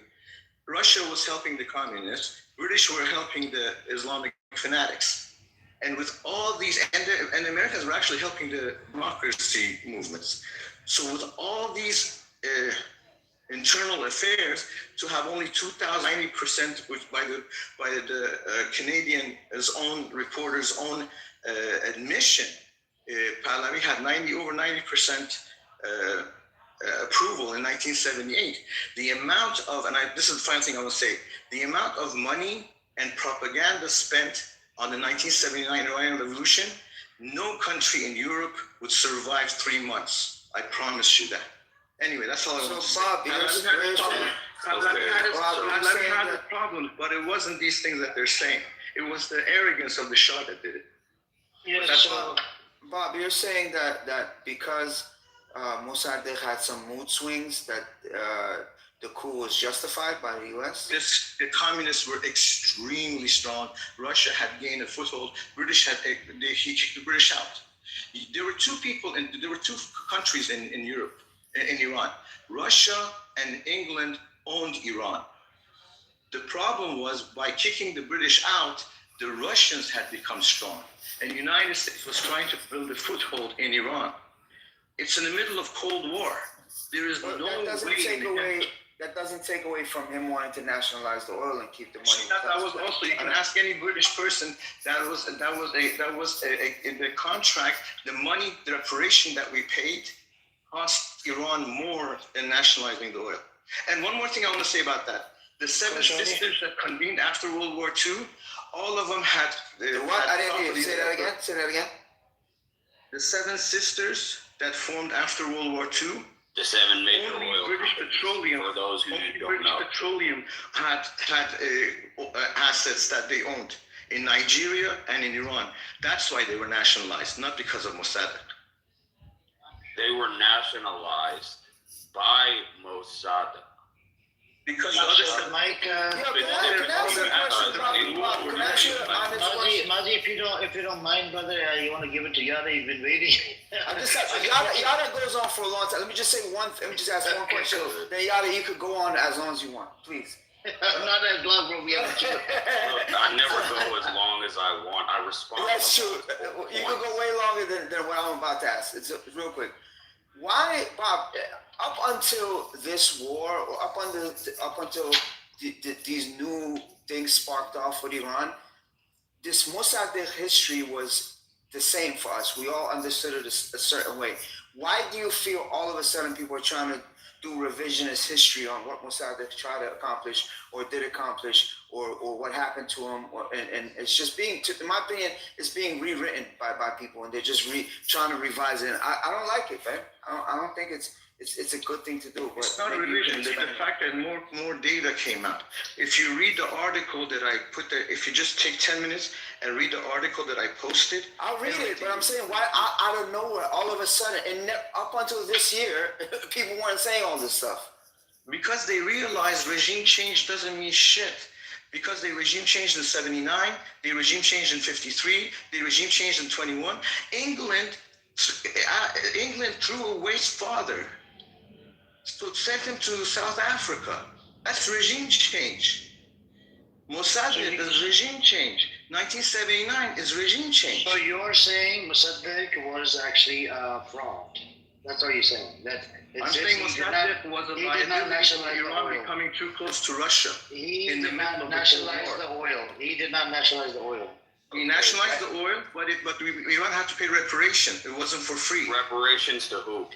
Speaker 13: Russia was helping the communists. British were helping the Islamic fanatics. And with all these, and the Americans were actually helping the democracy movements. So with all these internal affairs, to have only 2,090%, which by the Canadian's own reporter's own admission, Pahlavi had over 90% approval in 1978. The amount of, this is the final thing I want to say, the amount of money and propaganda spent on the 1979 Iranian Revolution, no country in Europe would survive 3 months. I promise you that. Anyway, that's all I want to say.
Speaker 10: Bob,
Speaker 13: Pahlavi had a problem, but it wasn't these things that they're saying. It was the arrogance of the Shah that did it.
Speaker 5: Yeah,
Speaker 10: Bob, you're saying that because Mossadegh had some mood swings, that the coup was justified by the U.S.?
Speaker 13: The communists were extremely strong. Russia had gained a foothold. British had he kicked the British out. There were two countries in Europe, in Iran. Russia and England owned Iran. The problem was, by kicking the British out, the Russians had become strong, and the United States was trying to build a foothold in Iran. It's in the middle of Cold War. There is no way.
Speaker 10: That doesn't take away from him wanting to nationalize the oil and keep the money.
Speaker 13: That was also, you can ask any British person. That was in the contract. The money, the reparation that we paid, cost Iran more than nationalizing the oil. And one more thing I want to say about that: the seven sisters that convened after World War II, all of them had
Speaker 10: what? I didn't hear. Say that again. Say that again.
Speaker 13: The seven sisters that formed after World War II.
Speaker 4: The seven major oil
Speaker 13: British Petroleum,
Speaker 4: for those who
Speaker 13: only
Speaker 4: don't
Speaker 13: British
Speaker 4: know.
Speaker 13: Petroleum had assets that they owned in Nigeria and in Iran. That's why they were nationalized, not because of Mossadegh.
Speaker 4: They were nationalized by Mossadegh.
Speaker 13: Because the other side,
Speaker 5: Mike, Mazi, if you don't mind, brother, you want to give it to Yada? You've been waiting.
Speaker 10: Yada goes on for a long time. Let me just say let me just ask one question. Then Yada, you could go on as long as you want, please.
Speaker 5: Not as long, bro. We have to.
Speaker 4: Look, I never go as long as I want. I respond.
Speaker 10: That's true. You could go way longer than what I'm about to ask. It's real quick. Why, Bob? Up until this war, or up until these new things sparked off with Iran, this Mossadegh history was the same for us. We all understood it a certain way. Why do you feel all of a sudden people are trying to do revisionist history on what Mossadegh tried to accomplish or did accomplish or what happened to him? And it's just being, in my opinion, it's being rewritten by people, and they're just trying to revise it. I don't like it, man. I don't think it's a good thing to do. But
Speaker 13: it's not a revision. It's the fact that more data came out. If you read the article that I put there, if you just take 10 minutes and read the article that I posted.
Speaker 10: I'll read it, but I'm saying why out of nowhere, all of a sudden, and up until this year, people weren't saying all this stuff.
Speaker 13: Because they realized regime change doesn't mean shit. Because the regime changed in 79, the regime changed in 53, the regime changed in 21. England threw away his father. So sent him to South Africa. That's regime change. Mossadegh is regime change. 1979 is regime change.
Speaker 5: So you're saying Mossadegh was actually a fraud? That's what you're saying.
Speaker 13: I'm saying Mossadegh was a liability for Iran becoming too close to Russia.
Speaker 5: He
Speaker 13: in the
Speaker 5: did
Speaker 13: middle
Speaker 5: not
Speaker 13: of the
Speaker 5: nationalize
Speaker 13: Cold
Speaker 5: the
Speaker 13: War.
Speaker 5: oil. He did not nationalize the oil.
Speaker 13: He nationalized the oil, but Iran had to pay reparation. It wasn't for free.
Speaker 2: Reparations to who?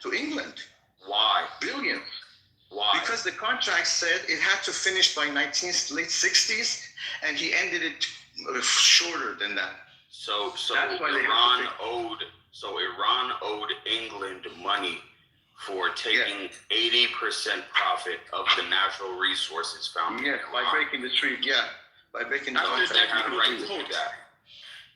Speaker 13: To England.
Speaker 2: Why?
Speaker 13: Billions.
Speaker 2: Why?
Speaker 13: Because the contract said it had to finish by late 60s, and he ended it shorter than that.
Speaker 2: So
Speaker 13: That's why
Speaker 2: Iran owed England money for taking 80% profit of the natural resources found in
Speaker 13: Yes, by
Speaker 2: Iran.
Speaker 13: breaking the treaty. Yeah, by breaking the
Speaker 2: They
Speaker 13: contract.
Speaker 2: had a right to do that.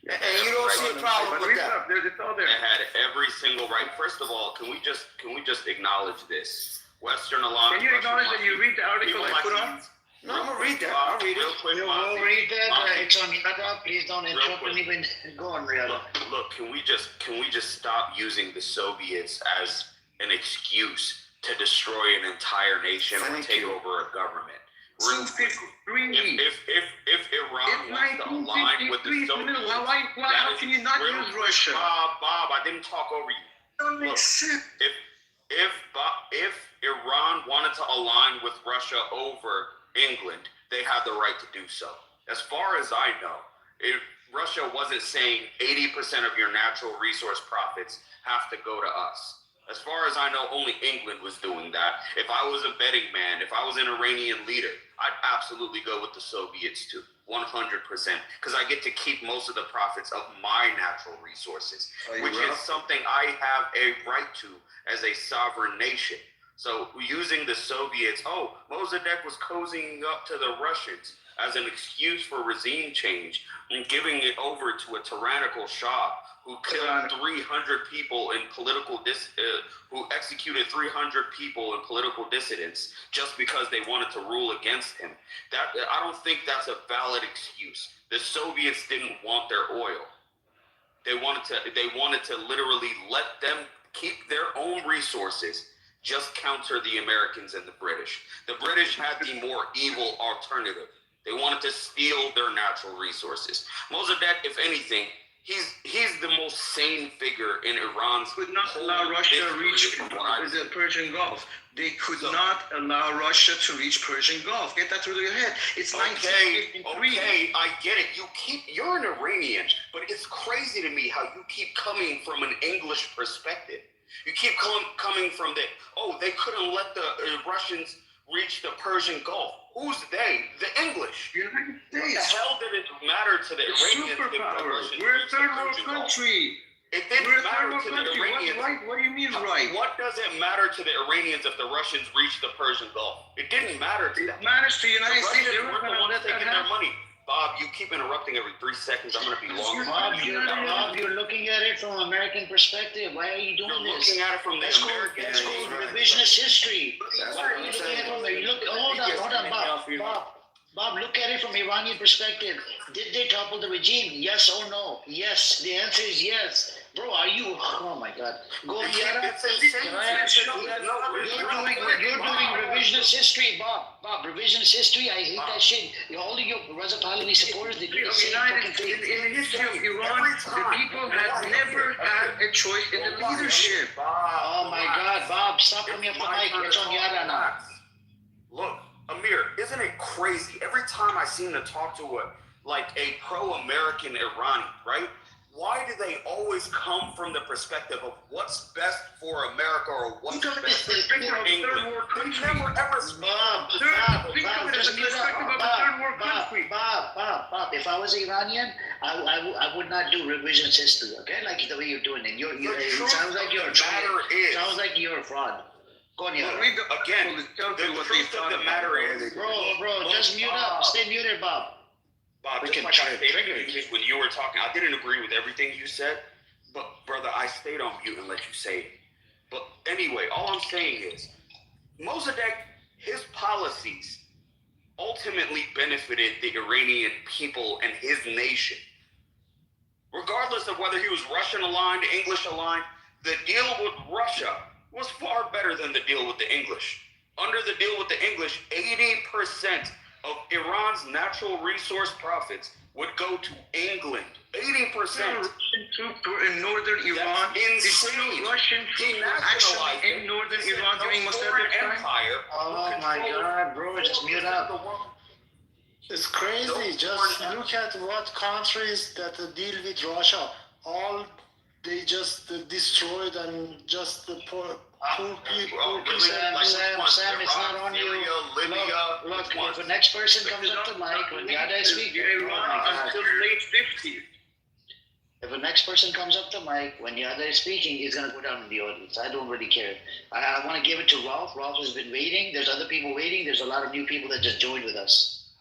Speaker 13: And you don't see a problem with that. It's all there.
Speaker 2: They had every single right. First of all, can we just acknowledge this? Western Alliance.
Speaker 13: Can you acknowledge that you read the article I put on?
Speaker 2: No, I'm gonna read that. I'll read it.
Speaker 5: You will read that. It's on Yada. Please don't interrupt anyone. Go on, Riyadh.
Speaker 2: Look, can we just stop using the Soviets as an excuse to destroy an entire nation or take over a government? Real quickly, if Iran wants to align with the Soviets,
Speaker 13: how can you not use Russia?
Speaker 2: Bob, I didn't talk over you. Look, if Iran wanted to align with Russia over England, they have the right to do so. As far as I know, Russia wasn't saying 80% of your natural resource profits have to go to us. As far as I know, only England was doing that. If I was a betting man, if I was an Iranian leader, I'd absolutely go with the Soviets too, 100%, because I get to keep most of the profits of my natural resources, which is something I have a right to as a sovereign nation. So using the Soviets, Mossadegh was cozying up to the Russians as an excuse for regime change and giving it over to a tyrannical Shah who killed 300 people in who executed 300 people in political dissidents just because they wanted to rule against him. I don't think that's a valid excuse. The Soviets didn't want their oil. They wanted to literally let them keep their own resources, just counter the Americans and the British. The British had the more evil alternative. They wanted to steal their natural resources. Mossadegh, if anything, he's the most sane figure in Iran's.
Speaker 13: Could not allow Russia to reach the Persian Gulf. They could not allow Russia to reach Persian Gulf. Get that through your head. It's 1953.
Speaker 2: Okay, I get it. You're an Iranian, but it's crazy to me how you keep coming from an English perspective. You keep coming from they couldn't let the Russians reach the Persian Gulf. Who's they? The English.
Speaker 13: United States.
Speaker 2: What the hell did it matter to the Iranians?
Speaker 13: Superpower. We're a third world country.
Speaker 2: It didn't matter to the Iranians.
Speaker 13: What do you mean right?
Speaker 2: What does it matter to the Iranians if the Russians reach the Persian Gulf? It didn't matter to them.
Speaker 13: It matters to the United States.
Speaker 2: They were the ones taking their money. Bob, you keep interrupting every 3 seconds. I'm going to be long.
Speaker 5: Bob, you're looking at it from an American perspective. Why are you doing this?
Speaker 2: Looking at it from the American
Speaker 5: That's called revisionist history. Why are you looking at it from there? Hold on, Bob, look at it from Iranian perspective. Did they topple the regime? Yes or no? Yes. The answer is yes. Bro, are you? Oh my God. Go Yada. Can I ask you? You're doing revisionist history, Bob. Revisionist history. I hate that shit. All of your Reza Pahlavi supporters, they do the same fucking thing.
Speaker 13: In the history of Iran, the people have never had a choice in the leadership.
Speaker 5: Oh my God, Bob, stop coming up the mic. It's on Yada now.
Speaker 2: Look, Amir, isn't it crazy? Every time I seem to talk to a pro-American Irani, right? Why do they always come from the perspective of what's best for America or what's best for England? They never ever
Speaker 5: Bob, if I was Iranian, I would not do revisionist history, okay? Like the way you're doing it. It sounds like you're a fraud. Sounds like you're a fraud. Go on,
Speaker 2: Again, the truth of the matter is...
Speaker 5: Bro, just mute up. Stay muted, Bob.
Speaker 2: Bob, just like I stated when you were talking, I didn't agree with everything you said, but brother, I stayed on mute and let you say it. But anyway, all I'm saying is, Mossadegh, his policies ultimately benefited the Iranian people and his nation. Regardless of whether he was Russian aligned, English aligned, the deal with Russia was far better than the deal with the English. Under the deal with the English, 80% of Iran's natural resource profits would go to England. 80%.
Speaker 10: In northern Iran.
Speaker 2: That's
Speaker 10: Insane.
Speaker 2: insane.
Speaker 10: Russian troops actually in northern Iran during Mossadegh time.
Speaker 2: Empire.
Speaker 5: Oh my God, bro! Just mute up.
Speaker 19: It's crazy. Just look at what countries that deal with Russia. All they just destroyed and just the poor people.
Speaker 5: Sam, it's not on you. Look, if the next person comes up to mic when Yada is speaking,
Speaker 10: Until late 50s.
Speaker 5: if the next person comes up to mic when Yada is speaking, he's gonna go down in the audience. I don't really care. I want to give it to Rolf. Rolf has been waiting. There's other people waiting. There's a lot of new people that just joined with us.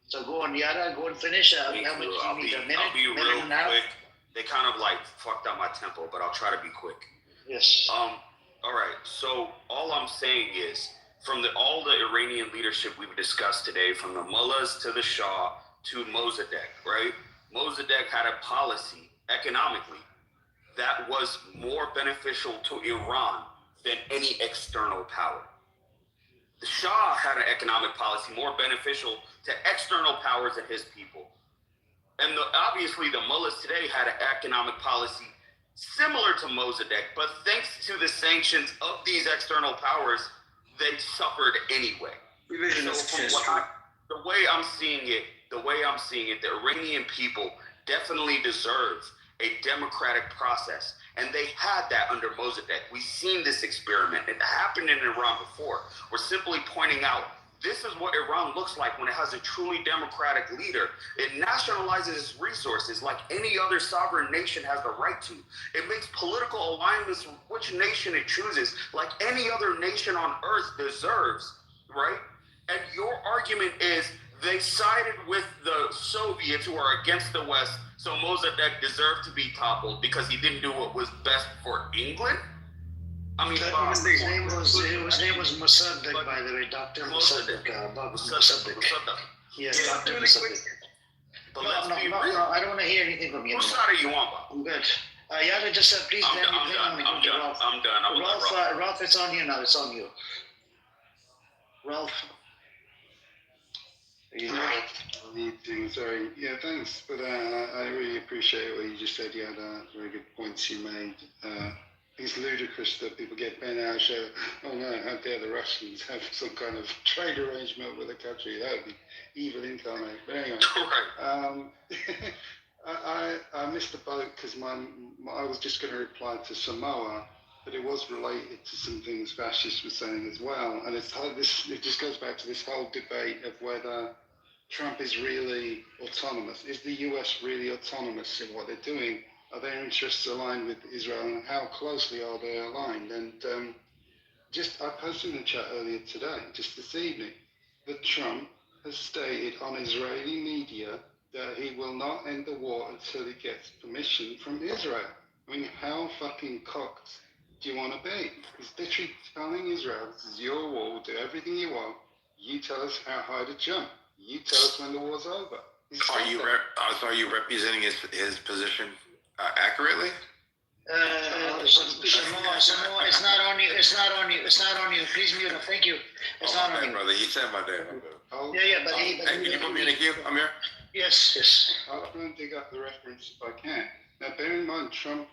Speaker 5: So go on, Yada. Go and finish. How much you need? A minute?
Speaker 2: I'll be real
Speaker 5: and a half?
Speaker 2: quick. They kind of like fucked up my tempo, but I'll try to be quick.
Speaker 5: Yes.
Speaker 2: All right. So all I'm saying is, from all the Iranian leadership we've discussed today, from the mullahs to the Shah to Mossadegh, right? Mossadegh had a policy economically that was more beneficial to Iran than any external power. The Shah had an economic policy more beneficial to external powers and his people. And obviously the mullahs today had an economic policy similar to Mossadegh, but thanks to the sanctions of these external powers, they suffered anyway. The way I'm seeing it, the Iranian people definitely deserve a democratic process. And they had that under Mossadegh. We've seen this experiment. It happened in Iran before. We're simply pointing out this is what Iran looks like when it has a truly democratic leader. It nationalizes its resources like any other sovereign nation has the right to. It makes political alignments with which nation it chooses like any other nation on earth deserves, right? And your argument is they sided with the Soviets who are against the West, so Mossadegh deserved to be toppled because he didn't do what was best for England? I mean,
Speaker 5: his name was Mossadegh, by the way, Dr. Mossadegh. Mossadegh. Yes, Dr. Mossadegh.
Speaker 2: But let's be real.
Speaker 5: No, I don't want to hear anything from you.
Speaker 2: Whose side are you on, Bob?
Speaker 5: I'm good. Yada, just please let me play on Ralph. Ralph, it's on you now. It's on you. Ralph.
Speaker 19: Sorry. Yeah, thanks. But I really appreciate what you just said. You had very good points you made. It's ludicrous that people get bent out of shape. Oh no, how dare the Russians have some kind of trade arrangement with a country? That would be evil incarnate. But anyway, I missed the boat because I was just going to reply to Samoa, but it was related to some things Fascists were saying as well. And it just goes back to this whole debate of whether Trump is really autonomous. Is the US really autonomous in what they're doing? Are their interests aligned with Israel, and how closely are they aligned? And I posted in the chat earlier today, just this evening, that Trump has stated on Israeli media that he will not end the war until he gets permission from Israel. I mean, how fucking cocked do you want to be? He's literally telling Israel, this is your war, we'll do everything you want. You tell us how high to jump. You tell us when the war's over.
Speaker 14: Are you representing his position accurately?
Speaker 5: Samoa, it's not on you. It's not on you. It's not on you. Please mute him. Thank you. It's not on you,
Speaker 14: brother. You said my name.
Speaker 5: Yeah, but
Speaker 14: hey, can you put me in a queue? I'm here.
Speaker 5: Yes.
Speaker 19: I'll try and dig up the reference if I can. Now, bear in mind, Trump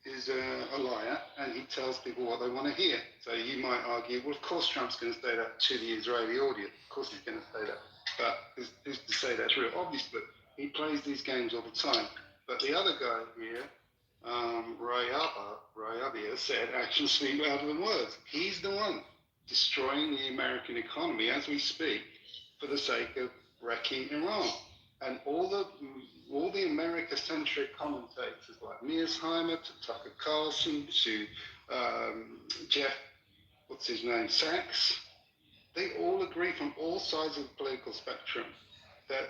Speaker 19: is a liar, and he tells people what they want to hear. So you might argue, well, of course Trump's going to say that to the Israeli audience. Of course he's going to say that. But who's to say that's real? Obviously, he plays these games all the time. But the other guy here, Rayabia, said actions speak louder than words. He's the one destroying the American economy as we speak for the sake of wrecking Iran. And all the America-centric commentators like Mearsheimer to Tucker Carlson to Jeff, what's his name, Sachs, they all agree from all sides of the political spectrum that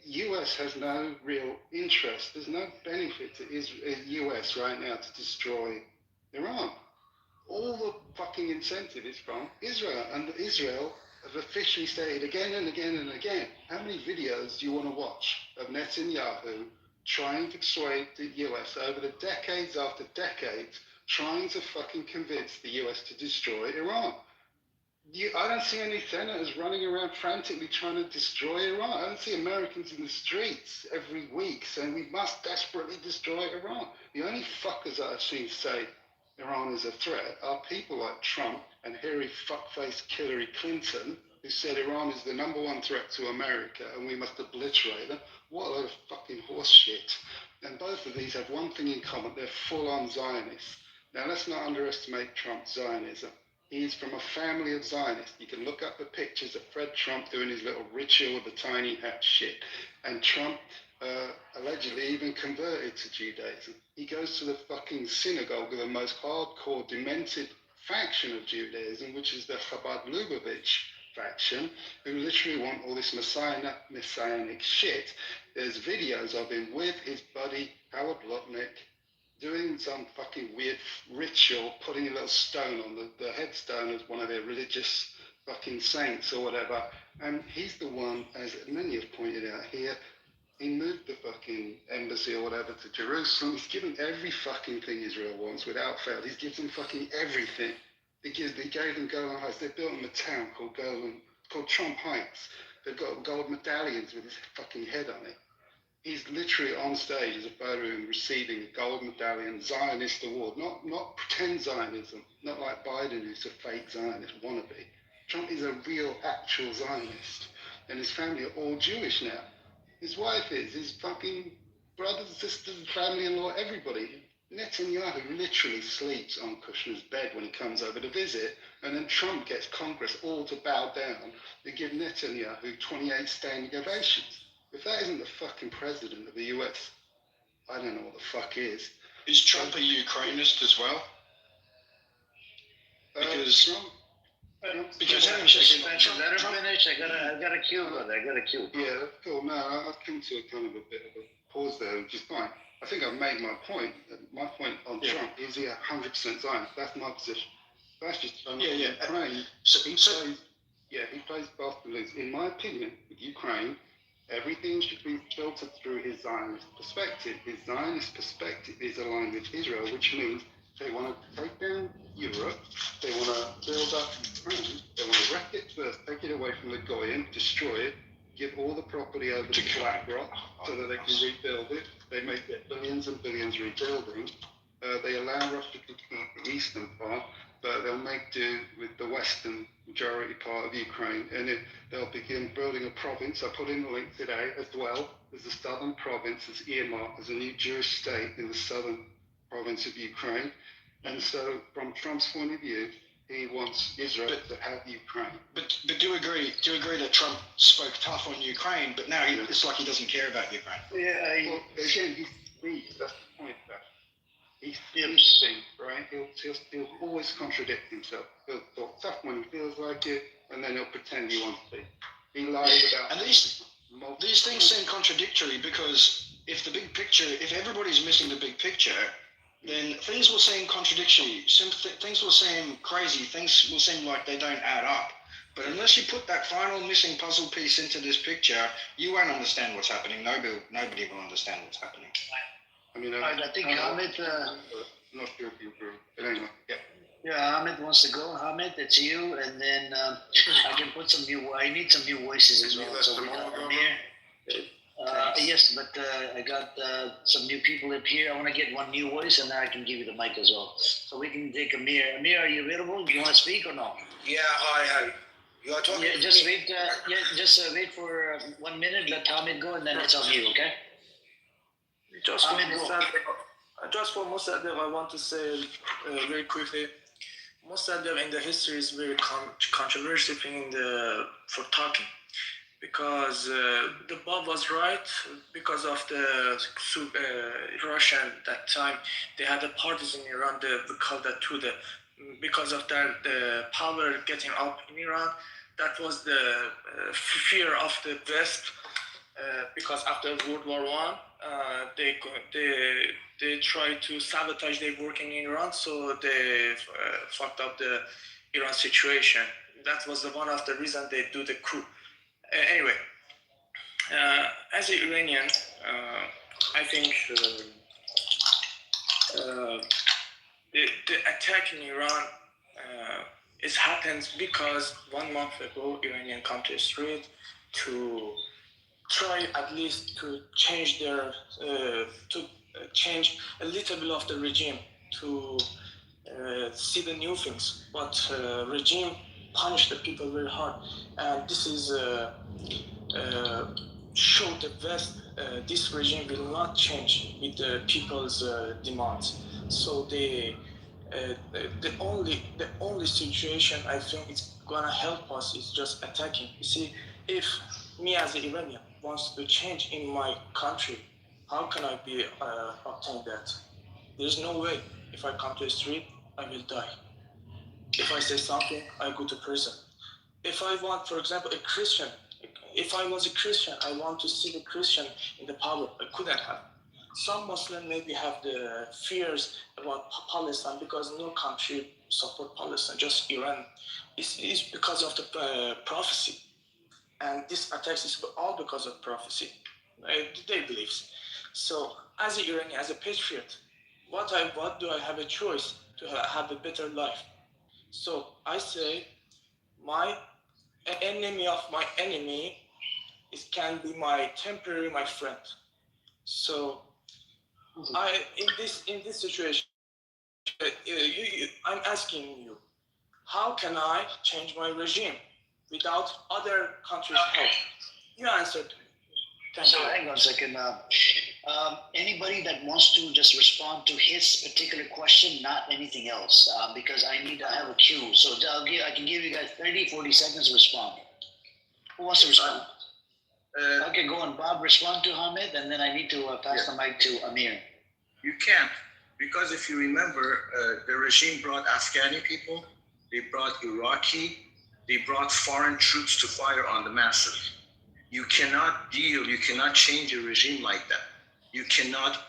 Speaker 19: US has no real interest. There's no benefit to US right now to destroy Iran. All the fucking incentive is from Israel, and Israel have officially stated again and again and again. How many videos do you want to watch of Netanyahu trying to persuade the US over the decades after decades, trying to fucking convince the US to destroy Iran? I don't see any senators running around frantically trying to destroy Iran. I don't see Americans in the streets every week saying we must desperately destroy Iran. The only fuckers that I've seen say Iran is a threat are people like Trump and hairy fuckface Hillary Clinton, who said Iran is the #1 threat to America and we must obliterate them. What a load of fucking horse shit. And both of these have one thing in common, they're full-on Zionists. Now let's not underestimate Trump's Zionism. He's from a family of Zionists. You can look up the pictures of Fred Trump doing his little ritual with the tiny hat shit. And Trump allegedly even converted to Judaism. He goes to the fucking synagogue of the most hardcore, demented faction of Judaism, which is the Chabad Lubavitch faction, who literally want all this messianic shit. There's videos of him with his buddy Howard Lutnick doing some fucking weird ritual, putting a little stone on the headstone of one of their religious fucking saints or whatever. And he's the one, as many have pointed out here, he moved the fucking embassy or whatever to Jerusalem. He's given every fucking thing Israel wants without fail. He's given them fucking everything. He gave them Golan Heights. They built him a town called Trump Heights. They've got gold medallions with his fucking head on it. He's literally on stage as a photo of him receiving a gold medallion Zionist award, not pretend Zionism, not like Biden who's a fake Zionist wannabe. Trump is a real, actual Zionist, and his family are all Jewish now. His wife is, his fucking brothers, sisters, family-in-law, everybody. Netanyahu literally sleeps on Kushner's bed when he comes over to visit, and then Trump gets Congress all to bow down and give Netanyahu 28 standing ovations. If that isn't the fucking president of the US, I don't know what the fuck is.
Speaker 7: Is Trump a Ukrainist as well? Because
Speaker 5: Let her finish. I got a cue.
Speaker 19: Yeah, that's cool. No, I've come to a kind of a bit of a pause there, which is fine. I think I've made my point. My point on Trump is he 100% Zionist. That's my position. That's just Ukraine. He plays both balloons. In my opinion, with Ukraine, everything should be filtered through his Zionist perspective. His Zionist perspective is aligned with Israel, which means they want to take down Europe, they want to build up Ukraine, they want to wreck it first, take it away from the Goyim, destroy it, give all the property over to BlackRock so that they can rebuild it. They make their billions and billions rebuilding. They allow Russia to keep the eastern part, but they'll make do with the western majority part of Ukraine, and they'll begin building a province. I put in the link today as well as the southern province is earmarked as a new Jewish state in the southern province of Ukraine. And so, from Trump's point of view, he wants Israel to have Ukraine.
Speaker 7: But do you agree that Trump spoke tough on Ukraine, but now it's like he doesn't care about Ukraine?
Speaker 5: Yeah.
Speaker 19: Well, again, he speaks. That's the point. He speaks things, right? He'll always contradict himself. He'll talk tough when he feels like it, and then he'll pretend he wants to. He lies about.
Speaker 7: And these things seem contradictory because if the big picture, if everybody's missing the big picture, then things will seem contradictory. Things will seem crazy. Things will seem like they don't add up. But unless you put that final missing puzzle piece into this picture, you won't understand what's happening. Nobody will understand what's happening.
Speaker 19: I mean,
Speaker 5: I think Hamid.
Speaker 19: Not sure if you agree, but anyway, yeah.
Speaker 5: Yeah, Hamid wants to go. Hamid, it's you, and then I can put some new. I need some new voices as well. So we got Amir. Yes, but I got some new people up here. I want to get one new voice, and then I can give you the mic as well. So we can take Amir. Amir, are you available? Do you want to speak or no?
Speaker 19: Yeah, hi. You are talking.
Speaker 5: Yeah, just wait. Wait for 1 minute. Let Hamid go, and then it's on you. Okay.
Speaker 3: Just for Mossadegh, I want to say very quickly, Mossadegh in the history is very controversial thing for talking, because the Bob was right because of the Russia at that time. They had the parties in Iran. We call that too. Because of the power getting up in Iran, that was the fear of the West. Because after World War I, they tried to sabotage their work in Iran, so they fucked up the Iran situation. That was one of the reasons they do the coup. Anyway, as an Iranian, I think the attack in Iran it happens because 1 month ago, Iranian come to the street to try at least to change their, change a little bit of the regime to see the new things. But regime punish the people very hard, and this is show the West this regime will not change with the people's demands. So the only situation I think it's gonna help us is just attacking. You see, if me as an Iranian wants to change in my country, how can I be obtain that? There's no way. If I come to the street, I will die. If I say something, I go to prison. If I want, for example, a Christian, if I was a Christian, I want to see the Christian in the power. I couldn't have. Some Muslims maybe have the fears about Palestine because no country support Palestine, just Iran. It's because of the prophecy. And this attacks is all because of prophecy. They believe. So as an Iranian, as a patriot, what do I have a choice to have a better life? So I say my enemy of my enemy can be my temporary my friend. So in this situation, I'm asking you, how can I change my regime without other countries' help? You answered.
Speaker 5: So hang on a second. Anybody that wants to just respond to his particular question, not anything else, because I have a queue. So I can give you guys 30, 40 seconds to respond. Who wants to respond? Okay, go on, Bob. Respond to Hamid, and then I need to pass the mic to Amir.
Speaker 13: You can't, because if you remember, the regime brought Afghani people, they brought Iraqi, they brought foreign troops to fire on the masses. You cannot you cannot change a regime like that. You cannot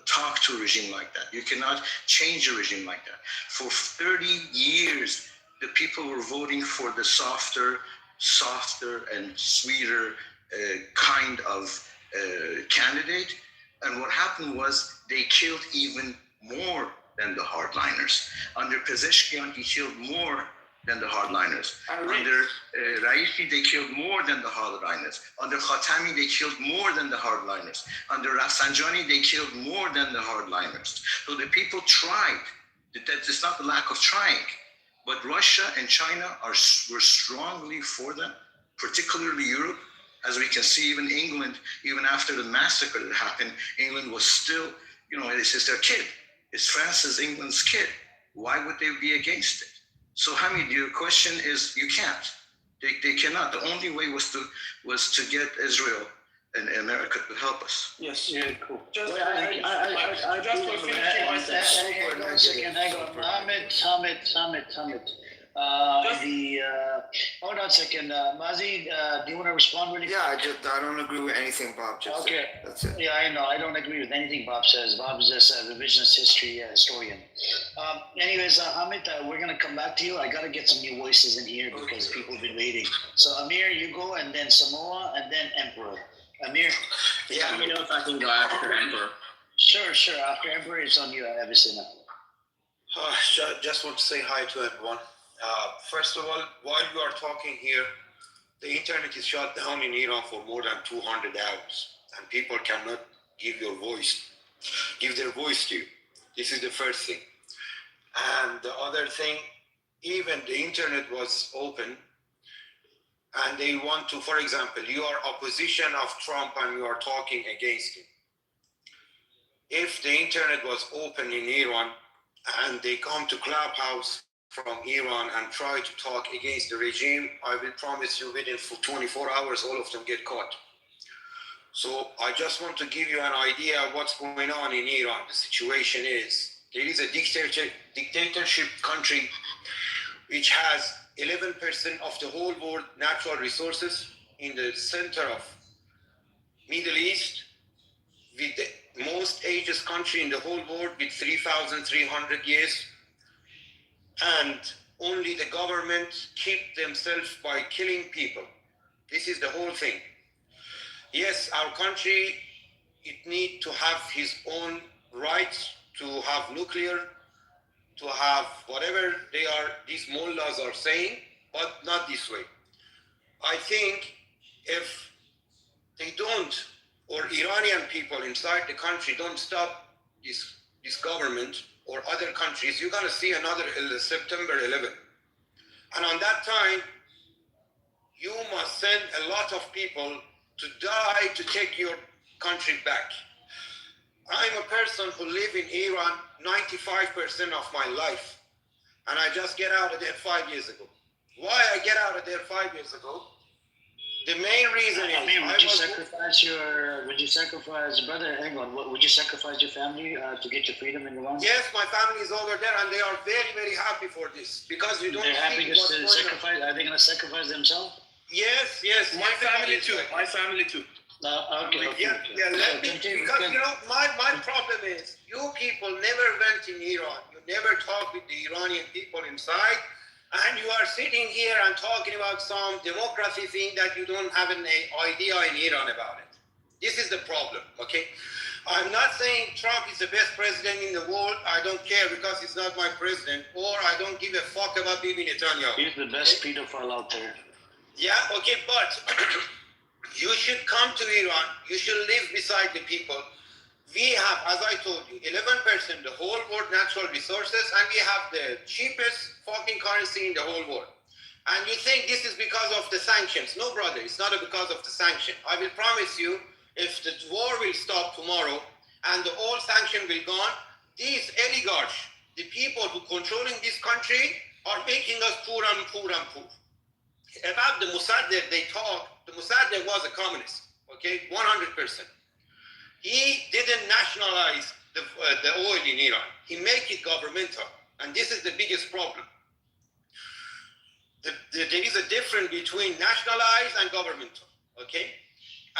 Speaker 13: talk to a regime like that. You cannot change a regime like that. For 30 years, the people were voting for the softer and sweeter kind of candidate. And what happened was they killed even more than the hardliners. Under Pezeshkian, he killed more than the hardliners. Under Raisi, they killed more than the hardliners. Under Khatami, they killed more than the hardliners. Under Rafsanjani, they killed more than the hardliners. So the people tried. It's not the lack of trying. But Russia and China were strongly for them, particularly Europe. As we can see, even England, even after the massacre that happened, England was still, it's their kid. It's France's England's kid. Why would they be against it? So Hamid, your question is, you can't. They cannot. The only way was to get Israel and America to help us.
Speaker 3: Yes.
Speaker 5: Yeah, cool.
Speaker 3: Just
Speaker 5: for finishing my second. Hang on. Hamid. Hold on a second. Mazi, do you want to respond really quick?
Speaker 19: I don't agree with anything Bob just said. That's it.
Speaker 5: Yeah, I know. I don't agree with anything Bob says. Bob is just a revisionist history historian. Anyways, Hamid, we're going to come back to you. I got to get some new voices in here because people have been waiting. So Amir, you go, and then Samoa, and then Emperor. Amir?
Speaker 6: Yeah, let me know if I can go after Emperor.
Speaker 5: Sure. After Emperor, it's on you, Avicenna.
Speaker 21: Just want to say hi to everyone. First of all, while you are talking here, the internet is shut down in Iran for more than 200 hours, and people cannot give their voice to you. This is the first thing. And the other thing, even the internet was open, and they want to, for example, you are opposition of Trump and you are talking against him. If the internet was open in Iran and they come to Clubhouse from Iran and try to talk against the regime, I will promise you within 24 hours, all of them get caught. So I just want to give you an idea of what's going on in Iran. The situation is, there is a dictatorship country which has 11% of the whole world natural resources in the center of Middle East, with the most ageist country in the whole world with 3,300 years. And only the government keep themselves by killing people. This is the whole thing. Yes, our country, it need to have his own rights to have nuclear, to have whatever these mullahs are saying, but not this way. I think if they don't, or Iranian people inside the country don't stop this government or other countries, you're gonna see another September 11. And on that time, you must send a lot of people to die to take your country back. I'm a person who live in Iran 95% of my life, and I just get out of there 5 years ago. Why I get out of there 5 years ago? The main reason is
Speaker 5: would you sacrifice, brother, hang on, would you sacrifice your family to get your freedom in Iran?
Speaker 21: Yes, my family is over there and they are very, very happy for this because you don't
Speaker 5: They're happy
Speaker 21: see
Speaker 5: to
Speaker 21: what's going on.
Speaker 5: sacrifice, are they going to sacrifice themselves?
Speaker 21: Yes,
Speaker 3: My family too. My family too.
Speaker 5: Okay.
Speaker 21: Let me, because you know, my problem is you people never went in Iran. You never talked with the Iranian people inside. And you are sitting here and talking about some democracy thing that you don't have an idea in Iran about it. This is the problem, okay? I'm not saying Trump is the best president in the world. I don't care because he's not my president. Or I don't give a fuck about Bibi Netanyahu.
Speaker 5: He's the best pedophile out there.
Speaker 21: Yeah, okay, but you should come to Iran. You should live beside the people. We have, as I told you, 11% the whole world natural resources, and we have the cheapest fucking currency in the whole world. And you think this is because of the sanctions. No, brother, it's not because of the sanction. I will promise you, if the war will stop tomorrow and the all sanction will gone, these oligarchs, the people who controlling this country, are making us poor and poor and poor. About the Mossadegh, they talk, the Mossadegh was a communist, okay, 100%. He didn't nationalize the oil in Iran. He made it governmental. And this is the biggest problem. There is a difference between nationalized and governmental, okay?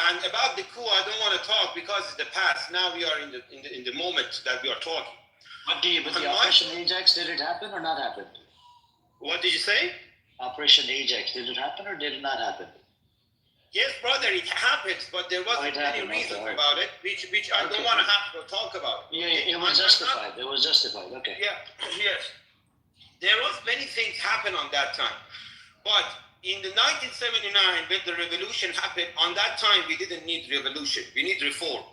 Speaker 21: And about the coup, I don't want to talk because it's the past. Now we are in the moment that we are talking.
Speaker 5: But the Operation Ajax, did it happen or not happen?
Speaker 21: What did you say?
Speaker 5: Operation Ajax, did it happen or did it not happen?
Speaker 21: Yes, brother, it happens, but there wasn't any reason about it, which I don't want to have to talk about.
Speaker 5: Yeah, it was justified. It was justified. Okay.
Speaker 21: Yeah, yes. There was many things happen on that time. But in the 1979, when the revolution happened, on that time, we didn't need revolution. We need reform.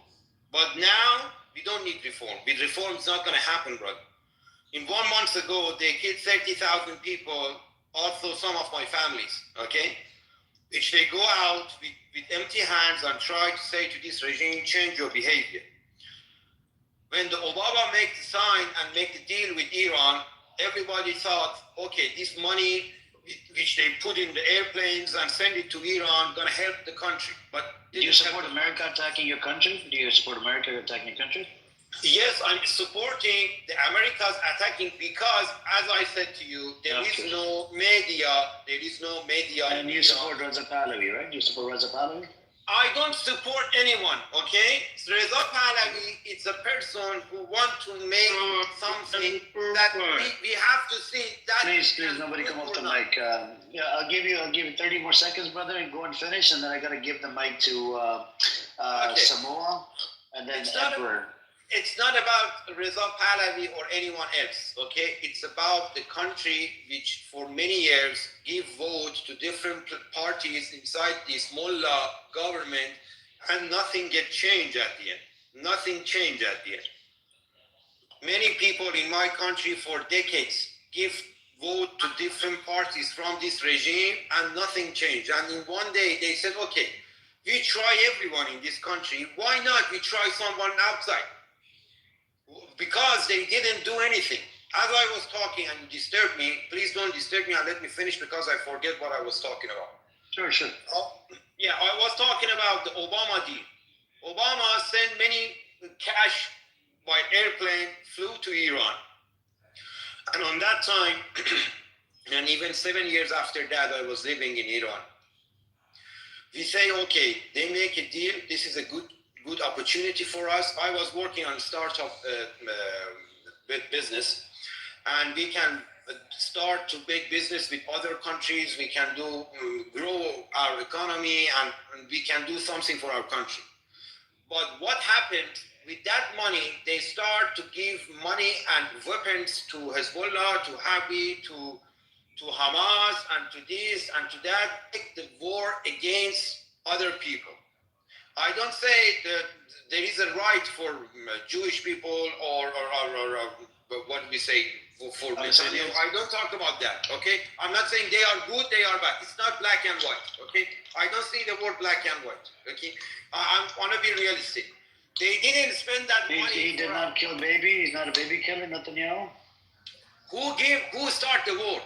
Speaker 21: But now, we don't need reform. With reform, it's not going to happen, brother. In 1 month ago, they killed 30,000 people, also some of my families, okay? Which they go out with empty hands and try to say to this regime, change your behavior. When the Obama made the sign and make the deal with Iran, everybody thought, okay, this money which they put in the airplanes and send it to Iran gonna help the country. But
Speaker 5: do you support America attacking your country? Do you support America attacking your country?
Speaker 21: Yes, I'm supporting the Americas attacking because, as I said to you, there is no media. There is no media.
Speaker 5: And you support Reza Pahlavi, right? You support Reza Pahlavi?
Speaker 21: I don't support anyone, okay? Reza Pahlavi is a person who wants to make something that we have to see. That
Speaker 5: please, nobody come off the mic. Yeah, I'll give you 30 more seconds, brother, and go and finish, and then I gotta give the mic to Samoa, and then Emperor.
Speaker 21: It's not about Reza Pahlavi or anyone else, okay? It's about the country which for many years give votes to different parties inside this mullah government and nothing get changed at the end. Nothing changed at the end. Many people in my country for decades give vote to different parties from this regime and nothing changed. And in one day they said, okay, we try everyone in this country. Why not we try someone outside? Because they didn't do anything. As I was talking and you disturbed me, please don't disturb me and let me finish because I forget what I was talking about.
Speaker 5: Sure.
Speaker 21: Yeah, I was talking about the Obama deal. Obama sent many cash by airplane, flew to Iran. And on that time, and even 7 years after that, I was living in Iran. We say, okay, they make a deal. This is a good opportunity for us. I was working on startup business, and we can start to make business with other countries. We can grow our economy, and we can do something for our country. But what happened with that money, they start to give money and weapons to Hezbollah, to Habi, to Hamas, and to this and to that, take the war against other people. I don't say that there is a right for Jewish people or what do we say for Netanyahu. I don't talk about that. Okay, I'm not saying they are good, they are bad. It's not black and white. Okay, I don't see the word black and white. Okay, I want to be realistic. They didn't spend that money.
Speaker 5: He did not kill baby. He's not a baby killer, Netanyahu.
Speaker 21: Who started the war?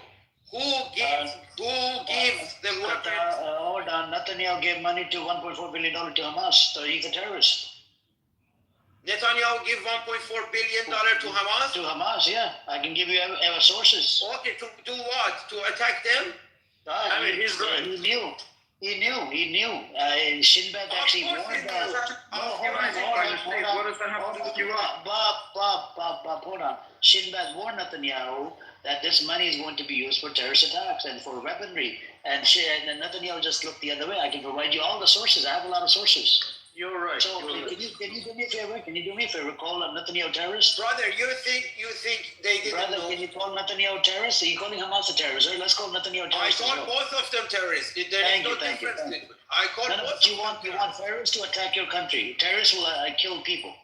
Speaker 21: Who gives the weapons?
Speaker 5: Hold on. Netanyahu gave money to $1.4 billion to Hamas, so he's a terrorist.
Speaker 21: Netanyahu give $1.4 billion to Hamas?
Speaker 5: To Hamas, yeah. I can give you our sources.
Speaker 21: Okay, to do what? To attack them?
Speaker 5: I mean, he's good. He knew. Shin Bet actually warned us. What does that have to do with Iraq? Bob, hold on. Shin Bet warned Netanyahu that this money is going to be used for terrorist attacks and for weaponry. And Netanyahu just looked the other way. I can provide you all the sources. I have a lot of sources.
Speaker 21: You're right.
Speaker 5: So can you do me a favor? Can you do me a favor? Call Netanyahu terrorist?
Speaker 21: Brother, you think they didn't
Speaker 5: Brother,
Speaker 21: know?
Speaker 5: can you call Netanyahu terrorist? Are you calling Hamas a terrorist? Right? Let's call Netanyahu terrorist.
Speaker 21: I call both of them terrorists. There is no difference. I call both.
Speaker 5: You want terrorists to attack your country. Terrorists will kill people.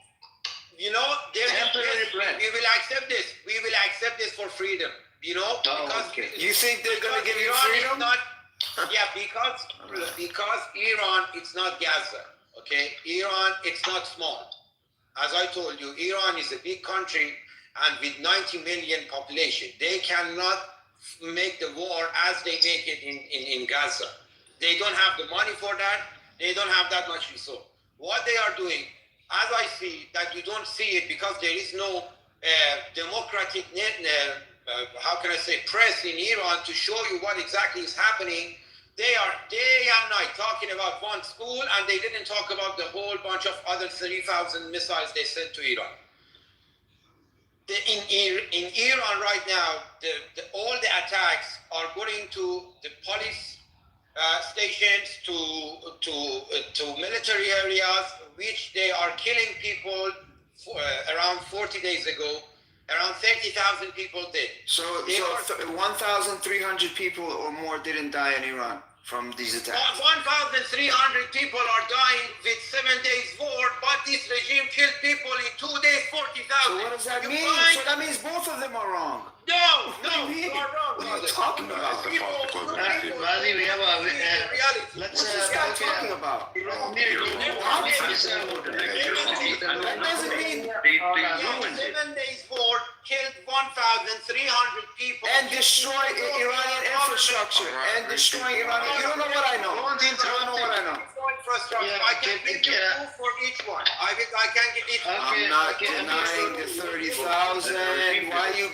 Speaker 21: You know, we will accept this. We will accept this for freedom. You know, because
Speaker 12: you think they're going to give you freedom?
Speaker 21: Because Iran, it's not Gaza. Okay, Iran, it's not small. As I told you, Iran is a big country, and with 90 million population, they cannot make the war as they make it in Gaza. They don't have the money for that. They don't have that much resource. What they are doing, as I see, that you don't see it because there is no democratic how can I say, press in Iran to show you what exactly is happening. They are day and night talking about one school, and they didn't talk about the whole bunch of other 3,000 missiles they sent to Iran. In Iran right now, all the attacks are going to the police stations, to military areas, which they are killing people. Around 40 days ago, around 30,000 people did.
Speaker 12: So 1,300 people or more didn't die in Iran from these attacks.
Speaker 21: 1,300 people are dying with 7 days war, but this regime killed people in 2 days, 40,000.
Speaker 12: So what does that mean? So that means both of them are wrong.
Speaker 21: No, you are wrong.
Speaker 12: What are you talking about?
Speaker 5: Razi, we have a let's
Speaker 12: what talking about? That doesn't mean
Speaker 21: 7 days war killed 1,300 people
Speaker 12: and destroy Iranian infrastructure and destroying Iranian. You don't know what I know. You don't know what I know.
Speaker 21: I can give you proof for each one. I can give each one.
Speaker 12: I'm not denying the 30,000. Why are you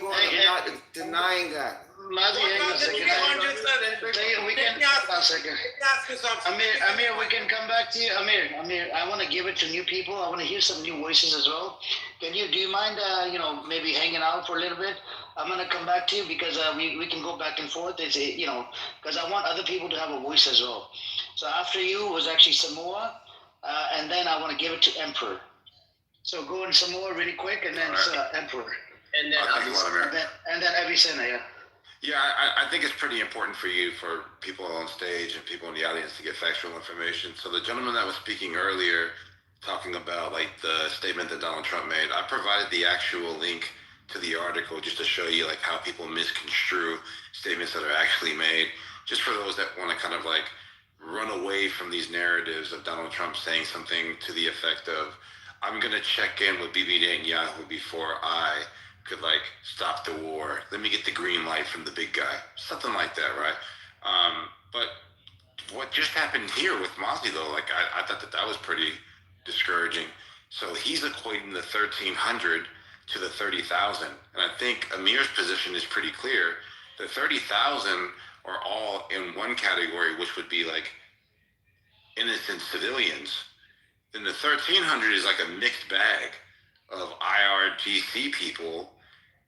Speaker 12: not denying that?
Speaker 5: Amir, we can come back to you. Amir, I want to give it to new people. I want to hear some new voices as well. Do you mind, maybe hanging out for a little bit? I'm going to come back to you because we can go back and forth. Because I want other people to have a voice as well. So after you was actually Samoa, and then I want to give it to Emperor. So go in Samoa really quick, and then Emperor. And then Avicenna, yeah.
Speaker 16: Yeah, I think it's pretty important for people on stage and people in the audience to get factual information. So the gentleman that was speaking earlier, talking about like the statement that Donald Trump made, I provided the actual link to the article just to show you like how people misconstrue statements that are actually made. Just for those that want to kind of like run away from these narratives of Donald Trump saying something to the effect of, I'm going to check in with Bibi Netanyahu before I could like stop the war. Let me get the green light from the big guy. Something like that, right? But what just happened here with Mozzie though, like I thought that was pretty discouraging. So he's equating the 1,300 to the 30,000. And I think Amir's position is pretty clear. The 30,000 are all in one category, which would be like innocent civilians. Then the 1,300 is like a mixed bag of IRGC people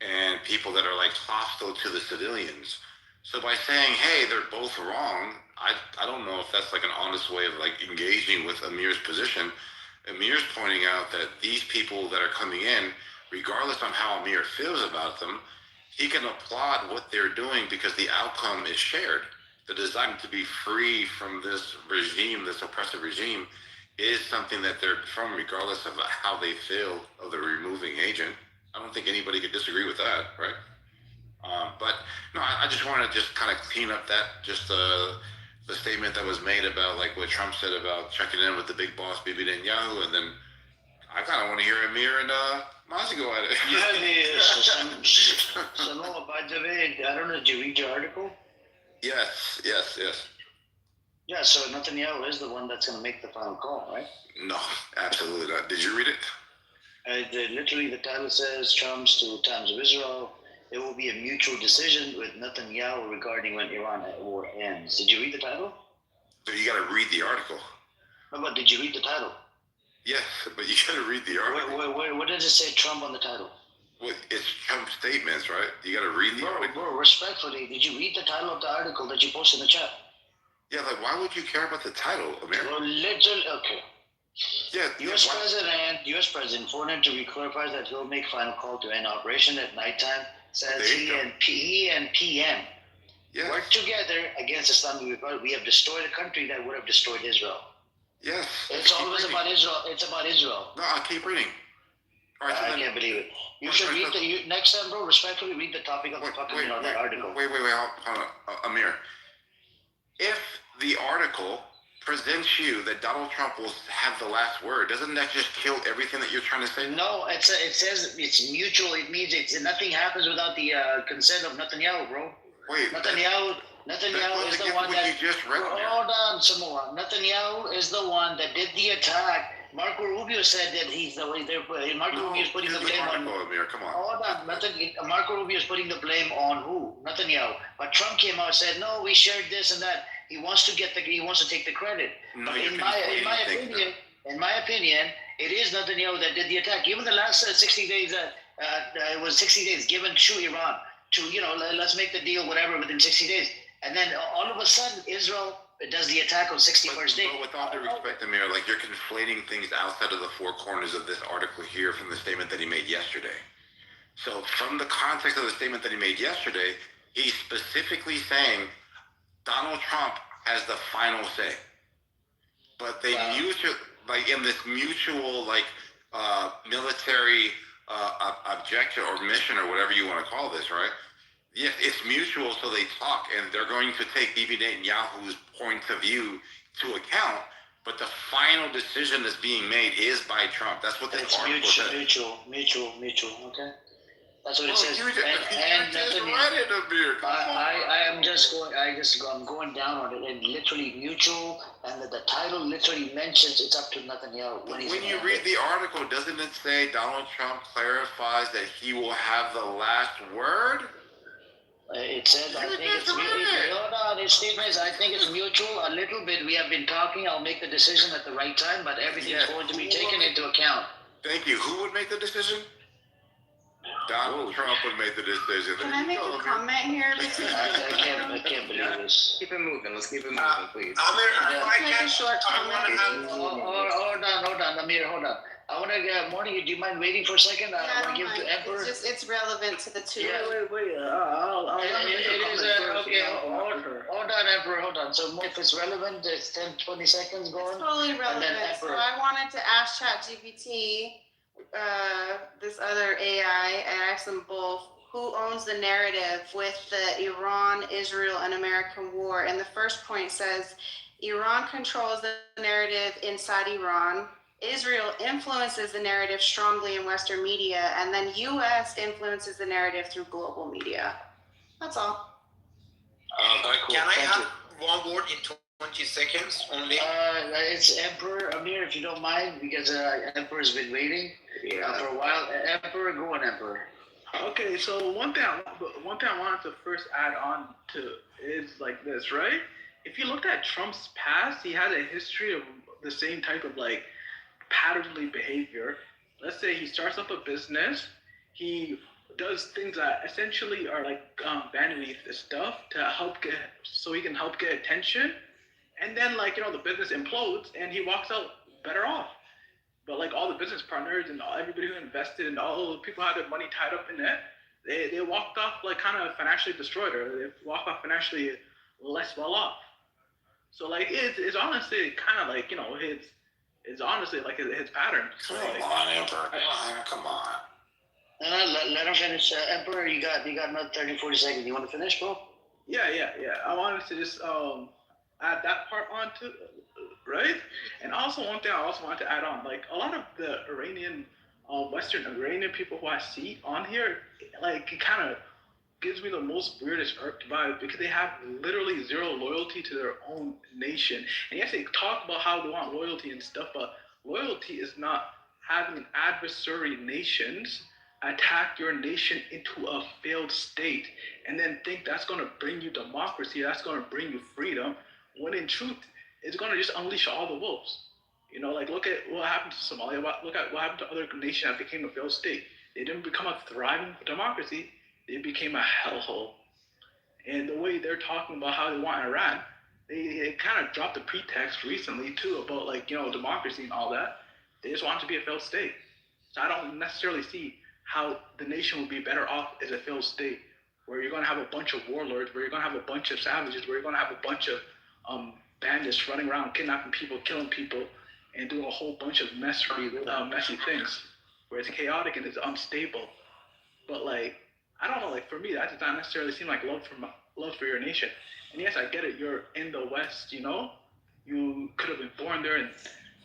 Speaker 16: and people that are like hostile to the civilians. So by saying, hey, they're both wrong, I don't know if that's like an honest way of like engaging with Amir's position.
Speaker 14: Amir's pointing out that these people that are coming in, regardless on how Amir feels about them, he can applaud what they're doing because the outcome is shared. The desire to be free from this regime, this oppressive regime, is something that they're from, regardless of how they feel of the removing agent. I don't think anybody could disagree with that, right? But no, I just want to just kind of clean up that, just the statement that was made about like what Trump said about checking in with the big boss, Bibi Netanyahu, and then I kind of want to hear Amir and Mazi go at it.
Speaker 5: So no, by the way, I don't know, did you read your article?
Speaker 14: Yes.
Speaker 5: Yeah, so Netanyahu is the one that's going to make the final call, right?
Speaker 14: No, absolutely not. Did you read it?
Speaker 5: Literally, the title says Trump's to Times of Israel. It will be a mutual decision with Netanyahu regarding when Iran war ends. Did you read the title?
Speaker 14: So you got to read the article.
Speaker 5: No, but did you read the title?
Speaker 14: Yes, but you got to read the article.
Speaker 5: What does it say Trump on the title?
Speaker 14: Well, it's Trump's statements, right? You got to read the article.
Speaker 5: Bro, respectfully, did you read the title of the article that you posted in the chat?
Speaker 14: Yeah, like why would you care about the title, Amir?
Speaker 5: Well, literally, okay.
Speaker 14: Yeah,
Speaker 5: U.S. President, for him to reclarify that he'll make final call to end operation at nighttime, says he and PM work together against Islamic Republic. We have destroyed a country that would have destroyed Israel.
Speaker 14: Yes.
Speaker 5: It's always about Israel. It's about Israel.
Speaker 14: No, I'll keep reading. All right,
Speaker 5: I can't believe it. You should read next time, bro. Respectfully, read the topic of that article.
Speaker 14: Wait, hold on, Amir. If the article presents you that Donald Trump will have the last word, doesn't that just kill everything that you're trying to say?
Speaker 5: No, it says it's mutual. It means nothing happens without the consent of Netanyahu, bro.
Speaker 14: Wait,
Speaker 5: Netanyahu is the one that.
Speaker 14: You just read
Speaker 5: hold on, Samoa. Netanyahu is the one that did the attack. Marco Rubio said that he's the way. Marco Rubio is putting the blame on.
Speaker 14: Amir, come on.
Speaker 5: Hold on, Marco Rubio is putting the blame on who? Netanyahu. But Trump came out and said, no, we shared this and that. He wants to take the credit.
Speaker 14: No,
Speaker 5: but in my opinion, it is Netanyahu that did the attack. Even the last 60 days, it was 60 days given to Iran to, let's make the deal, whatever, within 60 days. And then all of a sudden, Israel does the attack on 61st day.
Speaker 14: But with all due respect, Amir, like you're conflating things outside of the four corners of this article here from the statement that he made yesterday. So from the context of the statement that he made yesterday, he's specifically saying Donald Trump has the final say. But they in this mutual military objective or mission or whatever you want to call this, right? Yes, it's mutual, so they talk, and they're going to take Bibi Netanyahu's point of view to account, but the final decision that's being made is by Trump. That's what this article says.
Speaker 5: Mutual, okay? That's what it says. I'm going down on it, and literally mutual, and the title literally mentions it's up to Netanyahu.
Speaker 14: When you read the article, doesn't it say Donald Trump clarifies that he will have the last word?
Speaker 5: It says, I think it's mutual. Hold on, his statement is, I think it's mutual. A little bit. We have been talking. I'll make the decision at the right time, but everything's going to be taken into account.
Speaker 14: Thank you. Who would make the decision? Donald Trump would make the decision.
Speaker 1: Can I make a comment here?
Speaker 5: I can't believe this.
Speaker 17: Keep it moving. Let's keep it moving, please.
Speaker 1: Make a short comment.
Speaker 5: Hold on, Amir, hold on. I want to Morning, do you mind waiting for a second? I want to give to Emperor.
Speaker 1: It's relevant to the two.
Speaker 5: Yeah, wait. Hold on, Emperor, hold on. So if it's relevant, it's 10, 20 seconds going.
Speaker 1: It's totally relevant. So I wanted to ask ChatGPT, this other AI, and ask them both, who owns the narrative with the Iran, Israel, and American war? And the first point says, Iran controls the narrative inside Iran. Israel influences the narrative strongly in Western media, and then U.S. influences the narrative through global media. That's all.
Speaker 21: Can I have one word in 20 seconds only?
Speaker 5: It's Emperor Amir, if you don't mind, because Emperor's been waiting for a while. Emperor, go on, Emperor.
Speaker 9: Okay, so one thing I wanted to first add on to is like this, right? If you looked at Trump's past, he had a history of the same type of patternly behavior. Let's say he starts up a business, he does things that essentially are vanity stuff so he can help get attention, and then the business implodes and he walks out better off. But like all the business partners and everybody who invested and all the people who had their money tied up in it, they walked off like kind of financially destroyed, or they walked off financially less well off. So like it's honestly kind of like it's honestly like his pattern. So,
Speaker 14: Come on, Emperor. Come on.
Speaker 5: Let him finish. Emperor, you got another 30, 40 seconds. You want to finish, bro?
Speaker 9: Yeah. I wanted to just add that part on to right, and also one thing I also wanted to add on, like a lot of the Iranian, Western Iranian people who I see on here, like it kind of gives me the most weirdest irked vibe because they have literally zero loyalty to their own nation. And yes, they talk about how they want loyalty and stuff, but loyalty is not having adversary nations attack your nation into a failed state and then think that's going to bring you democracy, that's going to bring you freedom, when in truth, it's going to just unleash all the wolves. Like look at what happened to Somalia, look at what happened to other nations that became a failed state. They didn't become a thriving democracy, they became a hellhole. And the way they're talking about how they want Iran, they kind of dropped the pretext recently too about like, democracy and all that. They just want it to be a failed state. So I don't necessarily see how the nation will be better off as a failed state, where you're going to have a bunch of warlords, where you're going to have a bunch of savages, where you're going to have a bunch of bandits running around, kidnapping people, killing people, and doing a whole bunch of messy things, where it's chaotic and it's unstable. But like, I don't know, like for me, that does not necessarily seem like love for your nation. And yes, I get it, you're in the West, you could have been born there and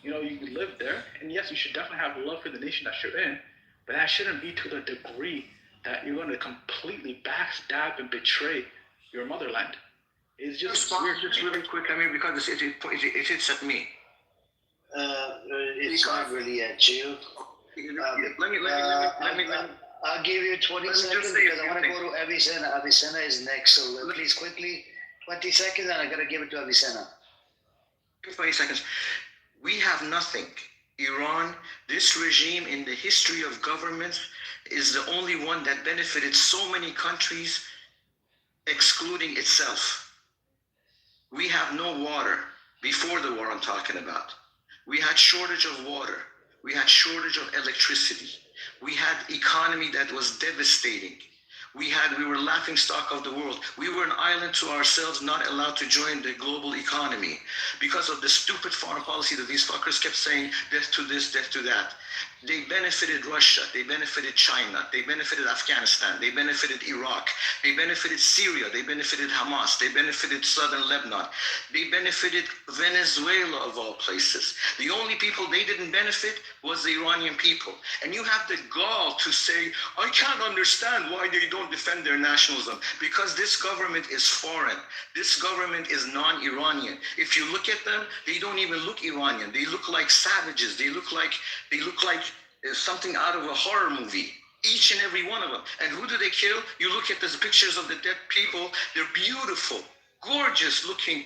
Speaker 9: you live there. And yes, you should definitely have love for the nation that you're in, but that shouldn't be to the degree that you're going to completely backstab and betray your motherland. It's just weird.
Speaker 12: Just really quick, because it hits at me.
Speaker 5: It's not really at you.
Speaker 12: Let me.
Speaker 5: I'll give you 20 seconds because I want to go to Avicenna. Avicenna is next, so please quickly, 20 seconds, and I gotta give it to Avicenna.
Speaker 12: 20 seconds. We have nothing. Iran, this regime in the history of governments, is the only one that benefited so many countries, excluding itself. We have no water. Before the war I'm talking about, we had shortage of water. We had shortage of electricity. We had economy that was devastating. We were laughing stock of the world. We were an island to ourselves, not allowed to join the global economy because of the stupid foreign policy that these fuckers kept saying, death to this, death to that. They benefited Russia, they benefited China, they benefited Afghanistan, they benefited Iraq, they benefited Syria, they benefited Hamas, they benefited southern Lebanon, they benefited Venezuela of all places. The only people they didn't benefit was the Iranian people. And you have the gall to say, I can't understand why they don't defend their nationalism, because this government is foreign. This government is non-Iranian. If you look at them, they don't even look Iranian. They look like savages. They look like something out of a horror movie. Each and every one of them. And who do they kill? You look at the pictures of the dead people. They're beautiful, gorgeous looking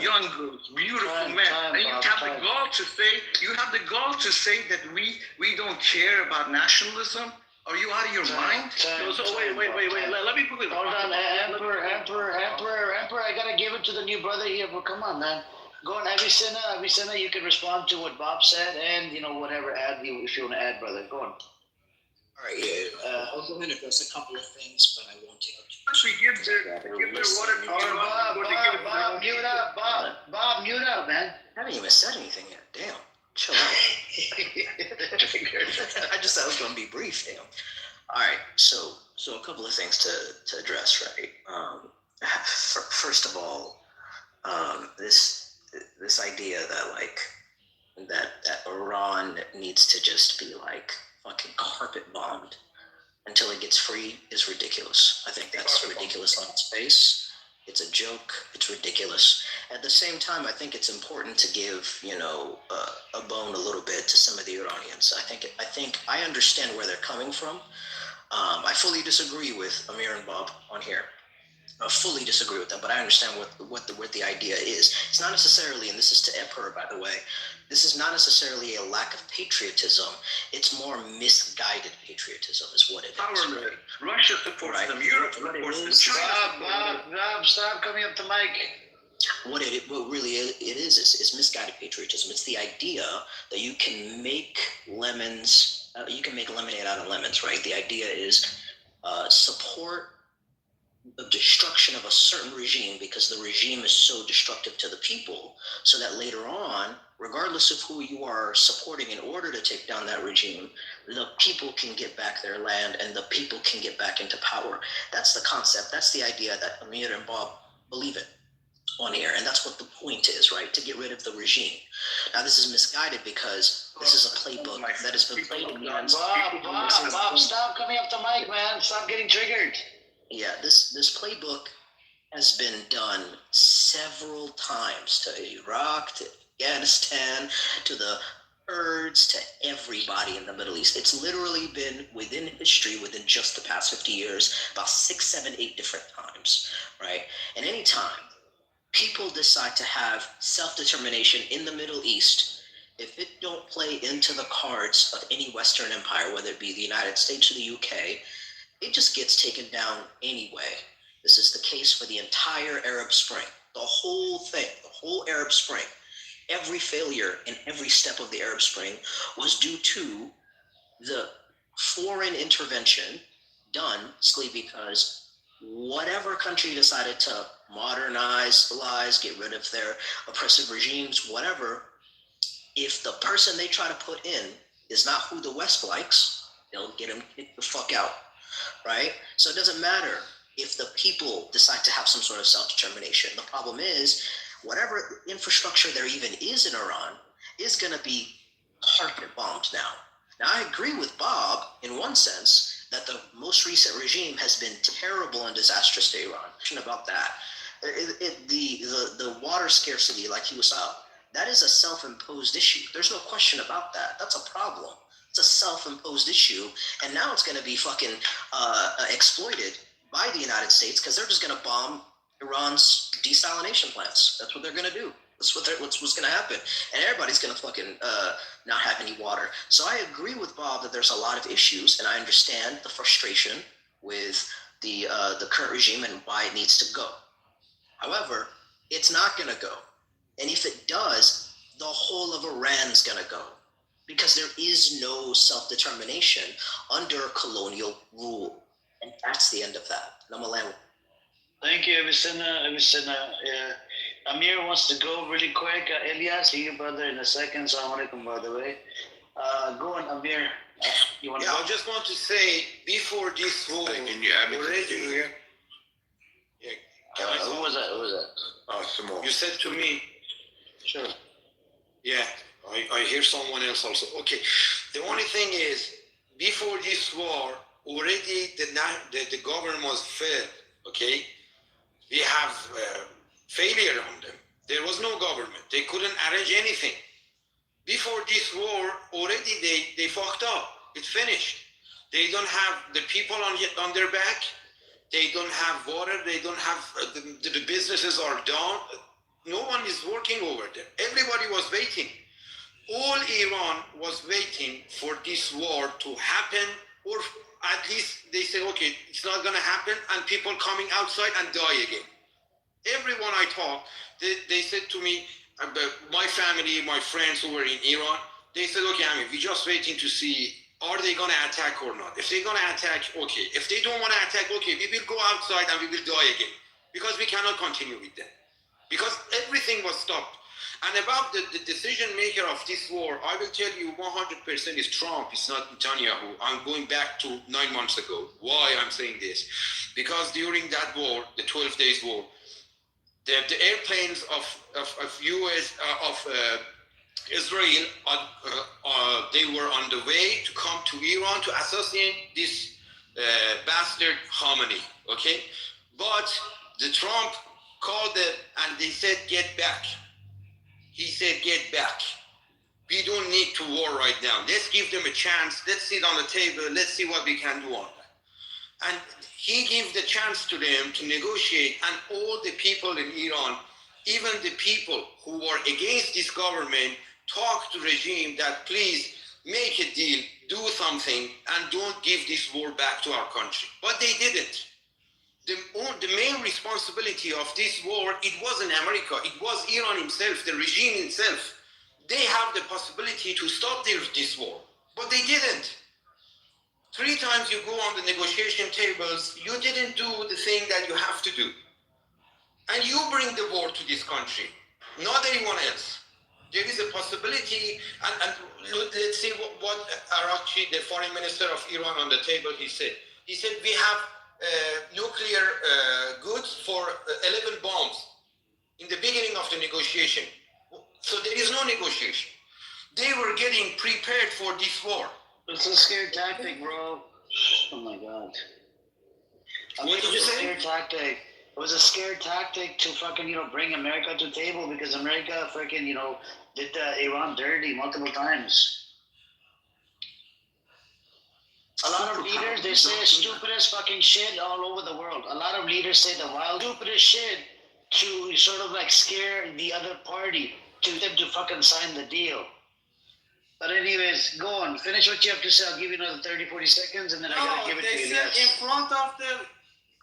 Speaker 12: young girls, beautiful men. And you have the gall to say that we don't care about nationalism. Are you out of your mind?
Speaker 9: So wait. Let me quickly.
Speaker 5: Hold on, Emperor. I gotta give it to the new brother here. But come on, man. Go on, Avicenna. You can respond to what Bob said, and whatever if you want to add, brother. Go on.
Speaker 8: All right, yeah. I'll go ahead and address a couple of things, but I won't take up too much.
Speaker 12: Once we give their water.
Speaker 5: Bob, mute up. Bob, mute up, man.
Speaker 8: I haven't even said anything yet. Damn. Chill out. I just thought it was going to be brief. Damn. All right. So a couple of things to address, right? First of all, this idea that Iran needs to just be fucking carpet bombed until it gets free is ridiculous. I think that's ridiculous on its face. It's a joke. It's ridiculous. At the same time, I think it's important to give, a bone a little bit to some of the Iranians. I think I understand where they're coming from. I fully disagree with Amir and Bob on here. I fully disagree with them, but I understand what the idea is. It's not necessarily, and this is to Emperor, by the way, this is not necessarily a lack of patriotism. It's more misguided patriotism is what it is.
Speaker 12: Right? Russia supports them. Europe supports them.
Speaker 5: Bob, stop coming up the mic.
Speaker 8: What really it is misguided patriotism. It's the idea that you can make lemonade out of lemons, right? The idea is support the destruction of a certain regime because the regime is so destructive to the people, so that later on, regardless of who you are supporting in order to take down that regime, the people can get back their land and the people can get back into power. That's the concept. That's the idea that Amir and Bob believe in on air, and that's what the point is, right? To get rid of the regime. Now, this is misguided because this is a playbook that has been played against.
Speaker 5: Bob, stop coming up the mic, man. Stop getting triggered.
Speaker 8: Yeah, this playbook has been done several times to Iraq, to Afghanistan, to the Kurds, to everybody in the Middle East. It's literally been within history, within just the past 50 years, about 6, 7, 8 different times, right? And any time people decide to have self-determination in the Middle East, if it don't play into the cards of any Western empire, whether it be the United States or the UK, it just gets taken down anyway. This is the case for the entire Arab Spring. The whole thing, the whole Arab Spring, every failure in every step of the Arab Spring was due to the foreign intervention done simply because whatever country decided to modernize, get rid of their oppressive regimes, whatever, if the person they try to put in is not who the West likes, they'll get him kicked the fuck out. Right? So it doesn't matter if the people decide to have some sort of self-determination. The problem is, whatever infrastructure there even is in Iran is going to be carpet bombed now. Now, I agree with Bob in one sense that the most recent regime has been terrible and disastrous to Iran. About that. The water scarcity, like he was out, that is a self-imposed issue. There's no question about that. That's a problem. It's a self-imposed issue, and now it's going to be fucking exploited by the United States because they're just going to bomb Iran's desalination plants. That's what they're going to do. That's what's going to happen, and everybody's going to fucking not have any water. So I agree with Bob that there's a lot of issues, and I understand the frustration with the current regime and why it needs to go. However, it's not going to go, and if it does, the whole of Iran's going to go. Because there is no self-determination under colonial rule. And that's the end of that. And I'm going to land.
Speaker 5: Thank you, Avicenna. Amir wants to go really quick. Elias, see you, brother, in a second. Assalamu alaikum, by the way. Go on, Amir. You want to go?
Speaker 21: I just want to say, before this war, already...
Speaker 5: Who was that?
Speaker 21: Simone. You said to me...
Speaker 5: Sure.
Speaker 21: Yeah. I hear someone else also. Okay, the only thing is, before this war, already the government was failed, okay? We have failure on them. There was no government. They couldn't arrange anything. Before this war, already they fucked up. It's finished. They don't have the people on their back. They don't have water. They don't have, the businesses are down. No one is working over there. Everybody was waiting. All Iran was waiting for this war to happen, or at least they say, okay, it's not going to happen, and people coming outside and die again. Everyone I talked, they said to me, my family, my friends who were in Iran, they said, okay, I mean, we're just waiting to see, are they going to attack or not? If they're going to attack, okay. If they don't want to attack, okay, we will go outside and we will die again, because we cannot continue with them. Because everything was stopped. And about the decision maker of this war, I will tell you 100% is Trump, it's not Netanyahu. I'm going back to 9 months ago. Why I'm saying this? Because during that war, the 12 days war, the airplanes of US, Israel, they were on the way to come to Iran to assassinate this bastard Khamenei, okay? But the Trump called them and they said, get back. He said, get back. We don't need to war right now. Let's give them a chance. Let's sit on the table. Let's see what we can do on that. And he gave the chance to them to negotiate, and all the people in Iran, even the people who were against this government, talked to the regime that please make a deal, do something, and don't give this war back to our country. But they didn't. The main responsibility of this war, it wasn't America, it was Iran himself, the regime itself. They have the possibility to stop this war, but they didn't. 3 times you go on the negotiation tables, you didn't do the thing that you have to do. And you bring the war to this country, not anyone else. There is a possibility, and let's see what Araghchi, the foreign minister of Iran, on the table, he said. He said, we have nuclear goods for 11 bombs in the beginning of the negotiation. So there is no negotiation. They were getting prepared for this war.
Speaker 5: It's a scare tactic, bro. Oh my God.
Speaker 21: What did you say?
Speaker 5: Scare tactic. It was a scare tactic to fucking, bring America to the table because America fucking, did Iran dirty multiple times. A lot of leaders, they say stupidest fucking shit all over the world. A lot of leaders say the wild stupidest shit to sort of like scare the other party to them to fucking sign the deal. But anyways, go on. Finish what you have to say. I'll give you another 30, 40 seconds and then I gotta give it to you.
Speaker 21: They said in front of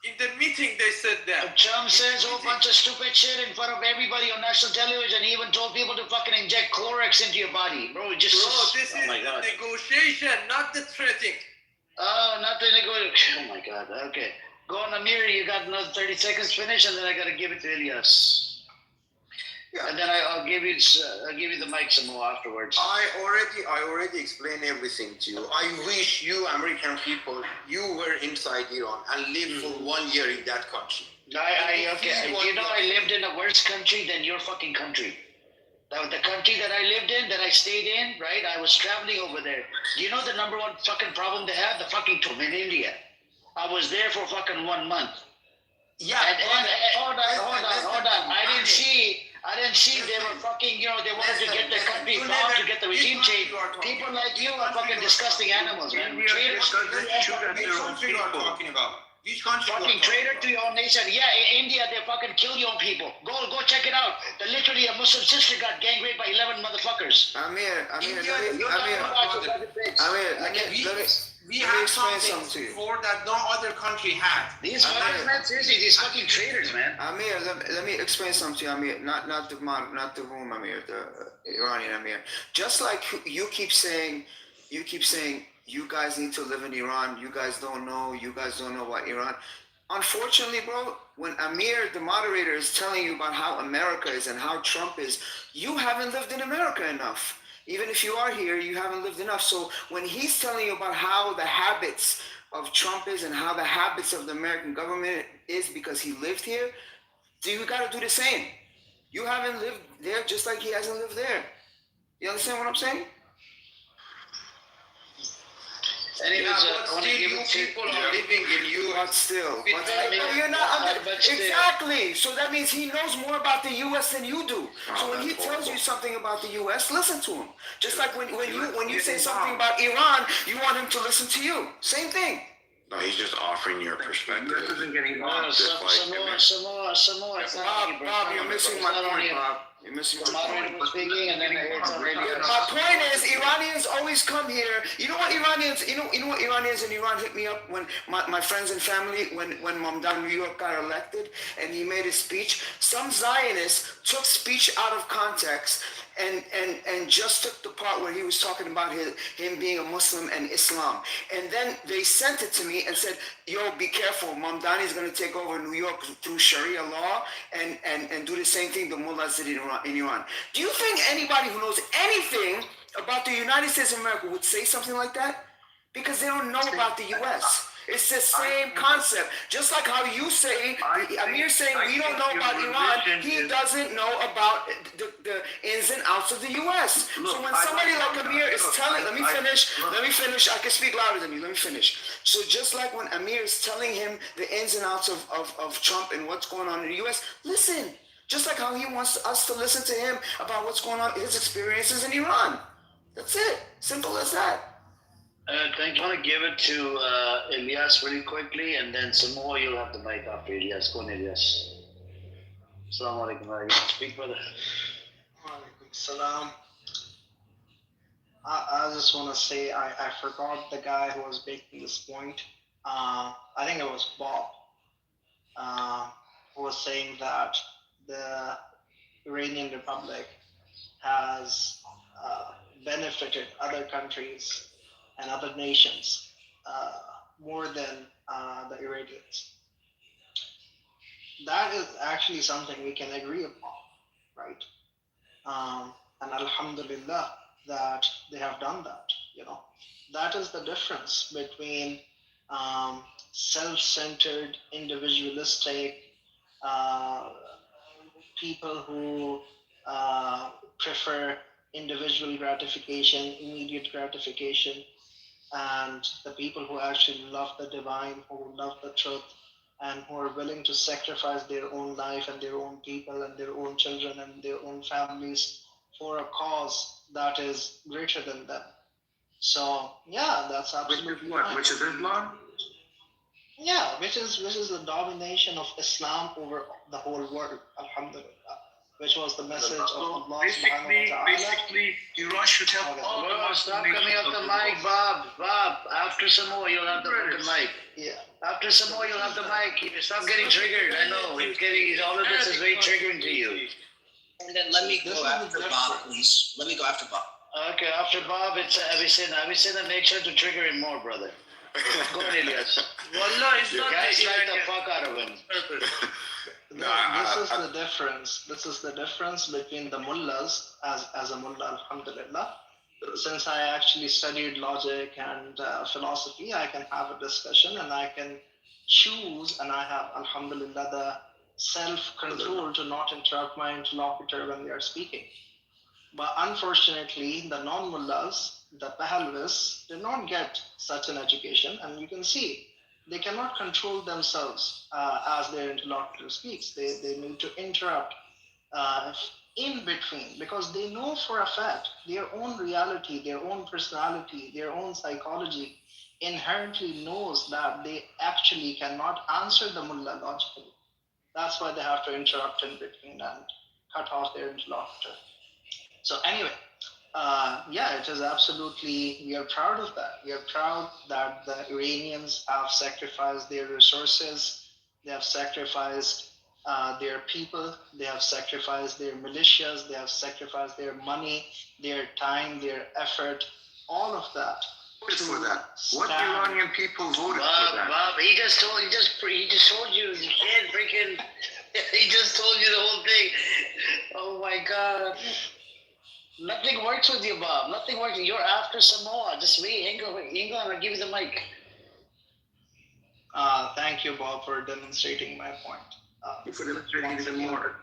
Speaker 21: in the meeting they said that.
Speaker 5: Trump says a whole bunch of stupid shit in front of everybody on national television. He even told people to fucking inject Clorox into your body. Bro,
Speaker 21: This is the negotiation, not the threatening.
Speaker 5: Oh, not the negotiation. Oh my God. Okay. Go on, Amir. You got another 30 seconds. Finish, and then I gotta give it to Ilyas. Yeah. And then I'll give you the mic some more afterwards.
Speaker 21: I already explained everything to you. I wish you American people, you were inside Iran and lived for 1 year in that country.
Speaker 5: I lived in a worse country than your fucking country. The country that I lived in, that I stayed in, right? I was traveling over there. You know the number one fucking problem they have? The fucking tomb in India. I was there for fucking 1 month.
Speaker 21: Yeah.
Speaker 5: And hold on. I didn't see they were fucking, they wanted to get the country bombed to get the regime changed. People like you are fucking disgusting animals, man. Traitors.
Speaker 21: Which country you are talking about? Which country?
Speaker 5: Fucking traitor to your own nation. Yeah, in India, they fucking kill your own people. Go check it out. Literally, a Muslim sister got gang raped by 11 motherfuckers.
Speaker 21: We have something before that no other country had.
Speaker 5: These fucking traitors, man.
Speaker 15: Amir, let me explain something to you, Amir. Not the room, Amir, the Iranian Amir. Just like you keep saying, you guys need to live in Iran. You guys don't know about Iran. Unfortunately, bro, when Amir, the moderator, is telling you about how America is and how Trump is, you haven't lived in America enough. Even if you are here, you haven't lived enough. So when he's telling you about how the habits of Trump is and how the habits of the American government is because he lived here, you got to do the same. You haven't lived there just like he hasn't lived there. You understand what I'm saying?
Speaker 5: Anyways,
Speaker 21: people are living in you.
Speaker 15: But still. You're not exactly. So that means he knows more about the U.S. than you do. So when he tells you something about the U.S., listen to him. Just like when you say something about Iran, you want him to listen to you. Same thing.
Speaker 4: No, he's just offering your perspective.
Speaker 5: Some more.
Speaker 15: Bob, you're missing my point, Bob. You're missing my point. My point is, Iranians always come here. You know what Iranians in Iran hit me up when my friends and family, when Mamdani New York got elected and he made a speech. Some Zionists took speech out of context and just took the part where he was talking about him being a Muslim and Islam. And then they sent it to me and said, yo, be careful, Mamdani is going to take over New York through Sharia law and do the same thing the mullahs did in Iran. Do you think anybody who knows anything about the United States of America would say something like that? Because they don't know about the U.S. It's the same concept. Just like how you say, Amir saying we don't know about Iran, he doesn't know about the ins and outs of the U.S. So when somebody like Amir is telling, let me finish, I can speak louder than you, let me finish. So just like when Amir is telling him the ins and outs of Trump and what's going on in the U.S., listen. Just like how he wants us to listen to him about what's going on, his experiences in Iran. That's it. Simple as that.
Speaker 5: Thank you. I want to give it to Ilyas really quickly, and then some more. You'll have the mic after Ilyas. Go on, Ilyas. Assalamu alaikum. Speak, brother.
Speaker 22: Walaikum salam. I just want to say I forgot the guy who was making this point. I think it was Bob. who was saying that the Iranian Republic has benefited other countries and other nations more than the Iranians. That is actually something we can agree upon, right? And Alhamdulillah that they have done that. That is the difference between self-centered, individualistic people who prefer individual gratification, immediate gratification, and the people who actually love the divine, who love the truth, and who are willing to sacrifice their own life and their own people and their own children and their own families for a cause that is greater than them. So yeah, that's absolutely
Speaker 7: what?
Speaker 22: fine.
Speaker 7: Which is Islam?
Speaker 22: Yeah, which is the domination of Islam over the whole world, alhamdulillah. Which was the message of Allah subhanahu wa ta'ala.
Speaker 5: Basically, Iran should help all the Muslim stop coming up the mic, Bob. After some more, you'll have the mic.
Speaker 22: Yeah.
Speaker 5: After some more, you'll have the mic. Stop getting triggered. I know. All of this is very triggering to you.
Speaker 8: And then let me go after Bob, please. Let me go after Bob.
Speaker 5: Okay, after Bob, it's Avicenna. Avicenna, make sure to trigger him more, brother. Go ahead, Ilyas.
Speaker 9: Wallah, it's not
Speaker 5: Gaslight the fuck out of him.
Speaker 22: This is the difference. This is the difference between the mullahs as a mullah, alhamdulillah. Since I actually studied logic and philosophy, I can have a discussion and I can choose, and I have, alhamdulillah, the self-control to not interrupt my interlocutor when they are speaking. But unfortunately, the non-mullahs, the pahalvis, did not get such an education, and you can see they cannot control themselves as their interlocutor speaks. They need to interrupt in between because they know for a fact their own reality, their own personality, their own psychology inherently knows that they actually cannot answer the mullah logically. That's why they have to interrupt in between and cut off their interlocutor. So anyway, yeah, it is absolutely, we are proud of that. We are proud that the Iranians have sacrificed their resources, they have sacrificed their people, they have sacrificed their militias, they have sacrificed their money, their time, their effort, all of that.
Speaker 7: For that. What Iranian people voted for that?
Speaker 5: Bob, he just told you can't freaking. He just told you the whole thing. Oh my God. Nothing works with you, Bob. Nothing works. You're after Samoa. Just wait. Hang on. I'll give you the mic.
Speaker 22: Thank you, Bob, for demonstrating my point.
Speaker 7: For demonstrating even more.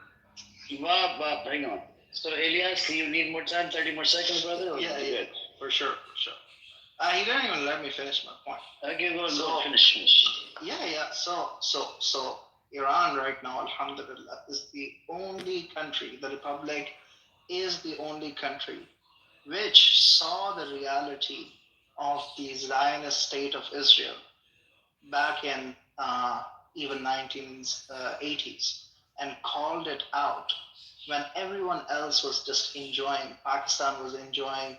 Speaker 5: Bob, hang on. So, Elias, do you need more time? 30 more seconds, brother? Or
Speaker 22: Yeah,
Speaker 5: good?
Speaker 22: for sure. He didn't even let me finish my point.
Speaker 5: Okay, go finish.
Speaker 22: Yeah. So Iran right now, alhamdulillah, is the only country, the Republic is the only country which saw the reality of the Zionist state of Israel back in even 1980s and called it out when everyone else was just enjoying. Pakistan was enjoying,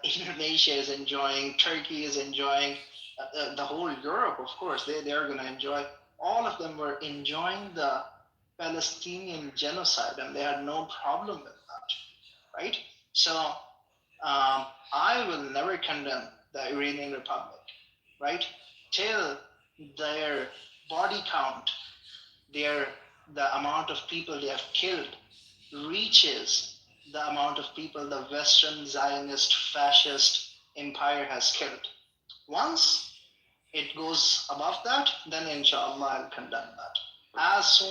Speaker 22: Indonesia is enjoying, Turkey is enjoying, the whole Europe, of course, they are going to enjoy. All of them were enjoying the Palestinian genocide and they had no problem with that, right? So I will never condemn the Iranian Republic, right? Till their body count, the amount of people they have killed reaches the amount of people the Western Zionist fascist empire has killed. Once it goes above that, then inshallah I'll condemn that. As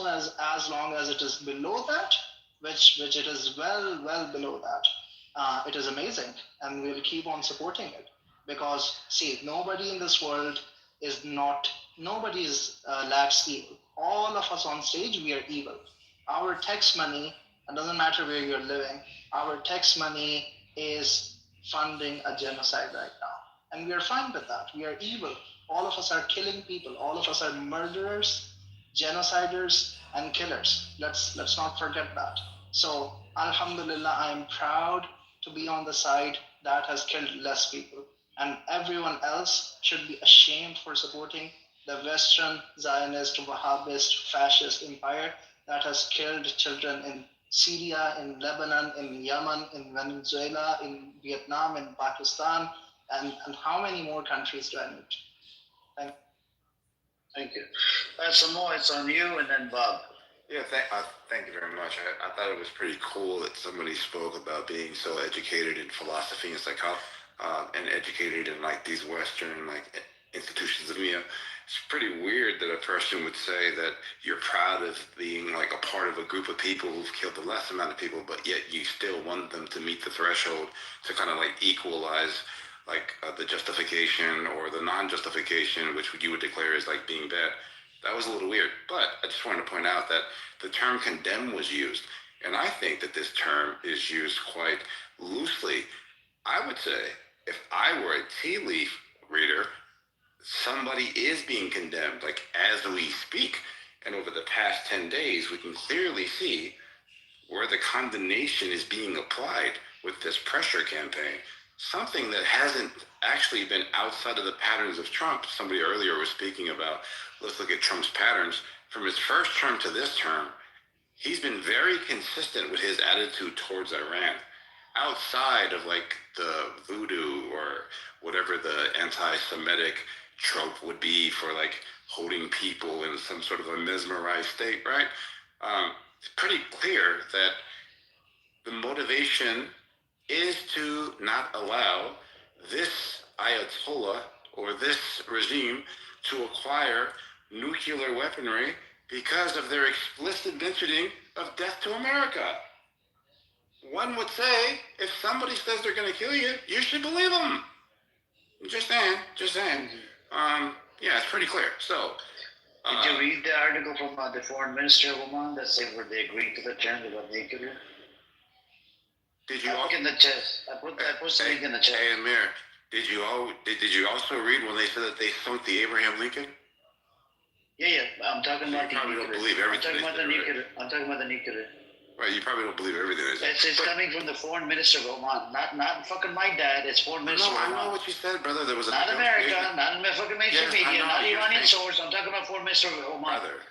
Speaker 22: long as it is below that, which it is well below that, it is amazing, and we'll keep on supporting it. Because see, nobody in this world is lacks evil. All of us on stage, we are evil. Our tax money, it doesn't matter where you're living, our tax money is funding a genocide right now. And we are fine with that. We are evil. All of us are killing people. All of us are murderers, genociders, and killers. Let's not forget that. So, alhamdulillah, I am proud to be on the side that has killed less people. And everyone else should be ashamed for supporting the Western Zionist, Wahhabist, fascist empire that has killed children in Syria, in Lebanon, in Yemen, in Venezuela, in Vietnam, in Pakistan, and how many more countries do I need?
Speaker 5: Thank you. Samoa, it's on you, and then Bob.
Speaker 14: Yeah, thank you very much. I thought it was pretty cool that somebody spoke about being so educated in philosophy and psychology, and educated in like these Western like institutions of media. It's pretty weird that a person would say that you're proud of being like a part of a group of people who've killed the less amount of people, but yet you still want them to meet the threshold to kind of like equalize like the justification or the non-justification, which you would declare as like being bad. That was a little weird, but I just wanted to point out that the term condemn was used, and I think that this term is used quite loosely. I would say if I were a tea leaf reader, somebody is being condemned, like as we speak, and over the past 10 days, we can clearly see where the condemnation is being applied with this pressure campaign. Something that hasn't actually been outside of the patterns of Trump. Somebody earlier was speaking about, let's look at Trump's patterns. From his first term to this term, he's been very consistent with his attitude towards Iran. Outside of like the voodoo or whatever the anti-Semitic trope would be for like holding people in some sort of a mesmerized state, right? It's pretty clear that the motivation is to not allow this Ayatollah or this regime to acquire nuclear weaponry because of their explicit mentioning of death to America. One would say, if somebody says they're going to kill you, you should believe them. Just saying. Yeah, it's pretty clear. So,
Speaker 5: did you read the article from the foreign minister of Oman that said where they agreed to the terms about nuclear?
Speaker 14: Did you?
Speaker 5: I put in the chest. I put the link in the chat.
Speaker 14: Hey, Amir, did you also read when they said that they sunk the Abraham Lincoln?
Speaker 5: Yeah. I'm talking about the
Speaker 14: probably
Speaker 5: nuclear.
Speaker 14: don't believe everything.
Speaker 5: I'm talking about the nuclear.
Speaker 14: Right, you probably don't believe everything they say.
Speaker 5: It's coming from the foreign minister of Oman, not fucking my dad. It's foreign minister of Oman.
Speaker 14: I know what you said, brother. There was a
Speaker 5: not America, not in fucking mainstream media, not Iranian source. I'm talking about foreign minister of Oman.
Speaker 14: Brother,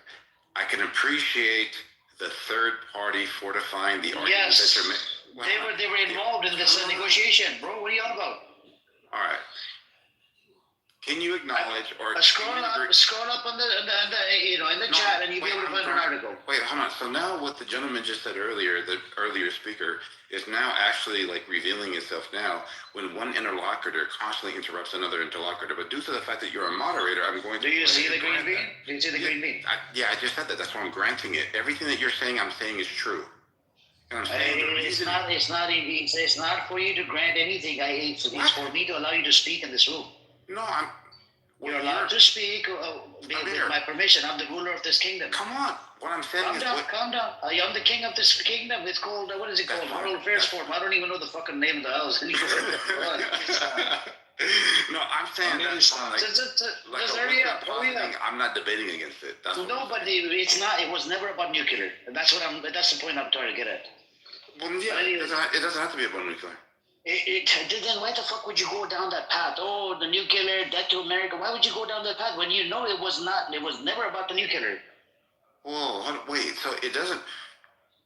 Speaker 14: I can appreciate the third party fortifying the argument that you're making.
Speaker 5: Well, they were involved in this negotiation, bro. What are you on about?
Speaker 14: All right. Can you acknowledge or
Speaker 5: scroll up on the in the chat, and you'll be able to find an article.
Speaker 14: Wait, hold on. So now what the gentleman just said earlier, the earlier speaker, is now actually like revealing itself now when one interlocutor constantly interrupts another interlocutor. But due to the fact that you're a moderator, I'm going to.
Speaker 5: Do you see the green bean? Do you see the green bean?
Speaker 14: I just said that. That's why I'm granting it. Everything that you're saying, I'm saying is true. And I'm saying
Speaker 5: it's not for you to grant anything. It's for me to allow you to speak in this room.
Speaker 14: No,
Speaker 5: you're allowed to speak with my permission. I'm the ruler of this kingdom.
Speaker 14: Come on. What I'm saying is...
Speaker 5: Calm down. I'm the king of this kingdom. It's called, what is it called? World Affairs Forum. I don't even know the fucking name of the house anymore.
Speaker 14: No, I'm saying I'm not debating against it. That's
Speaker 5: but it's not. It was never about nuclear. And that's the point I'm trying to get at.
Speaker 14: Well, yeah, it doesn't have to be about nuclear.
Speaker 5: Then why the fuck would you go down that path? Oh, the nuclear, death to America. Why would you go down that path when you know it was not? It was never about the nuclear.
Speaker 14: Whoa, wait. So it doesn't.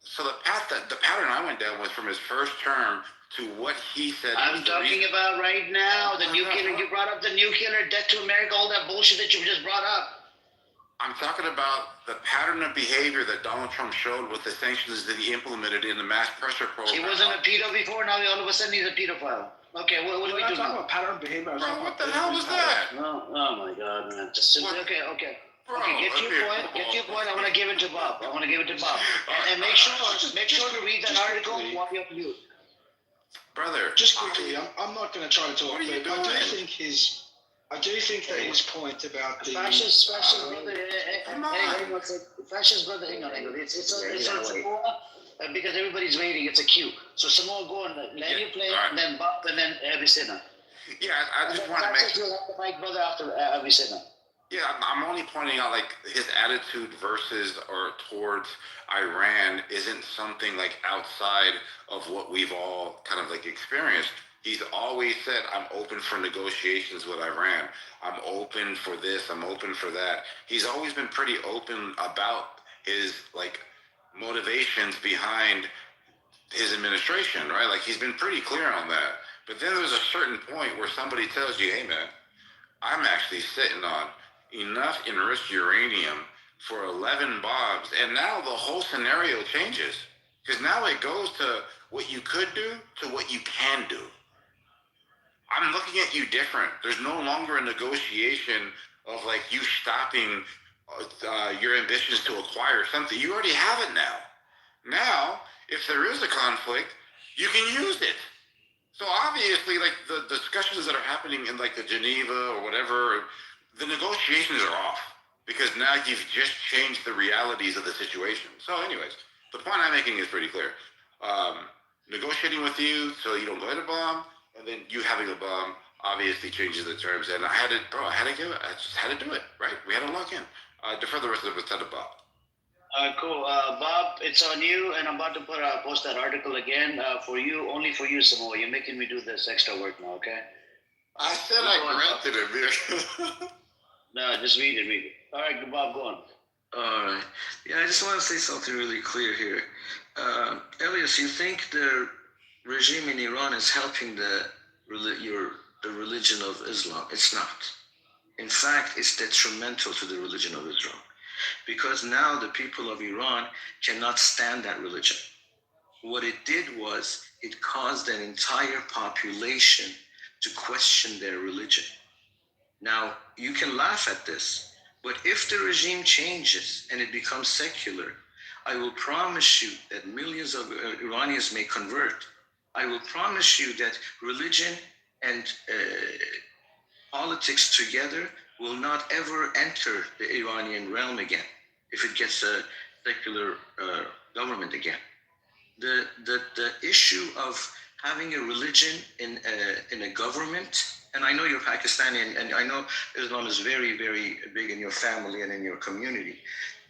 Speaker 14: So the pattern I went down was from his first term to what he said.
Speaker 5: I'm talking about right now. The nuclear. You brought up the nuclear, death to America, all that bullshit that you just brought up.
Speaker 14: I'm talking about the pattern of behavior that Donald Trump showed with the sanctions that he implemented in the mass pressure program.
Speaker 5: He wasn't a pedo before, now all of a sudden he's a pedophile. Okay, what do we do now?
Speaker 9: About pattern of behavior.
Speaker 14: Bro, what the hell was that?
Speaker 5: Oh my God, man. Just simply, okay. Bro, okay, get your point. I want to give it to Bob. And make sure to read that article while you're on mute.
Speaker 14: Brother.
Speaker 7: Just quickly, I'm not going to try to talk, but I do think that his point about the
Speaker 5: fascist brother. Fascist brother. Hang on. It's on Samoa because everybody's waiting. It's a queue. So Samoa, go and let you play, and then Bob, and then Avicenna.
Speaker 14: Yeah, I just want to make.
Speaker 5: You'll have the mic, brother, after Avicenna.
Speaker 14: Yeah, I'm only pointing out like his attitude versus or towards Iran isn't something like outside of what we've all kind of like experienced.
Speaker 16: He's always said, I'm open for negotiations with Iran. I'm open for this. I'm open for that. He's always been pretty open about his like motivations behind his administration, right? Like he's been pretty clear on that. But then there's a certain point where somebody tells you, hey man, I'm actually sitting on enough enriched uranium for 11 bombs. And now the whole scenario changes. Because now it goes to what you could do to what you can do. I'm looking at you different. There's no longer a negotiation of like you stopping your ambitions to acquire something. You already have it now. Now, if there is a conflict, you can use it. So obviously, like the discussions that are happening in like the Geneva or whatever, the negotiations are off because now you've just changed the realities of the situation. So anyways, the point I'm making is pretty clear. Negotiating with you so you don't go ahead and bomb, and then you having a bomb obviously changes the terms. And I had to do it. I just had to do it, right? We had to lock in. Defer the rest of it to Bob.
Speaker 5: Cool. Bob, it's on you, and I'm about to post that article again for you, only for you, Samoa. You're making me do this extra work now, okay?
Speaker 16: I said I granted it,
Speaker 5: No, just read it. All right, Bob, go on.
Speaker 12: All right. Yeah, I just want to say something really clear here. Elias, you think the regime in Iran is helping the religion of Islam? It's not. In fact, it's detrimental to the religion of Islam. Because now the people of Iran cannot stand that religion. What it did was it caused an entire population to question their religion. Now, you can laugh at this, but if the regime changes and it becomes secular, I will promise you that millions of Iranians may convert. I will promise you that religion and politics together will not ever enter the Iranian realm again if it gets a secular government again. The issue of having a religion in a government, and I know you're Pakistani, and I know Islam is very, very big in your family and in your community,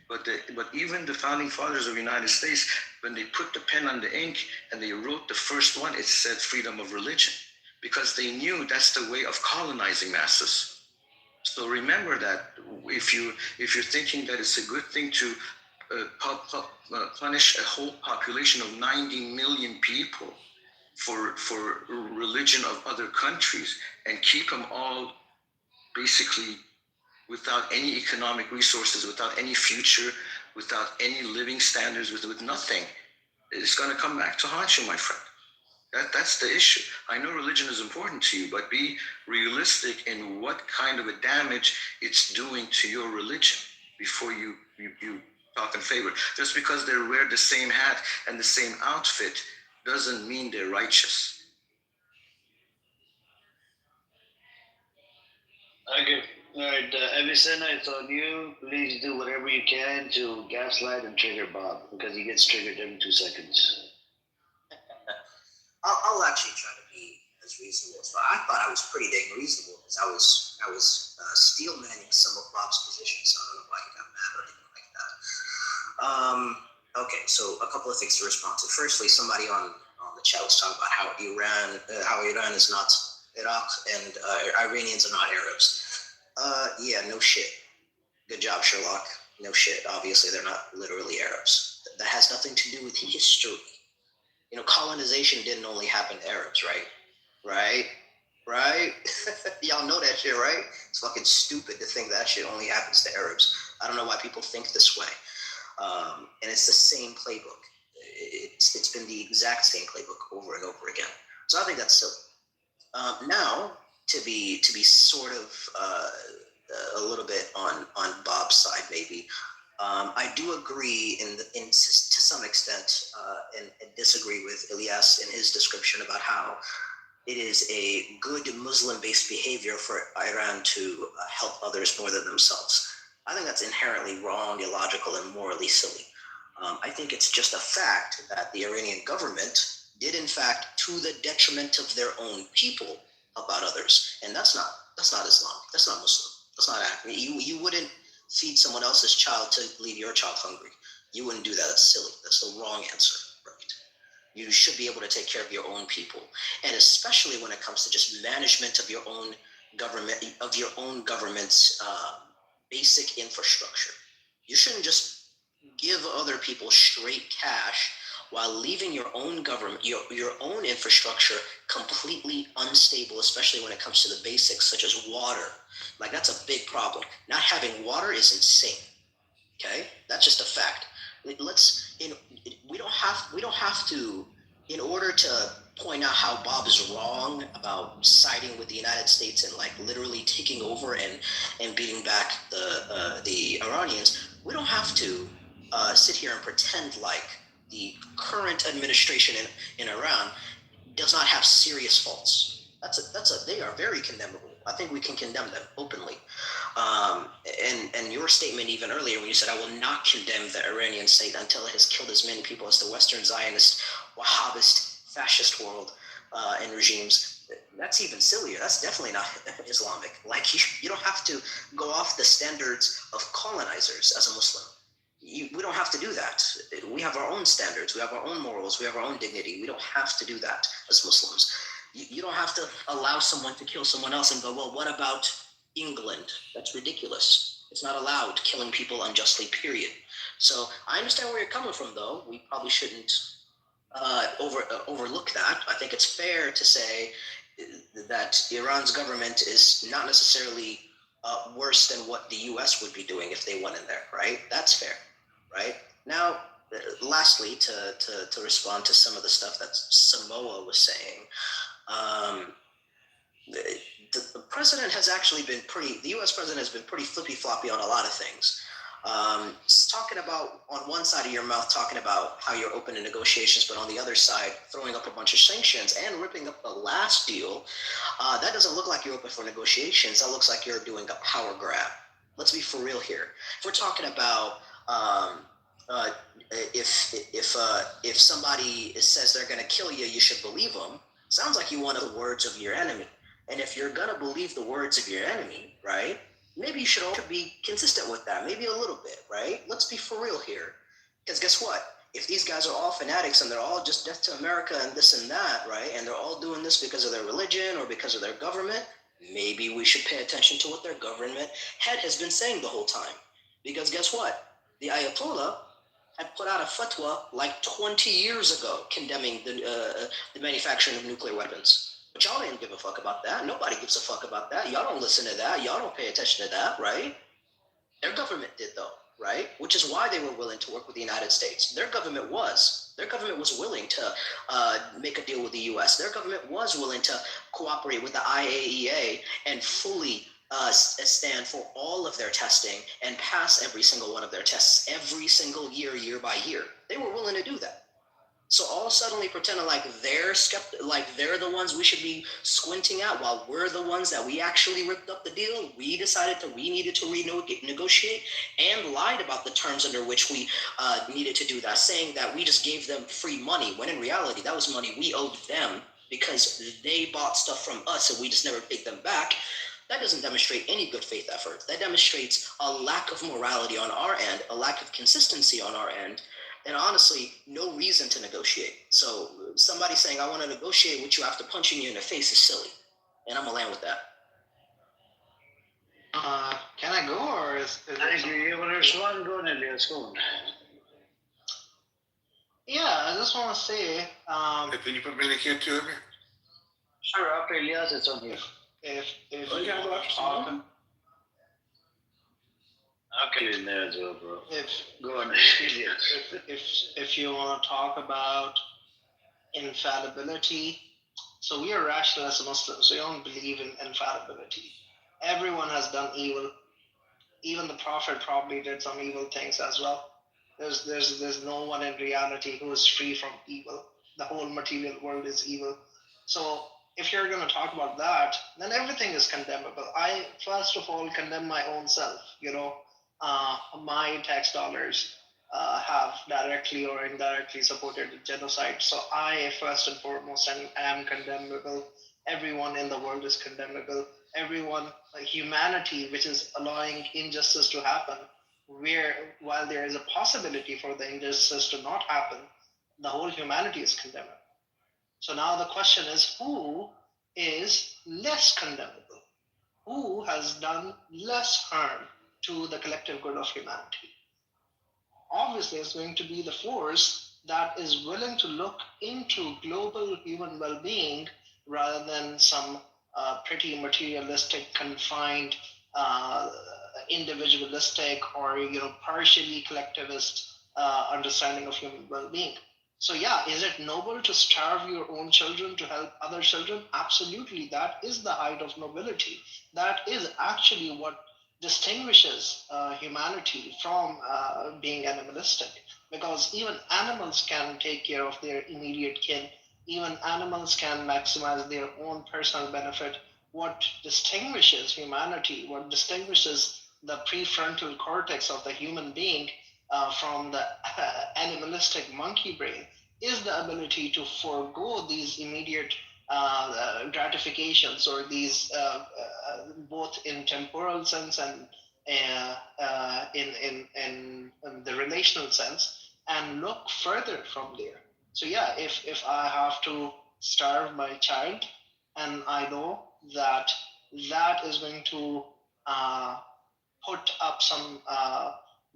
Speaker 12: but even the founding fathers of the United States, when they put the pen on the ink and they wrote the first one, it said freedom of religion, because they knew that's the way of colonizing masses. So remember that if you're thinking that it's a good thing to punish a whole population of 90 million people for religion of other countries and keep them all basically without any economic resources, without any future, without any living standards, with nothing, it's going to come back to haunt you, my friend. That's the issue. I know religion is important to you, but be realistic in what kind of a damage it's doing to your religion before you talk in favor. Just because they wear the same hat and the same outfit doesn't mean they're righteous.
Speaker 5: Okay. All right, Avicenna, it's on you. Please do whatever you can to gaslight and trigger Bob, because he gets triggered every 2 seconds.
Speaker 8: I'll actually try to be as reasonable as possible. I thought I was pretty dang reasonable because I was steel manning some of Bob's positions, so I don't know why he got mad or anything like that. Okay, so a couple of things to respond to. Firstly, somebody on the chat was talking about how Iran is not Iraq and Iranians are not Arabs. Yeah, no shit. Good job, Sherlock. No shit. Obviously, they're not literally Arabs. That has nothing to do with history. You know, colonization didn't only happen to Arabs, right? Right? Y'all know that shit, right? It's fucking stupid to think that shit only happens to Arabs. I don't know why people think this way. And it's the same playbook. It's been the exact same playbook over and over again. So I think that's silly. Now, to be sort of a little bit on Bob's side, maybe. I do agree to some extent and disagree with Ilyas in his description about how it is a good Muslim-based behavior for Iran to help others more than themselves. I think that's inherently wrong, illogical, and morally silly. I think it's just a fact that the Iranian government did, in fact, to the detriment of their own people, help out others, and that's not Islam. That's not Muslim. That's not accurate. You wouldn't feed someone else's child to leave your child hungry. You wouldn't do that. That's silly. That's the wrong answer, right? You should be able to take care of your own people, and especially when it comes to just management of your own government's basic infrastructure. You shouldn't just give other people straight cash while leaving your own government, your own infrastructure completely unstable, especially when it comes to the basics such as water. Like, that's a big problem. Not having water is insane. Okay, that's just a fact. We don't have to, in order to point out how Bob is wrong about siding with the United States and like literally taking over and beating back the Iranians. We don't have to sit here and pretend like the current administration in Iran does not have serious faults. They are very condemnable. I think we can condemn them openly. And your statement even earlier when you said, I will not condemn the Iranian state until it has killed as many people as the Western Zionist, Wahhabist, fascist world and regimes, that's even sillier. That's definitely not Islamic. Like, you don't have to go off the standards of colonizers as a Muslim. We don't have to do that. We have our own standards. We have our own morals. We have our own dignity. We don't have to do that as Muslims. You don't have to allow someone to kill someone else and go, well, what about England? That's ridiculous. It's not allowed killing people unjustly, period. So I understand where you're coming from, though. We probably shouldn't overlook that. I think it's fair to say that Iran's government is not necessarily worse than what the U.S. would be doing if they went in there, right? That's fair, right? Now, lastly, to respond to some of the stuff that Samoa was saying, the president has actually been the U.S. president has been pretty flippy-floppy on a lot of things. Talking about, on one side of your mouth, talking about how you're open to negotiations, but on the other side, throwing up a bunch of sanctions and ripping up the last deal. That doesn't look like you're open for negotiations. That looks like you're doing a power grab. Let's be for real here. If we're talking about if somebody says they're going to kill you, you should believe them. Sounds like you want the words of your enemy. And if you're going to believe the words of your enemy, right, maybe you should also be consistent with that, maybe a little bit, right? Let's be for real here. Because guess what? If these guys are all fanatics and they're all just death to America and this and that, right, and they're all doing this because of their religion or because of their government, maybe we should pay attention to what their government head has been saying the whole time. Because guess what? The Ayatollah had put out a fatwa like 20 years ago condemning the manufacturing of nuclear weapons. But y'all didn't give a fuck about that. Nobody gives a fuck about that. Y'all don't listen to that. Y'all don't pay attention to that, right? Their government did, though, right? Which is why they were willing to work with the United States. Their government was willing to make a deal with the U.S. Their government was willing to cooperate with the IAEA and fully stand for all of their testing and pass every single one of their tests every single year, year by year. They were willing to do that. So all suddenly pretending like they're the ones we should be squinting at while we're the ones that we actually ripped up the deal. We needed to renegotiate and lied about the terms under which we needed to do that, saying that we just gave them free money, when in reality that was money we owed them because they bought stuff from us and we just never paid them back. That doesn't demonstrate any good faith effort. That demonstrates a lack of morality on our end, a lack of consistency on our end, and honestly, no reason to negotiate. So somebody saying, I want to negotiate with you after punching you in the face is silly. And I'm going to land with that.
Speaker 22: Can I go, or is
Speaker 5: Thank you. You want to respond? Go ahead, let's go.
Speaker 22: Yeah, I just want to say...
Speaker 14: Can you put me in the queue too?
Speaker 5: Sure, after Elias, it's on you.
Speaker 22: If
Speaker 5: you go after
Speaker 22: talking...
Speaker 5: I'll get in there as well, bro. Go on,
Speaker 22: if you want to talk about infallibility, so we are rationalists as Muslims. We don't believe in infallibility. Everyone has done evil. Even the Prophet probably did some evil things as well. There's no one in reality who is free from evil. The whole material world is evil. So if you're going to talk about that, then everything is condemnable. I first of all condemn my own self. My tax dollars have directly or indirectly supported the genocide. So I, first and foremost, am condemnable. Everyone in the world is condemnable. Everyone, humanity, which is allowing injustice to happen, while there is a possibility for the injustice to not happen, the whole humanity is condemnable. So now the question is, who is less condemnable? Who has done less harm to the collective good of humanity? Obviously, it's going to be the force that is willing to look into global human well-being rather than some pretty materialistic, confined, individualistic, or partially collectivist understanding of human well-being. So yeah, is it noble to starve your own children to help other children? Absolutely, that is the height of nobility. That is actually what distinguishes humanity from being animalistic, because even animals can take care of their immediate kin. Even animals can maximize their own personal benefit. What distinguishes humanity, what distinguishes the prefrontal cortex of the human being from the animalistic monkey brain, is the ability to forego these immediate gratifications, or these both in temporal sense and in the relational sense, and look further from there. So yeah, if I have to starve my child, and I know that that is going to put up some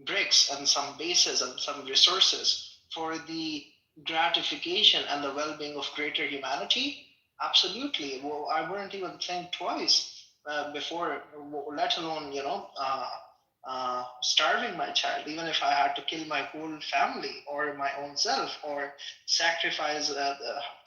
Speaker 22: bricks and some bases and some resources for the gratification and the well-being of greater humanity, absolutely. Well, I wouldn't even think twice before, let alone starving my child, even if I had to kill my whole family or my own self, or sacrifice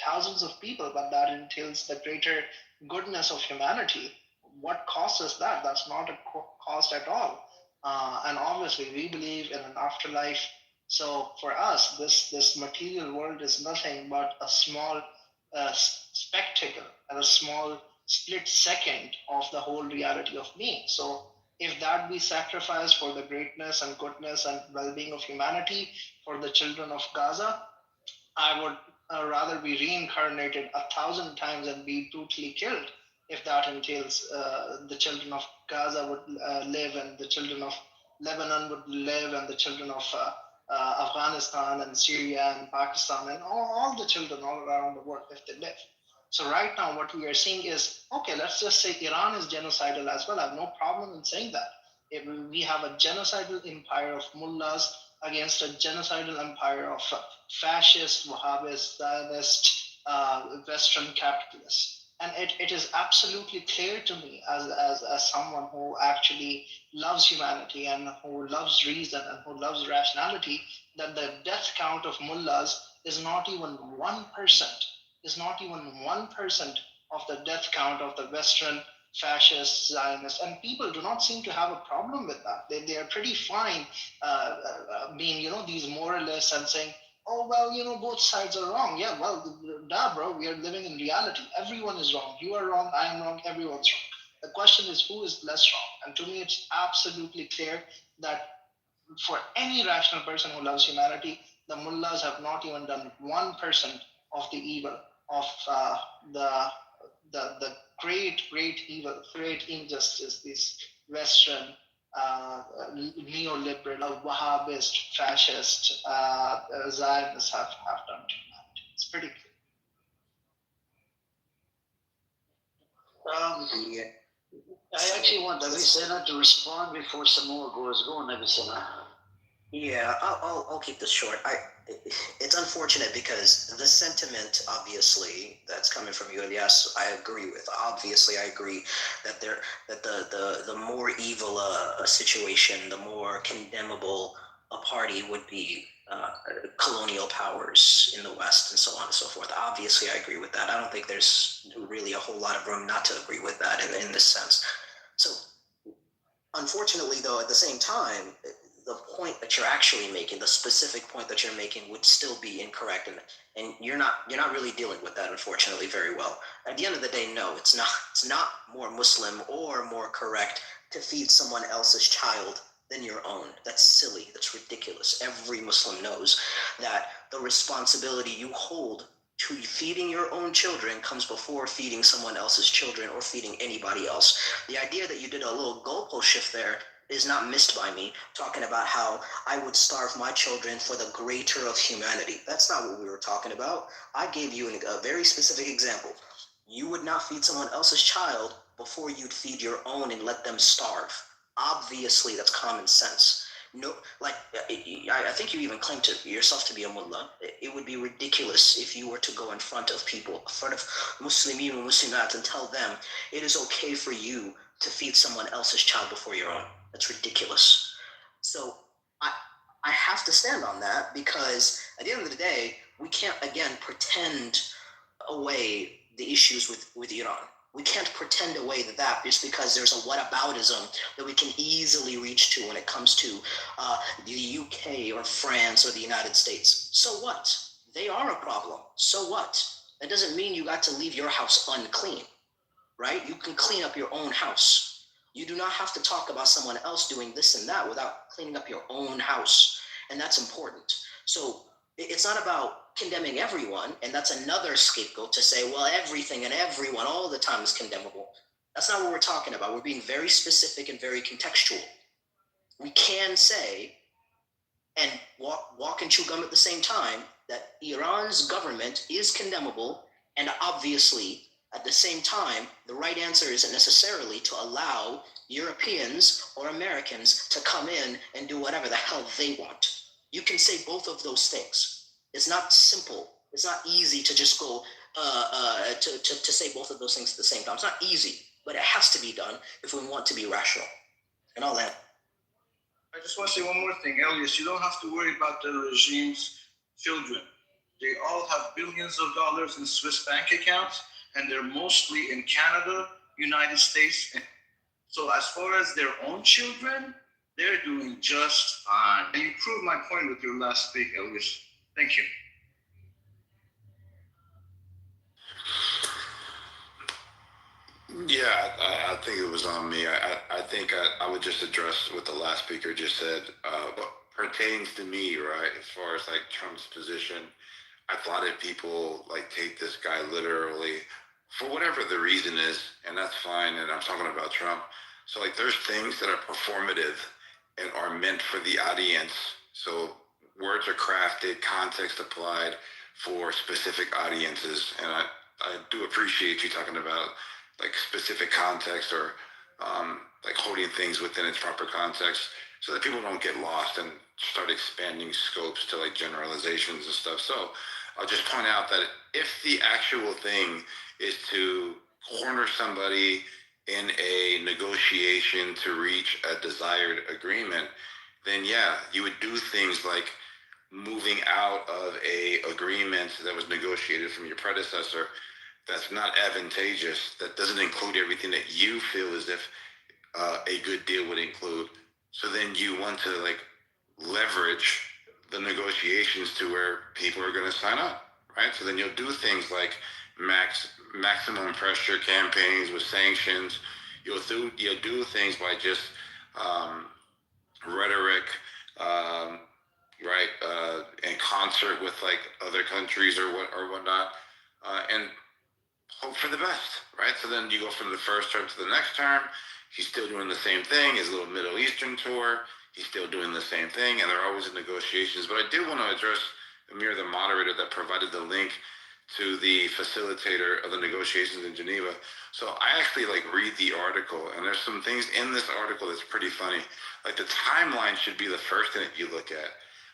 Speaker 22: thousands of people, but that entails the greater goodness of humanity. What cost is that? That's not a cost at all. And obviously, we believe in an afterlife. So for us, this material world is nothing but a small spectacle and a small split second of the whole reality of being. So if that be sacrificed for the greatness and goodness and well-being of humanity, for the children of Gaza, I would rather be reincarnated 1,000 times and be brutally killed, if that entails the children of Gaza would live, and the children of Lebanon would live, and the children of Afghanistan and Syria and Pakistan, and all the children all around the world, if they live. So right now what we are seeing is, okay, let's just say Iran is genocidal as well. I have no problem in saying that. If we have a genocidal empire of mullahs against a genocidal empire of fascist, Wahhabist, Zionist, Western capitalists. And it is absolutely clear to me as someone who actually loves humanity and who loves reason and who loves rationality, that the death count of mullahs is not even 1%, is not even 1% of the death count of the Western fascist Zionists. And people do not seem to have a problem with that. They are pretty fine being, these moralists and saying, oh, well, both sides are wrong. Yeah, well, duh, bro, we are living in reality. Everyone is wrong. You are wrong, I am wrong, everyone's wrong. The question is, who is less wrong? And to me, it's absolutely clear that for any rational person who loves humanity, the mullahs have not even done 1% of the evil of the great evil, great injustice these Western neoliberal, Wahhabist, fascist Zionists have done to humanity. It's pretty clear.
Speaker 8: Yeah.
Speaker 5: I actually want Avicenna to respond before Samoa goes. Go on, Avicenna.
Speaker 8: Yeah, I'll keep this short. It's unfortunate because the sentiment, obviously, that's coming from you, yes, I agree with. Obviously, I agree that the more evil a situation, the more condemnable a party would be colonial powers in the West and so on and so forth. Obviously, I agree with that. I don't think there's really a whole lot of room not to agree with that in this sense. So, unfortunately, though, at the same time, the point that you're actually making, the specific point that you're making, would still be incorrect, and you're not really dealing with that, unfortunately, very well. At the end of the day, no, it's not more Muslim or more correct to feed someone else's child than your own. That's silly. That's ridiculous. Every Muslim knows that the responsibility you hold to feeding your own children comes before feeding someone else's children or feeding anybody else. The idea that you did a little goalpost shift there is not missed by me talking about how I would starve my children for the greater of humanity. That's not what we were talking about. I gave you a very specific example. You would not feed someone else's child before you'd feed your own and let them starve. Obviously, that's common sense. No, like I think you even claim to yourself to be a mullah. It would be ridiculous if you were to go in front of people, in front of Muslimin and Muslimat, and tell them it is okay for you to feed someone else's child before your own. That's ridiculous. So I have to stand on that, because at the end of the day, we can't again pretend away the issues with Iran. We can't pretend away that just because there's a whataboutism that we can easily reach to when it comes to the UK or France or the United States. So what? They are a problem. So what? That doesn't mean you got to leave your house unclean, right? You can clean up your own house. You do not have to talk about someone else doing this and that without cleaning up your own house. And that's important. So it's not about condemning everyone, and that's another scapegoat to say, well, everything and everyone all the time is condemnable. That's not what we're talking about. We're being very specific and very contextual. We can say, and walk and chew gum at the same time, that Iran's government is condemnable, and obviously, at the same time, the right answer isn't necessarily to allow Europeans or Americans to come in and do whatever the hell they want. You can say both of those things. It's not simple. It's not easy to just go to say both of those things at the same time. It's not easy, but it has to be done if we want to be rational. And all that.
Speaker 13: I just want to say one more thing, Elias. You don't have to worry about the regime's children. They all have billions of dollars in Swiss bank accounts, and they're mostly in Canada, United States. So as far as their own children, they're doing just fine. And you proved my point with your last speak, Elias. Thank you.
Speaker 16: Yeah, I think it was on me. I think I would just address what the last speaker just said. What pertains to me, right, as far as like Trump's position, I thought that people like take this guy literally for whatever the reason is, and that's fine. And I'm talking about Trump. So like there's things that are performative and are meant for the audience. So words are crafted, context applied for specific audiences. And I do appreciate you talking about like specific context or like holding things within its proper context so that people don't get lost and start expanding scopes to like generalizations and stuff. So I'll just point out that if the actual thing is to corner somebody in a negotiation to reach a desired agreement, then yeah, you would do things like moving out of a agreement that was negotiated from your predecessor that's not advantageous, that doesn't include everything that you feel as if a good deal would include. So then you want to like leverage the negotiations to where people are going to sign up, right? So then you'll do things like maximum pressure campaigns with sanctions. You'll do things by just rhetoric, right, in concert with like other countries or whatnot, and hope for the best, right? So then you go from the first term to the next term. He's still doing the same thing. His little Middle Eastern tour, he's still doing the same thing, and they're always in negotiations. But I did want to address Amir, the moderator that provided the link to the facilitator of the negotiations in Geneva. So I actually like read the article, and there's some things in this article that's pretty funny. Like the timeline should be the first thing that you look at.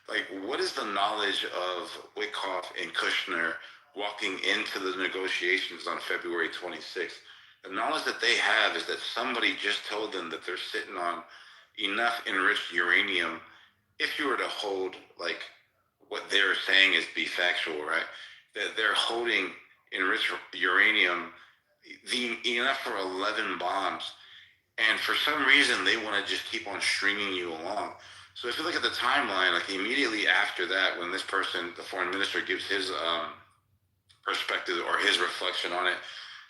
Speaker 16: Like, what is the knowledge of Witkoff and Kushner walking into the negotiations on February 26th? The knowledge that they have is that somebody just told them that they're sitting on enough enriched uranium. If you were to hold like what they're saying is be factual, right? That they're holding enriched uranium enough for 11 bombs. And for some reason, they want to just keep on stringing you along. So if you look at the timeline, like immediately after that, when this person, the foreign minister, gives his perspective or his reflection on it,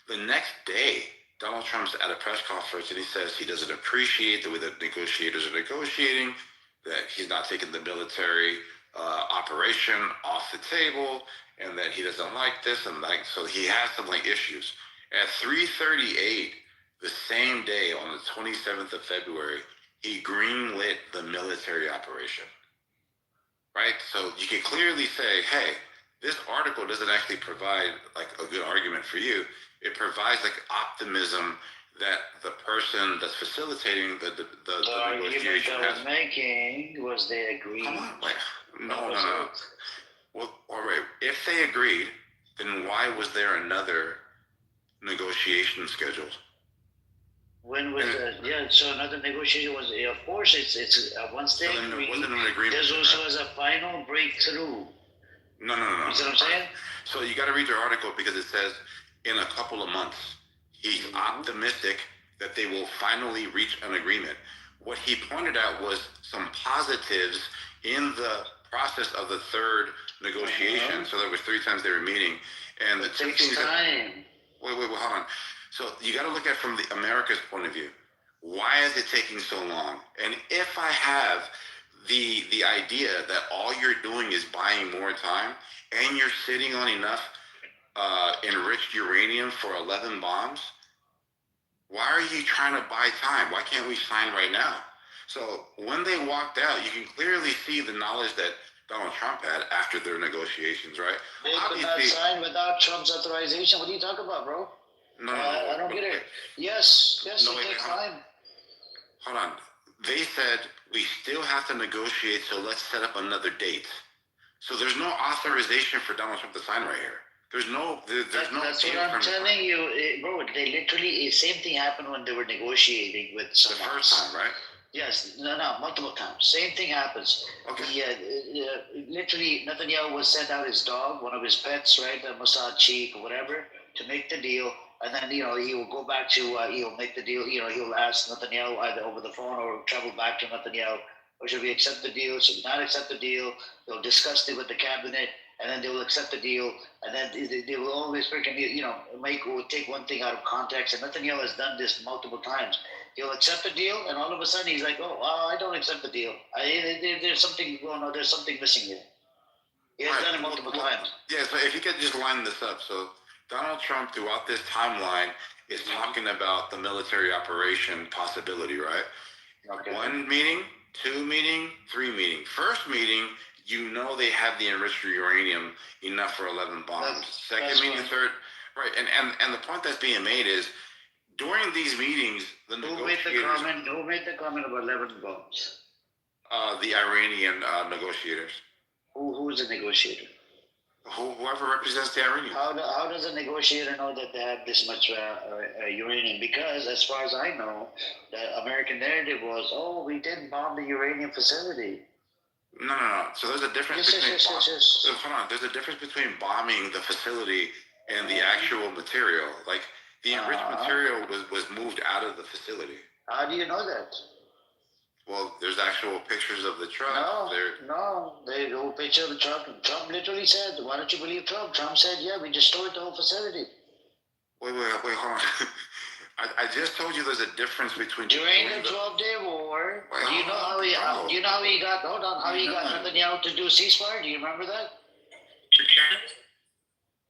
Speaker 16: the next day, Donald Trump's at a press conference and he says he doesn't appreciate the way that negotiators are negotiating, that he's not taking the military operation off the table, and that he doesn't like this and like, so he has some like issues. At 3:38, the same day on the 27th of February,
Speaker 14: he greenlit the military operation, right? So you can clearly say, hey, this article doesn't actually provide like a good argument for you. It provides like optimism that the person that's facilitating the negotiation
Speaker 5: argument I was making was they agreed.
Speaker 14: Come on, wait. No. Well, all right. If they agreed, then why was there another negotiation scheduled?
Speaker 5: When was so another negotiation was, of course, it's once they
Speaker 14: then there
Speaker 5: agreed,
Speaker 14: wasn't an agreement,
Speaker 5: there also
Speaker 14: right?
Speaker 5: was a final breakthrough.
Speaker 14: No.
Speaker 5: You see what I'm saying?
Speaker 14: So you got to read your article because it says in a couple of months, he's optimistic that they will finally reach an agreement. What he pointed out was some positives in the process of the third negotiation. So there was 3 times they were meeting, and the two things. Wait, hold on. So you got to look at it from the America's point of view. Why is it taking so long? And if I have the idea that all you're doing is buying more time, and you're sitting on enough enriched uranium for 11 bombs, why are you trying to buy time? Why can't we sign right now? So when they walked out, you can clearly see the knowledge that Donald Trump had after their negotiations, right?
Speaker 5: They could not sign without Trump's authorization. What are you talking about, bro?
Speaker 14: No,
Speaker 5: I don't get it. Yes, it takes time.
Speaker 14: Hold on. They said we still have to negotiate, so let's set up another date. So there's no authorization for Donald Trump to sign right here. There's no.
Speaker 5: That's what I'm telling you, bro. They literally, same thing happened when they were negotiating with someone.
Speaker 14: The first time, right?
Speaker 5: Yes, no, multiple times. Same thing happens. Okay. Literally, Netanyahu was sent out his dog, one of his pets, right, the Mossad chief or whatever, to make the deal. And then, he will go back to, he'll make the deal. He'll ask Netanyahu either over the phone or travel back to Netanyahu. Or should we accept the deal? Should we not accept the deal? They'll discuss it with the cabinet, and then they will accept the deal. And then they will always freaking, take one thing out of context. And Netanyahu has done this multiple times. He'll accept the deal, and all of a sudden he's like, I don't accept the deal. There's something going on. There's something missing here. He has done it multiple times.
Speaker 14: Yeah, so if you could just line this up. So Donald Trump, throughout this timeline, is talking about the military operation possibility, right? Okay. 1 meeting, 2 meeting, 3 meeting. First meeting, they have the enriched uranium enough for 11 bombs. Second meeting, third, right? And the point that's being made is, during these meetings, Who made
Speaker 5: the comment about 11 bombs?
Speaker 14: The Iranian negotiators.
Speaker 5: Who's the negotiator?
Speaker 14: Whoever represents the Iranians.
Speaker 5: How does a negotiator know that they have this much uranium? Because as far as I know, the American narrative was, we didn't bomb the uranium facility.
Speaker 14: No. So there's a difference between hold on. There's a difference between bombing the facility and the actual material. Like the enriched material was moved out of the facility.
Speaker 5: How do you know that?
Speaker 14: Well, there's actual pictures of the truck.
Speaker 5: No, there's no picture of the truck. Trump literally said, "Why don't you believe Trump?" Trump said, "Yeah, we destroyed the whole facility."
Speaker 14: Wait, hold on. I just told you there's a difference between
Speaker 5: during the 12-day war. Do you know how he got? Hold on, how he got Netanyahu to do ceasefire? Do you remember that?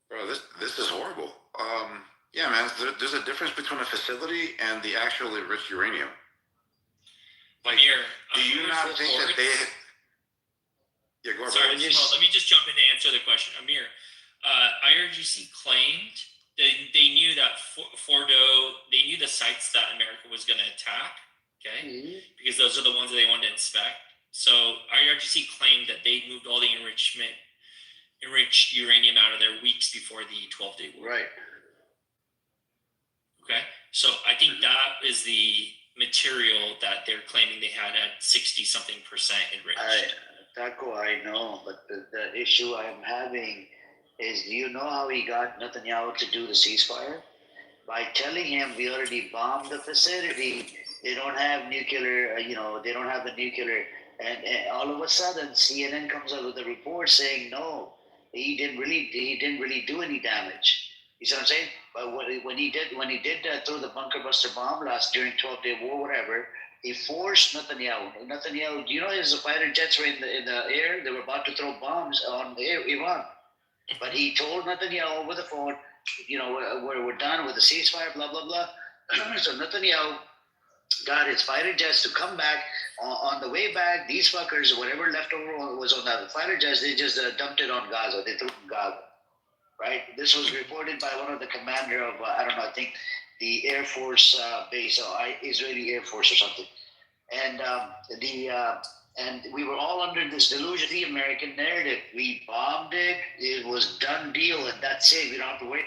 Speaker 14: Bro, this is horrible. Yeah, man. There's a difference between a facility and the actual enriched uranium. Like, do you not think that they? Yeah, go ahead.
Speaker 18: Sorry, let me just jump in to answer the question, Amir. IRGC claimed they knew that Fordo, they knew the sites that America was going to attack, okay? Because those are the ones that they wanted to inspect. So IRGC claimed that they moved all the enriched uranium out of there weeks before the 12-day war.
Speaker 5: Right.
Speaker 18: Okay, so I think that is the material that they're claiming they had at 60-something% enriched.
Speaker 5: Taco, I know, but the issue I'm having is, do you know how he got Netanyahu to do the ceasefire? By telling him we already bombed the facility, they don't have nuclear, they don't have the nuclear, and all of a sudden CNN comes out with a report saying no, he didn't really do any damage. You see what I'm saying? But when he did throw the bunker buster bomb during 12-day war, whatever, he forced Netanyahu. Do you know his fighter jets were in the air? They were about to throw bombs on Iran. But he told Netanyahu over the phone, we're done with the ceasefire, blah, blah, blah. So Netanyahu got his fighter jets to come back. On the way back, these fuckers, whatever leftover was on the fighter jets, they just dumped it on Gaza. They threw it in Gaza, right? This was reported by one of the commander of, I don't know, I think the Air Force base, Israeli Air Force or something. And and we were all under this delusion, the American narrative. We bombed it. It was done deal, and that's it. We don't have to wait.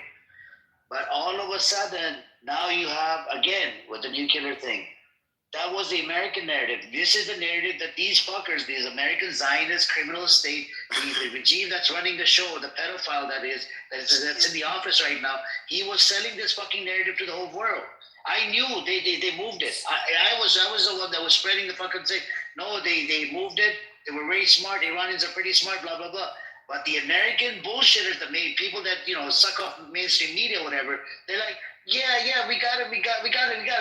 Speaker 5: But all of a sudden, now you have, again, with the nuclear thing, that was the American narrative. This is the narrative that these fuckers, these American Zionist criminal state, the regime that's running the show, the pedophile that's in the office right now, he was selling this fucking narrative to the whole world. I knew they moved it. I was the one that was spreading the fucking thing. No, they moved it. They were very smart. Iranians are pretty smart, blah, blah, blah. But the American bullshitters, the main people that, suck off mainstream media or whatever, they're like, yeah, we got it. And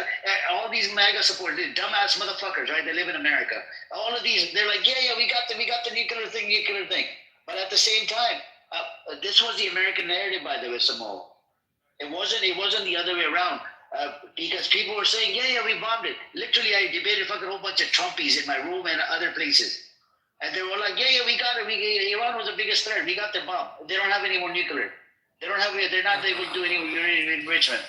Speaker 5: all these MAGA supporters, these dumbass motherfuckers, right? They live in America. All of these, they're like, yeah, we got the nuclear thing. But at the same time, this was the American narrative, by the way, Samoa. It wasn't the other way around. Because people were saying, yeah, we bombed it. Literally, I debated fucking whole bunch of Trumpies in my room and other places. And they were like, yeah, we got it. Iran was the biggest threat. We got the bomb. They don't have any more nuclear. They're not able to do any uranium enrichment.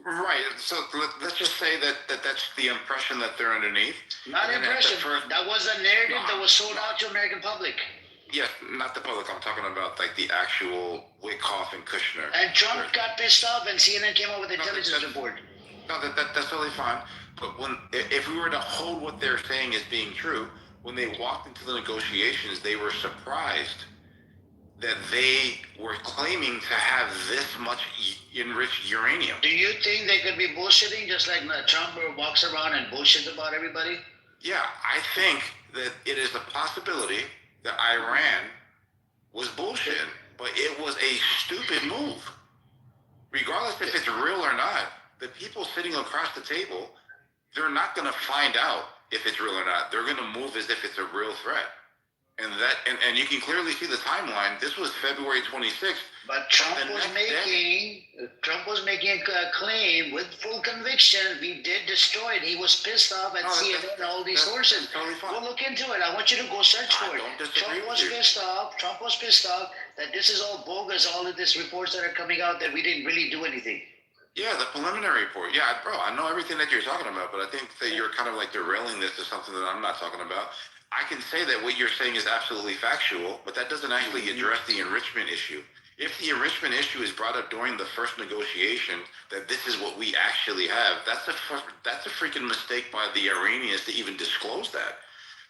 Speaker 14: Right. So let's just say that's the impression that they're underneath.
Speaker 5: Not impression. That was a narrative that was sold out to American public.
Speaker 14: Yes, not the public. I'm talking about like the actual Witkoff and Kushner.
Speaker 5: And Trump got pissed off, and CNN came up with an intelligence report.
Speaker 14: No, that's totally fine. But if we were to hold what they're saying as being true, when they walked into the negotiations, they were surprised that they were claiming to have this much enriched uranium.
Speaker 5: Do you think they could be bullshitting just like Trump walks around and bullshits about everybody?
Speaker 14: Yeah, I think that it is a possibility that Iran was bullshitting, but it was a stupid move. Regardless if it's real or not, the people sitting across the table, they're not going to find out if it's real or not. They're going to move as if it's a real threat. And you can clearly see the timeline. This was February 26th.
Speaker 5: But Trump was making a claim with full conviction. We did destroy it. He was pissed off at CNN and all these sources.
Speaker 14: Totally fine.
Speaker 5: Go look into it. I want you to go search for it. Trump was pissed off that this is all bogus. All of these reports that are coming out that we didn't really do anything.
Speaker 14: Yeah, the preliminary report. Yeah, bro, I know everything that you're talking about, but I think that you're kind of like derailing this to something that I'm not talking about. I can say that what you're saying is absolutely factual, but that doesn't actually address the enrichment issue. If the enrichment issue is brought up during the first negotiation, that this is what we actually have, that's a freaking mistake by the Iranians to even disclose that.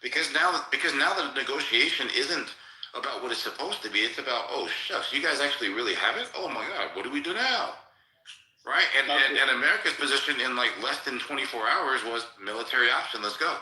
Speaker 14: Because now the negotiation isn't about what it's supposed to be. It's about, oh, shucks, you guys actually really have it? Oh, my God, what do we do now? Right? And America's position in like less than 24 hours was military option, let's go.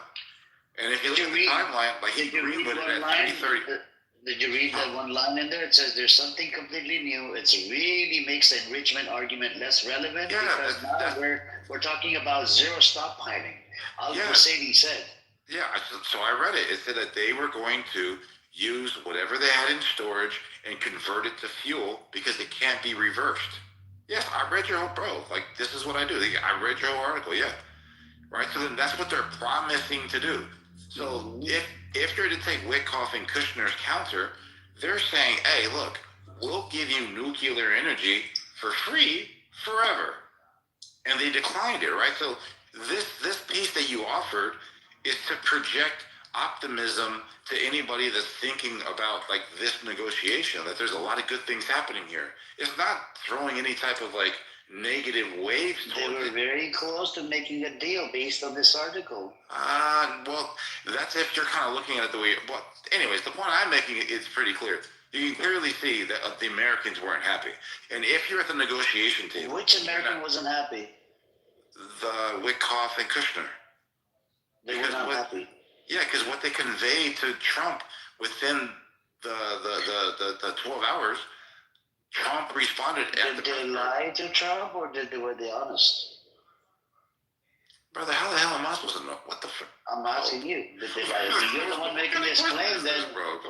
Speaker 14: And if you look at the timeline, like he greenlit it at 3:30.
Speaker 5: Did you read that one line in there? It says there's something completely new. It really makes the enrichment argument less relevant because now we're talking about zero stockpiling. Al-Husseini said.
Speaker 14: Yeah, so I read it. It said that they were going to use whatever they had in storage and convert it to fuel because it can't be reversed. Yes, I read your whole, bro. Like, this is what I do. I read your whole article, yeah. Right? So then that's what they're promising to do. So if you're to take Witkoff and Kushner's counter, they're saying, hey, look, we'll give you nuclear energy for free forever. And they declined it, right? So this piece that you offered is to project optimism to anybody that's thinking about like this negotiation, that there's a lot of good things happening here. It's not throwing any type of like negative waves towards it.
Speaker 5: They were very close to making a deal based on this article.
Speaker 14: Well, that's if you're kind of looking at it the way. Well, anyways, the point I'm making is pretty clear. You can clearly see that the Americans weren't happy. And if you're at the negotiation table,
Speaker 5: which American wasn't happy?
Speaker 14: The Witkoff and Kushner.
Speaker 5: They were not happy.
Speaker 14: Yeah, because what they conveyed to Trump within the 12 hours, Trump responded.
Speaker 5: Did they lie to Trump or were they honest?
Speaker 14: Brother, how the hell am I supposed to know? What the fuck?
Speaker 5: I'm asking you. Did they lie? You're the one making this claim that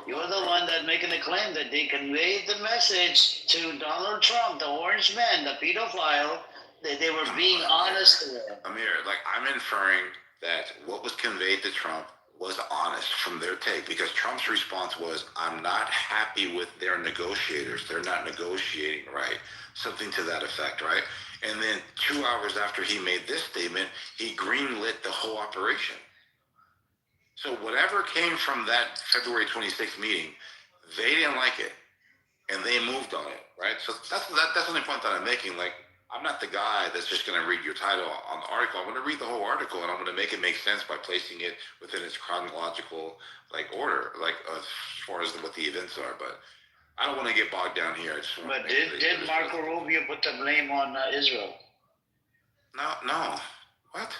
Speaker 5: you're the one that making the claim that they conveyed the message to Donald Trump, the orange man, the pedophile, They were being honest.
Speaker 14: Amir, like I'm inferring that what was conveyed to Trump was honest from their take, because Trump's response was, I'm not happy with their negotiators. They're not negotiating right. Something to that effect, right? And then 2 hours after he made this statement, he greenlit the whole operation. So whatever came from that February 26th meeting, they didn't like it, and they moved on it, right? So that's the only point that I'm making. Like, I'm not the guy that's just going to read your title on the article. I'm going to read the whole article, and I'm going to make it make sense by placing it within its chronological, like, order, like, as far as what the events are. But I don't want to get bogged down here. I just want
Speaker 5: But did Marco Rubio put the blame on Israel?
Speaker 14: No. What?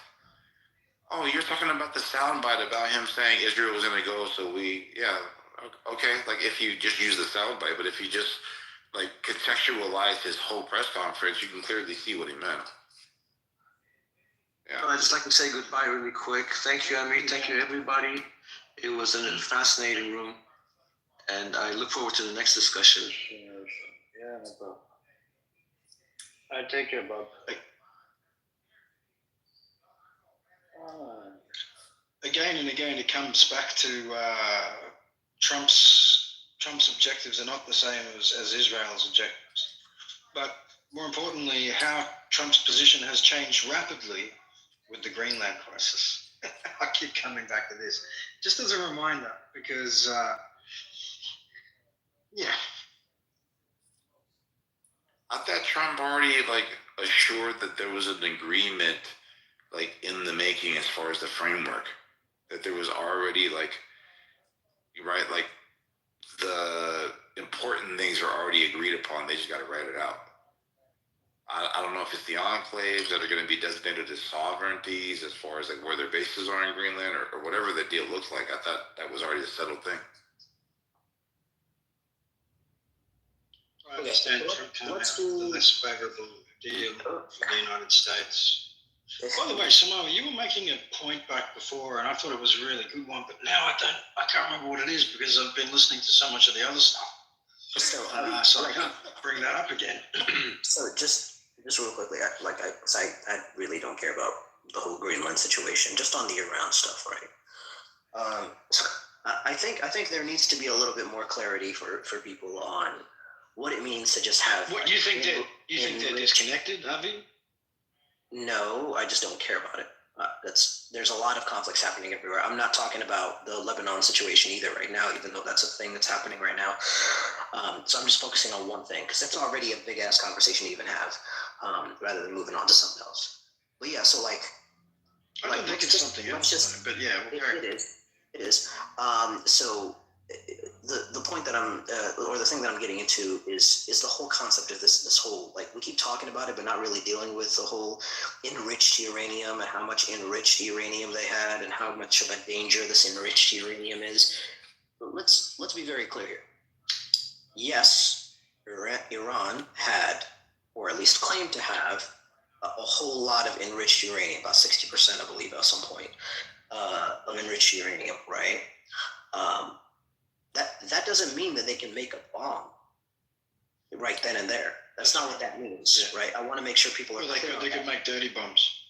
Speaker 14: Oh, you're talking about the soundbite about him saying Israel was going to go, so okay. Like, if you just use the soundbite, but if you just, like, contextualize his whole press conference, you can clearly see what he meant.
Speaker 12: Yeah. I'd just like to say goodbye really quick. Thank you, Amir. Thank you, everybody. It was a fascinating room, and I look forward to the next discussion.
Speaker 5: Yeah, no problem. I take care, Bob.
Speaker 7: Again and again, it comes back to Trump's objectives are not the same as Israel's objectives. But more importantly, how Trump's position has changed rapidly with the Greenland crisis. I keep coming back to this, just as a reminder, because,
Speaker 14: I thought Trump already, like, assured that there was an agreement, like, in the making as far as the framework. That there was already, like, right, like, the important things are already agreed upon. They just got to write it out. I don't know if it's the enclaves that are going to be designated as sovereignties as far as, like, where their bases are in Greenland, or whatever the deal looks like. I thought that was already a settled thing.
Speaker 7: I understand Trump coming out with a less favorable deal for the United States. By the way, Samoa, you were making a point back before, and I thought it was a really good one, but now I can't remember what it is because I've been listening to so much of the other stuff. So I can't bring that up again.
Speaker 8: So just real quickly, I really don't care about the whole Greenland situation, just on the year-round stuff, right? So I think there needs to be a little bit more clarity for people on what it means to just have.
Speaker 7: What you think they're disconnected, Avi?
Speaker 8: No, I just don't care about it. There's a lot of conflicts happening everywhere. I'm not talking about the Lebanon situation either right now, even though that's a thing that's happening right now. So I'm just focusing on one thing because that's already a big ass conversation to even have, rather than moving on to something else. But yeah, so like,
Speaker 7: I don't think it's something else, but yeah,
Speaker 8: it is. So the point that or the thing that I'm getting into is the whole concept of this whole, like, we keep talking about it but not really dealing with the whole enriched uranium and how much enriched uranium they had and how much of a danger this enriched uranium is. But let's be very clear here. Yes, Iran had, or at least claimed to have, a whole lot of enriched uranium, about 60%, I believe, at some point, of enriched uranium, right? That doesn't mean that they can make a bomb right then and there. That's not what that means, right? I want to make sure people are clear.
Speaker 7: They could make dirty bombs.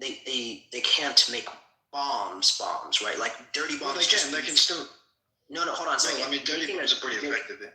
Speaker 8: They can't make bombs, right? Like dirty bombs.
Speaker 7: Well, they can still.
Speaker 8: No, hold on a second.
Speaker 7: I mean, dirty bombs are pretty effective.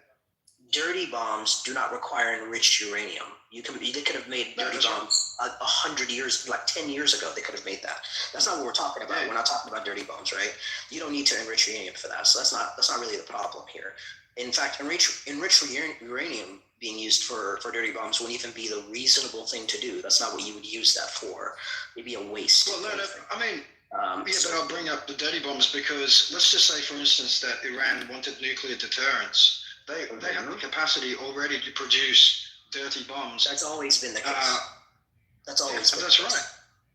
Speaker 8: Dirty bombs do not require enriched uranium. They could have made dirty bombs 100 years, like 10 years ago. They could have made that. That's not what we're talking about. We're not talking about dirty bombs, right? You don't need to enrich uranium for that. So that's not really the problem here. In fact, enriched uranium being used for dirty bombs wouldn't even be the reasonable thing to do. That's not what you would use that for. It'd be a waste.
Speaker 7: Well, no, I mean, but I'll bring up the dirty bombs because let's just say, for instance, that Iran wanted nuclear deterrence. They have the capacity already to produce dirty bombs.
Speaker 8: That's always been the case. That's
Speaker 7: right.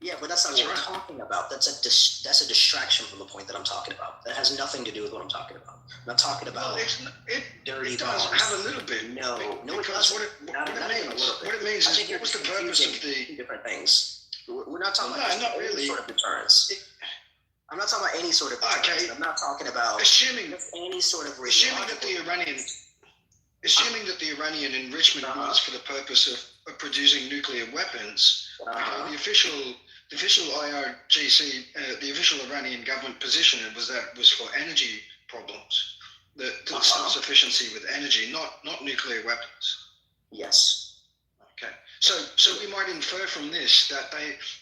Speaker 8: Yeah, but that's not what we're talking about. That's a distraction from the point that I'm talking about. That has nothing to do with what I'm talking about. I'm not talking about dirty bombs.
Speaker 7: It does have a little bit.
Speaker 8: No, it
Speaker 7: doesn't.
Speaker 8: What
Speaker 7: it means is, what was the purpose of the
Speaker 8: different things? We're not talking about any sort of deterrence. I'm not talking about any sort of deterrence. Okay. I'm not talking about any sort of
Speaker 7: assuming that the Iranian enrichment was for the purpose of producing nuclear weapons. The official IRGC, the official Iranian government position was that it was for energy problems, the self-sufficiency with energy, not nuclear weapons.
Speaker 8: Yes.
Speaker 7: Okay. So we might infer from this that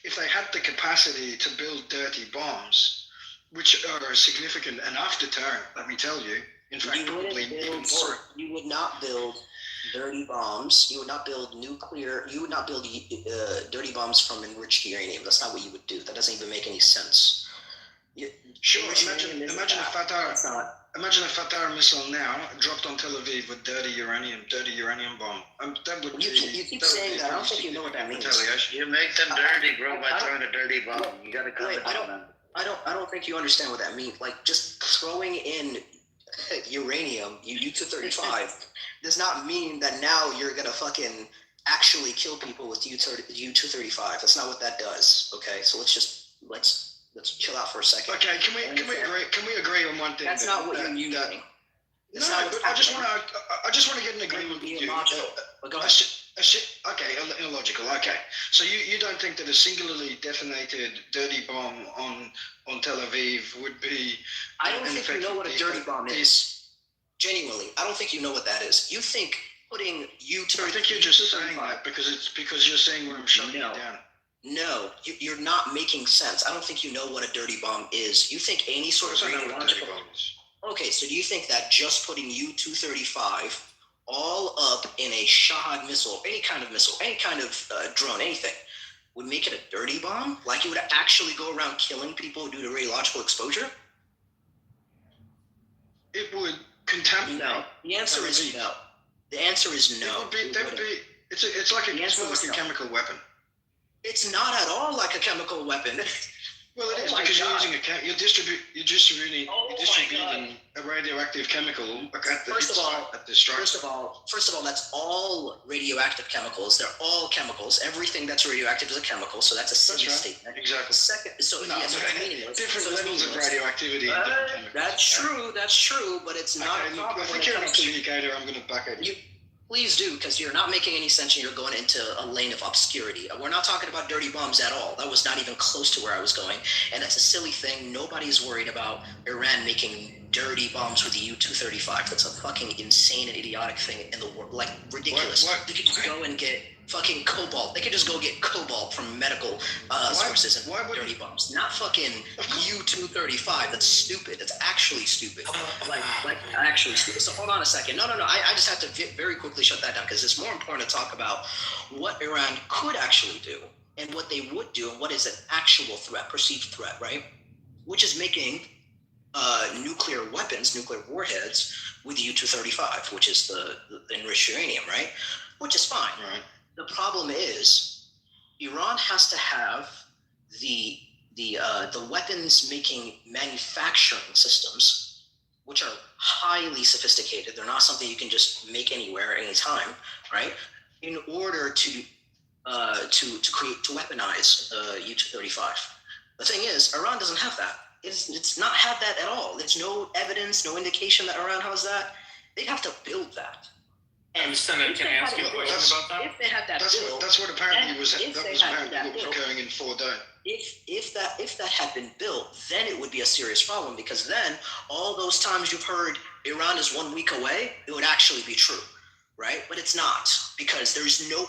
Speaker 7: if they had the capacity to build dirty bombs, which are significant enough deterrent, let me tell you, in fact, probably even more.
Speaker 8: You would not build dirty bombs. You would not build nuclear. You would not build dirty bombs from enriched uranium. That's not what you would do. That doesn't even make any sense.
Speaker 7: Sure. Imagine a Fatah missile now dropped on Tel Aviv with dirty uranium bomb. That would
Speaker 8: you keep saying that. I don't think you know what that means.
Speaker 5: You make them dirty, bro, by throwing a dirty bomb. You gotta come down.
Speaker 8: I don't think you understand what that means. Like, just throwing in uranium, U-235, does not mean that now you're gonna fucking actually kill people with U-235. That's not what that does. Okay, so let's chill out for a second.
Speaker 7: Okay, can we agree on one thing?
Speaker 8: That's not what you're using.
Speaker 7: I just want to get an agreement with you.
Speaker 8: Go ahead.
Speaker 7: Okay, illogical. Okay, so you don't think that a singularly detonated dirty bomb on Tel Aviv would be?
Speaker 8: I don't think you know what a dirty bomb is. Genuinely, I don't think you know what that is. You think putting U-235.
Speaker 7: I think you're just saying that because you're saying where I'm shutting it down.
Speaker 8: No, you're not making sense. I don't think you know what a dirty bomb is. You think any sort of radiological. Okay, so do you think that just putting U-235 all up in a Shahad missile, any kind of drone, anything, would make it a dirty bomb? Like it would actually go around killing people due to radiological exposure?
Speaker 7: It would contaminate.
Speaker 8: No. The answer is no. The answer is no.
Speaker 7: It's like a chemical weapon.
Speaker 8: It's not at all like a chemical weapon.
Speaker 7: Well, it is because you're distributing a radioactive chemical at the
Speaker 8: First of all, that's all radioactive chemicals. They're all chemicals. Everything that's radioactive is a chemical, so that's a silly statement.
Speaker 7: Exactly.
Speaker 8: Second, meaningless.
Speaker 7: Different levels of radioactivity.
Speaker 8: That's true, but it's not a problem.
Speaker 7: I think you're an communicator. I'm going to back at you.
Speaker 8: Please do, because you're not making any sense and you're going into a lane of obscurity. We're not talking about dirty bombs at all. That was not even close to where I was going. And that's a silly thing. Nobody's worried about Iran making dirty bombs with the U-235. That's a fucking insane and idiotic thing in the world. Like, ridiculous. They could just go and get fucking cobalt. They could just go get cobalt from medical sources and dirty bombs. Not fucking U-235. That's stupid. That's actually stupid. Like actually stupid. So hold on a second. No. I just have to very quickly shut that down because it's more important to talk about what Iran could actually do and what they would do and what is an actual threat, perceived threat, right? Which is making nuclear weapons, nuclear warheads with U-235, which is the enriched uranium, right? Which is fine.
Speaker 7: Right.
Speaker 8: The problem is Iran has to have the weapons making manufacturing systems, which are highly sophisticated. They're not something you can just make anywhere, anytime, right? In order to weaponize U-235. The thing is, Iran doesn't have that. It's not have that at all. There's no evidence, no indication that Iran has that. They'd have to build that.
Speaker 3: And Senator, can I ask you a question about that?
Speaker 8: If they had that built,
Speaker 7: that's what apparently was occurring in Fordo.
Speaker 8: If that had been built, then it would be a serious problem because then all those times you've heard Iran is 1 week away, it would actually be true, right? But it's not because there's no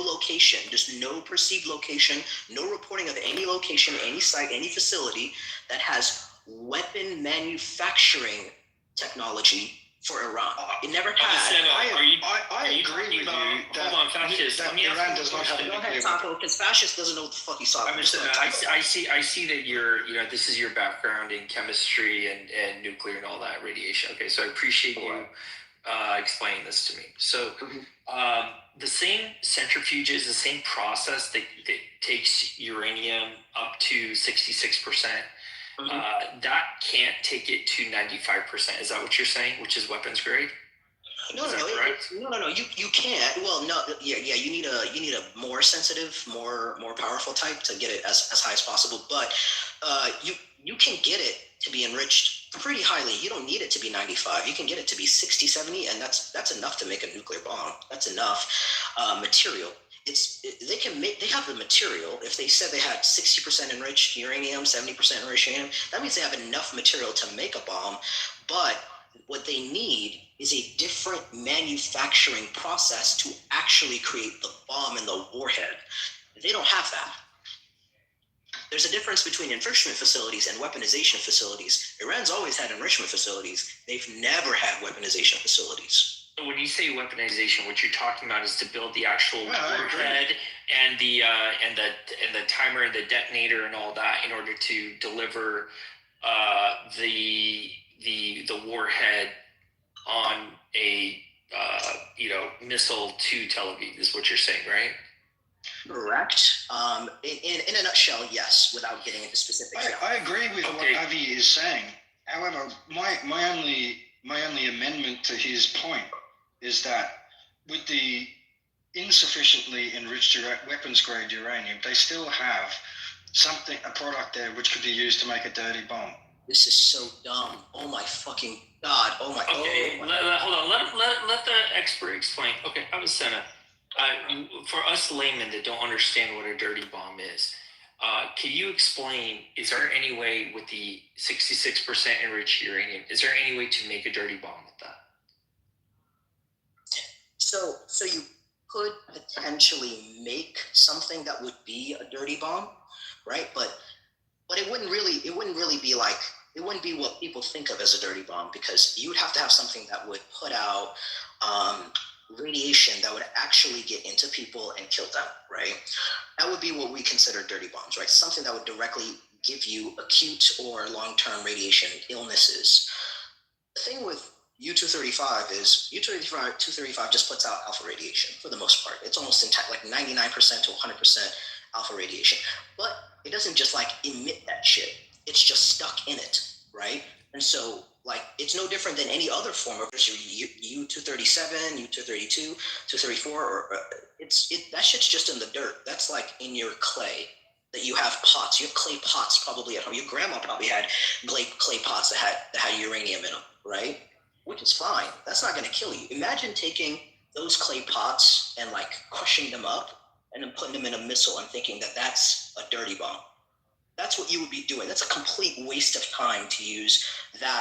Speaker 8: location, there's no perceived location, no reporting of any location, any site, any facility that has weapon manufacturing technology for Iran. It never has.
Speaker 7: I agree with you that Iran does not have a nuclear weapon.
Speaker 8: Go ahead, Taco, because fascist doesn't know what the fuck he's talking about.
Speaker 11: I see that this is your background in chemistry and nuclear and all that radiation. Okay, so I appreciate you explaining this to me. So the same centrifuges, the same process that takes uranium up to 66%, that can't take it to 95%. Is that what you're saying? Which is weapons grade?
Speaker 8: No. You can't. Well, no. Yeah. You need a more sensitive, more powerful type to get it as high as possible. But you can get it to be enriched pretty highly. You don't need it to be 95. You can get it to be 60, 70, and that's enough to make a nuclear bomb. That's enough material. they have the material. If they said they had 60% enriched uranium, 70% enriched uranium, that means they have enough material to make a bomb. But what they need is a different manufacturing process to actually create the bomb and the warhead. They don't have that. There's a difference between enrichment facilities and weaponization facilities. Iran's always had enrichment facilities. They've never had weaponization facilities.
Speaker 11: When you say weaponization, what you're talking about is to build the actual warhead and the timer and the detonator and all that in order to deliver the warhead on a missile to Tel Aviv is what you're saying, right?
Speaker 8: Correct. In a nutshell, yes, without getting into specifics.
Speaker 7: I agree with what Avi is saying. However, my only amendment to his point is that with the insufficiently enriched weapons-grade uranium, they still have a product there which could be used to make a dirty bomb.
Speaker 8: This is so dumb. Oh my fucking God. Oh my.
Speaker 11: Okay,
Speaker 8: oh my.
Speaker 11: hold on. Let the expert explain. Okay, Avicenna. For us laymen that don't understand what a dirty bomb is, can you explain, is there any way with the 66% enriched uranium, is there any way to make a dirty bomb with that?
Speaker 8: So you could potentially make something that would be a dirty bomb, right? But it wouldn't really be like, it wouldn't be what people think of as a dirty bomb, because you would have to have something that would put out radiation that would actually get into people and kill them, right? That would be what we consider dirty bombs, right? Something that would directly give you acute or long-term radiation illnesses. The thing with U-235 is U-235 just puts out alpha radiation for the most part. It's almost like 99% to 100% alpha radiation. But it doesn't just like emit that shit. It's just stuck in it, right? And so like it's no different than any other form of U-237, U-232, 234, or that shit's just in the dirt. That's like in your clay that you have pots. You have clay pots probably at home. Your grandma probably had clay pots that had uranium in them, right? Which is fine. That's not going to kill you. Imagine taking those clay pots and like crushing them up and then putting them in a missile and thinking that that's a dirty bomb. That's what you would be doing. That's a complete waste of time to use that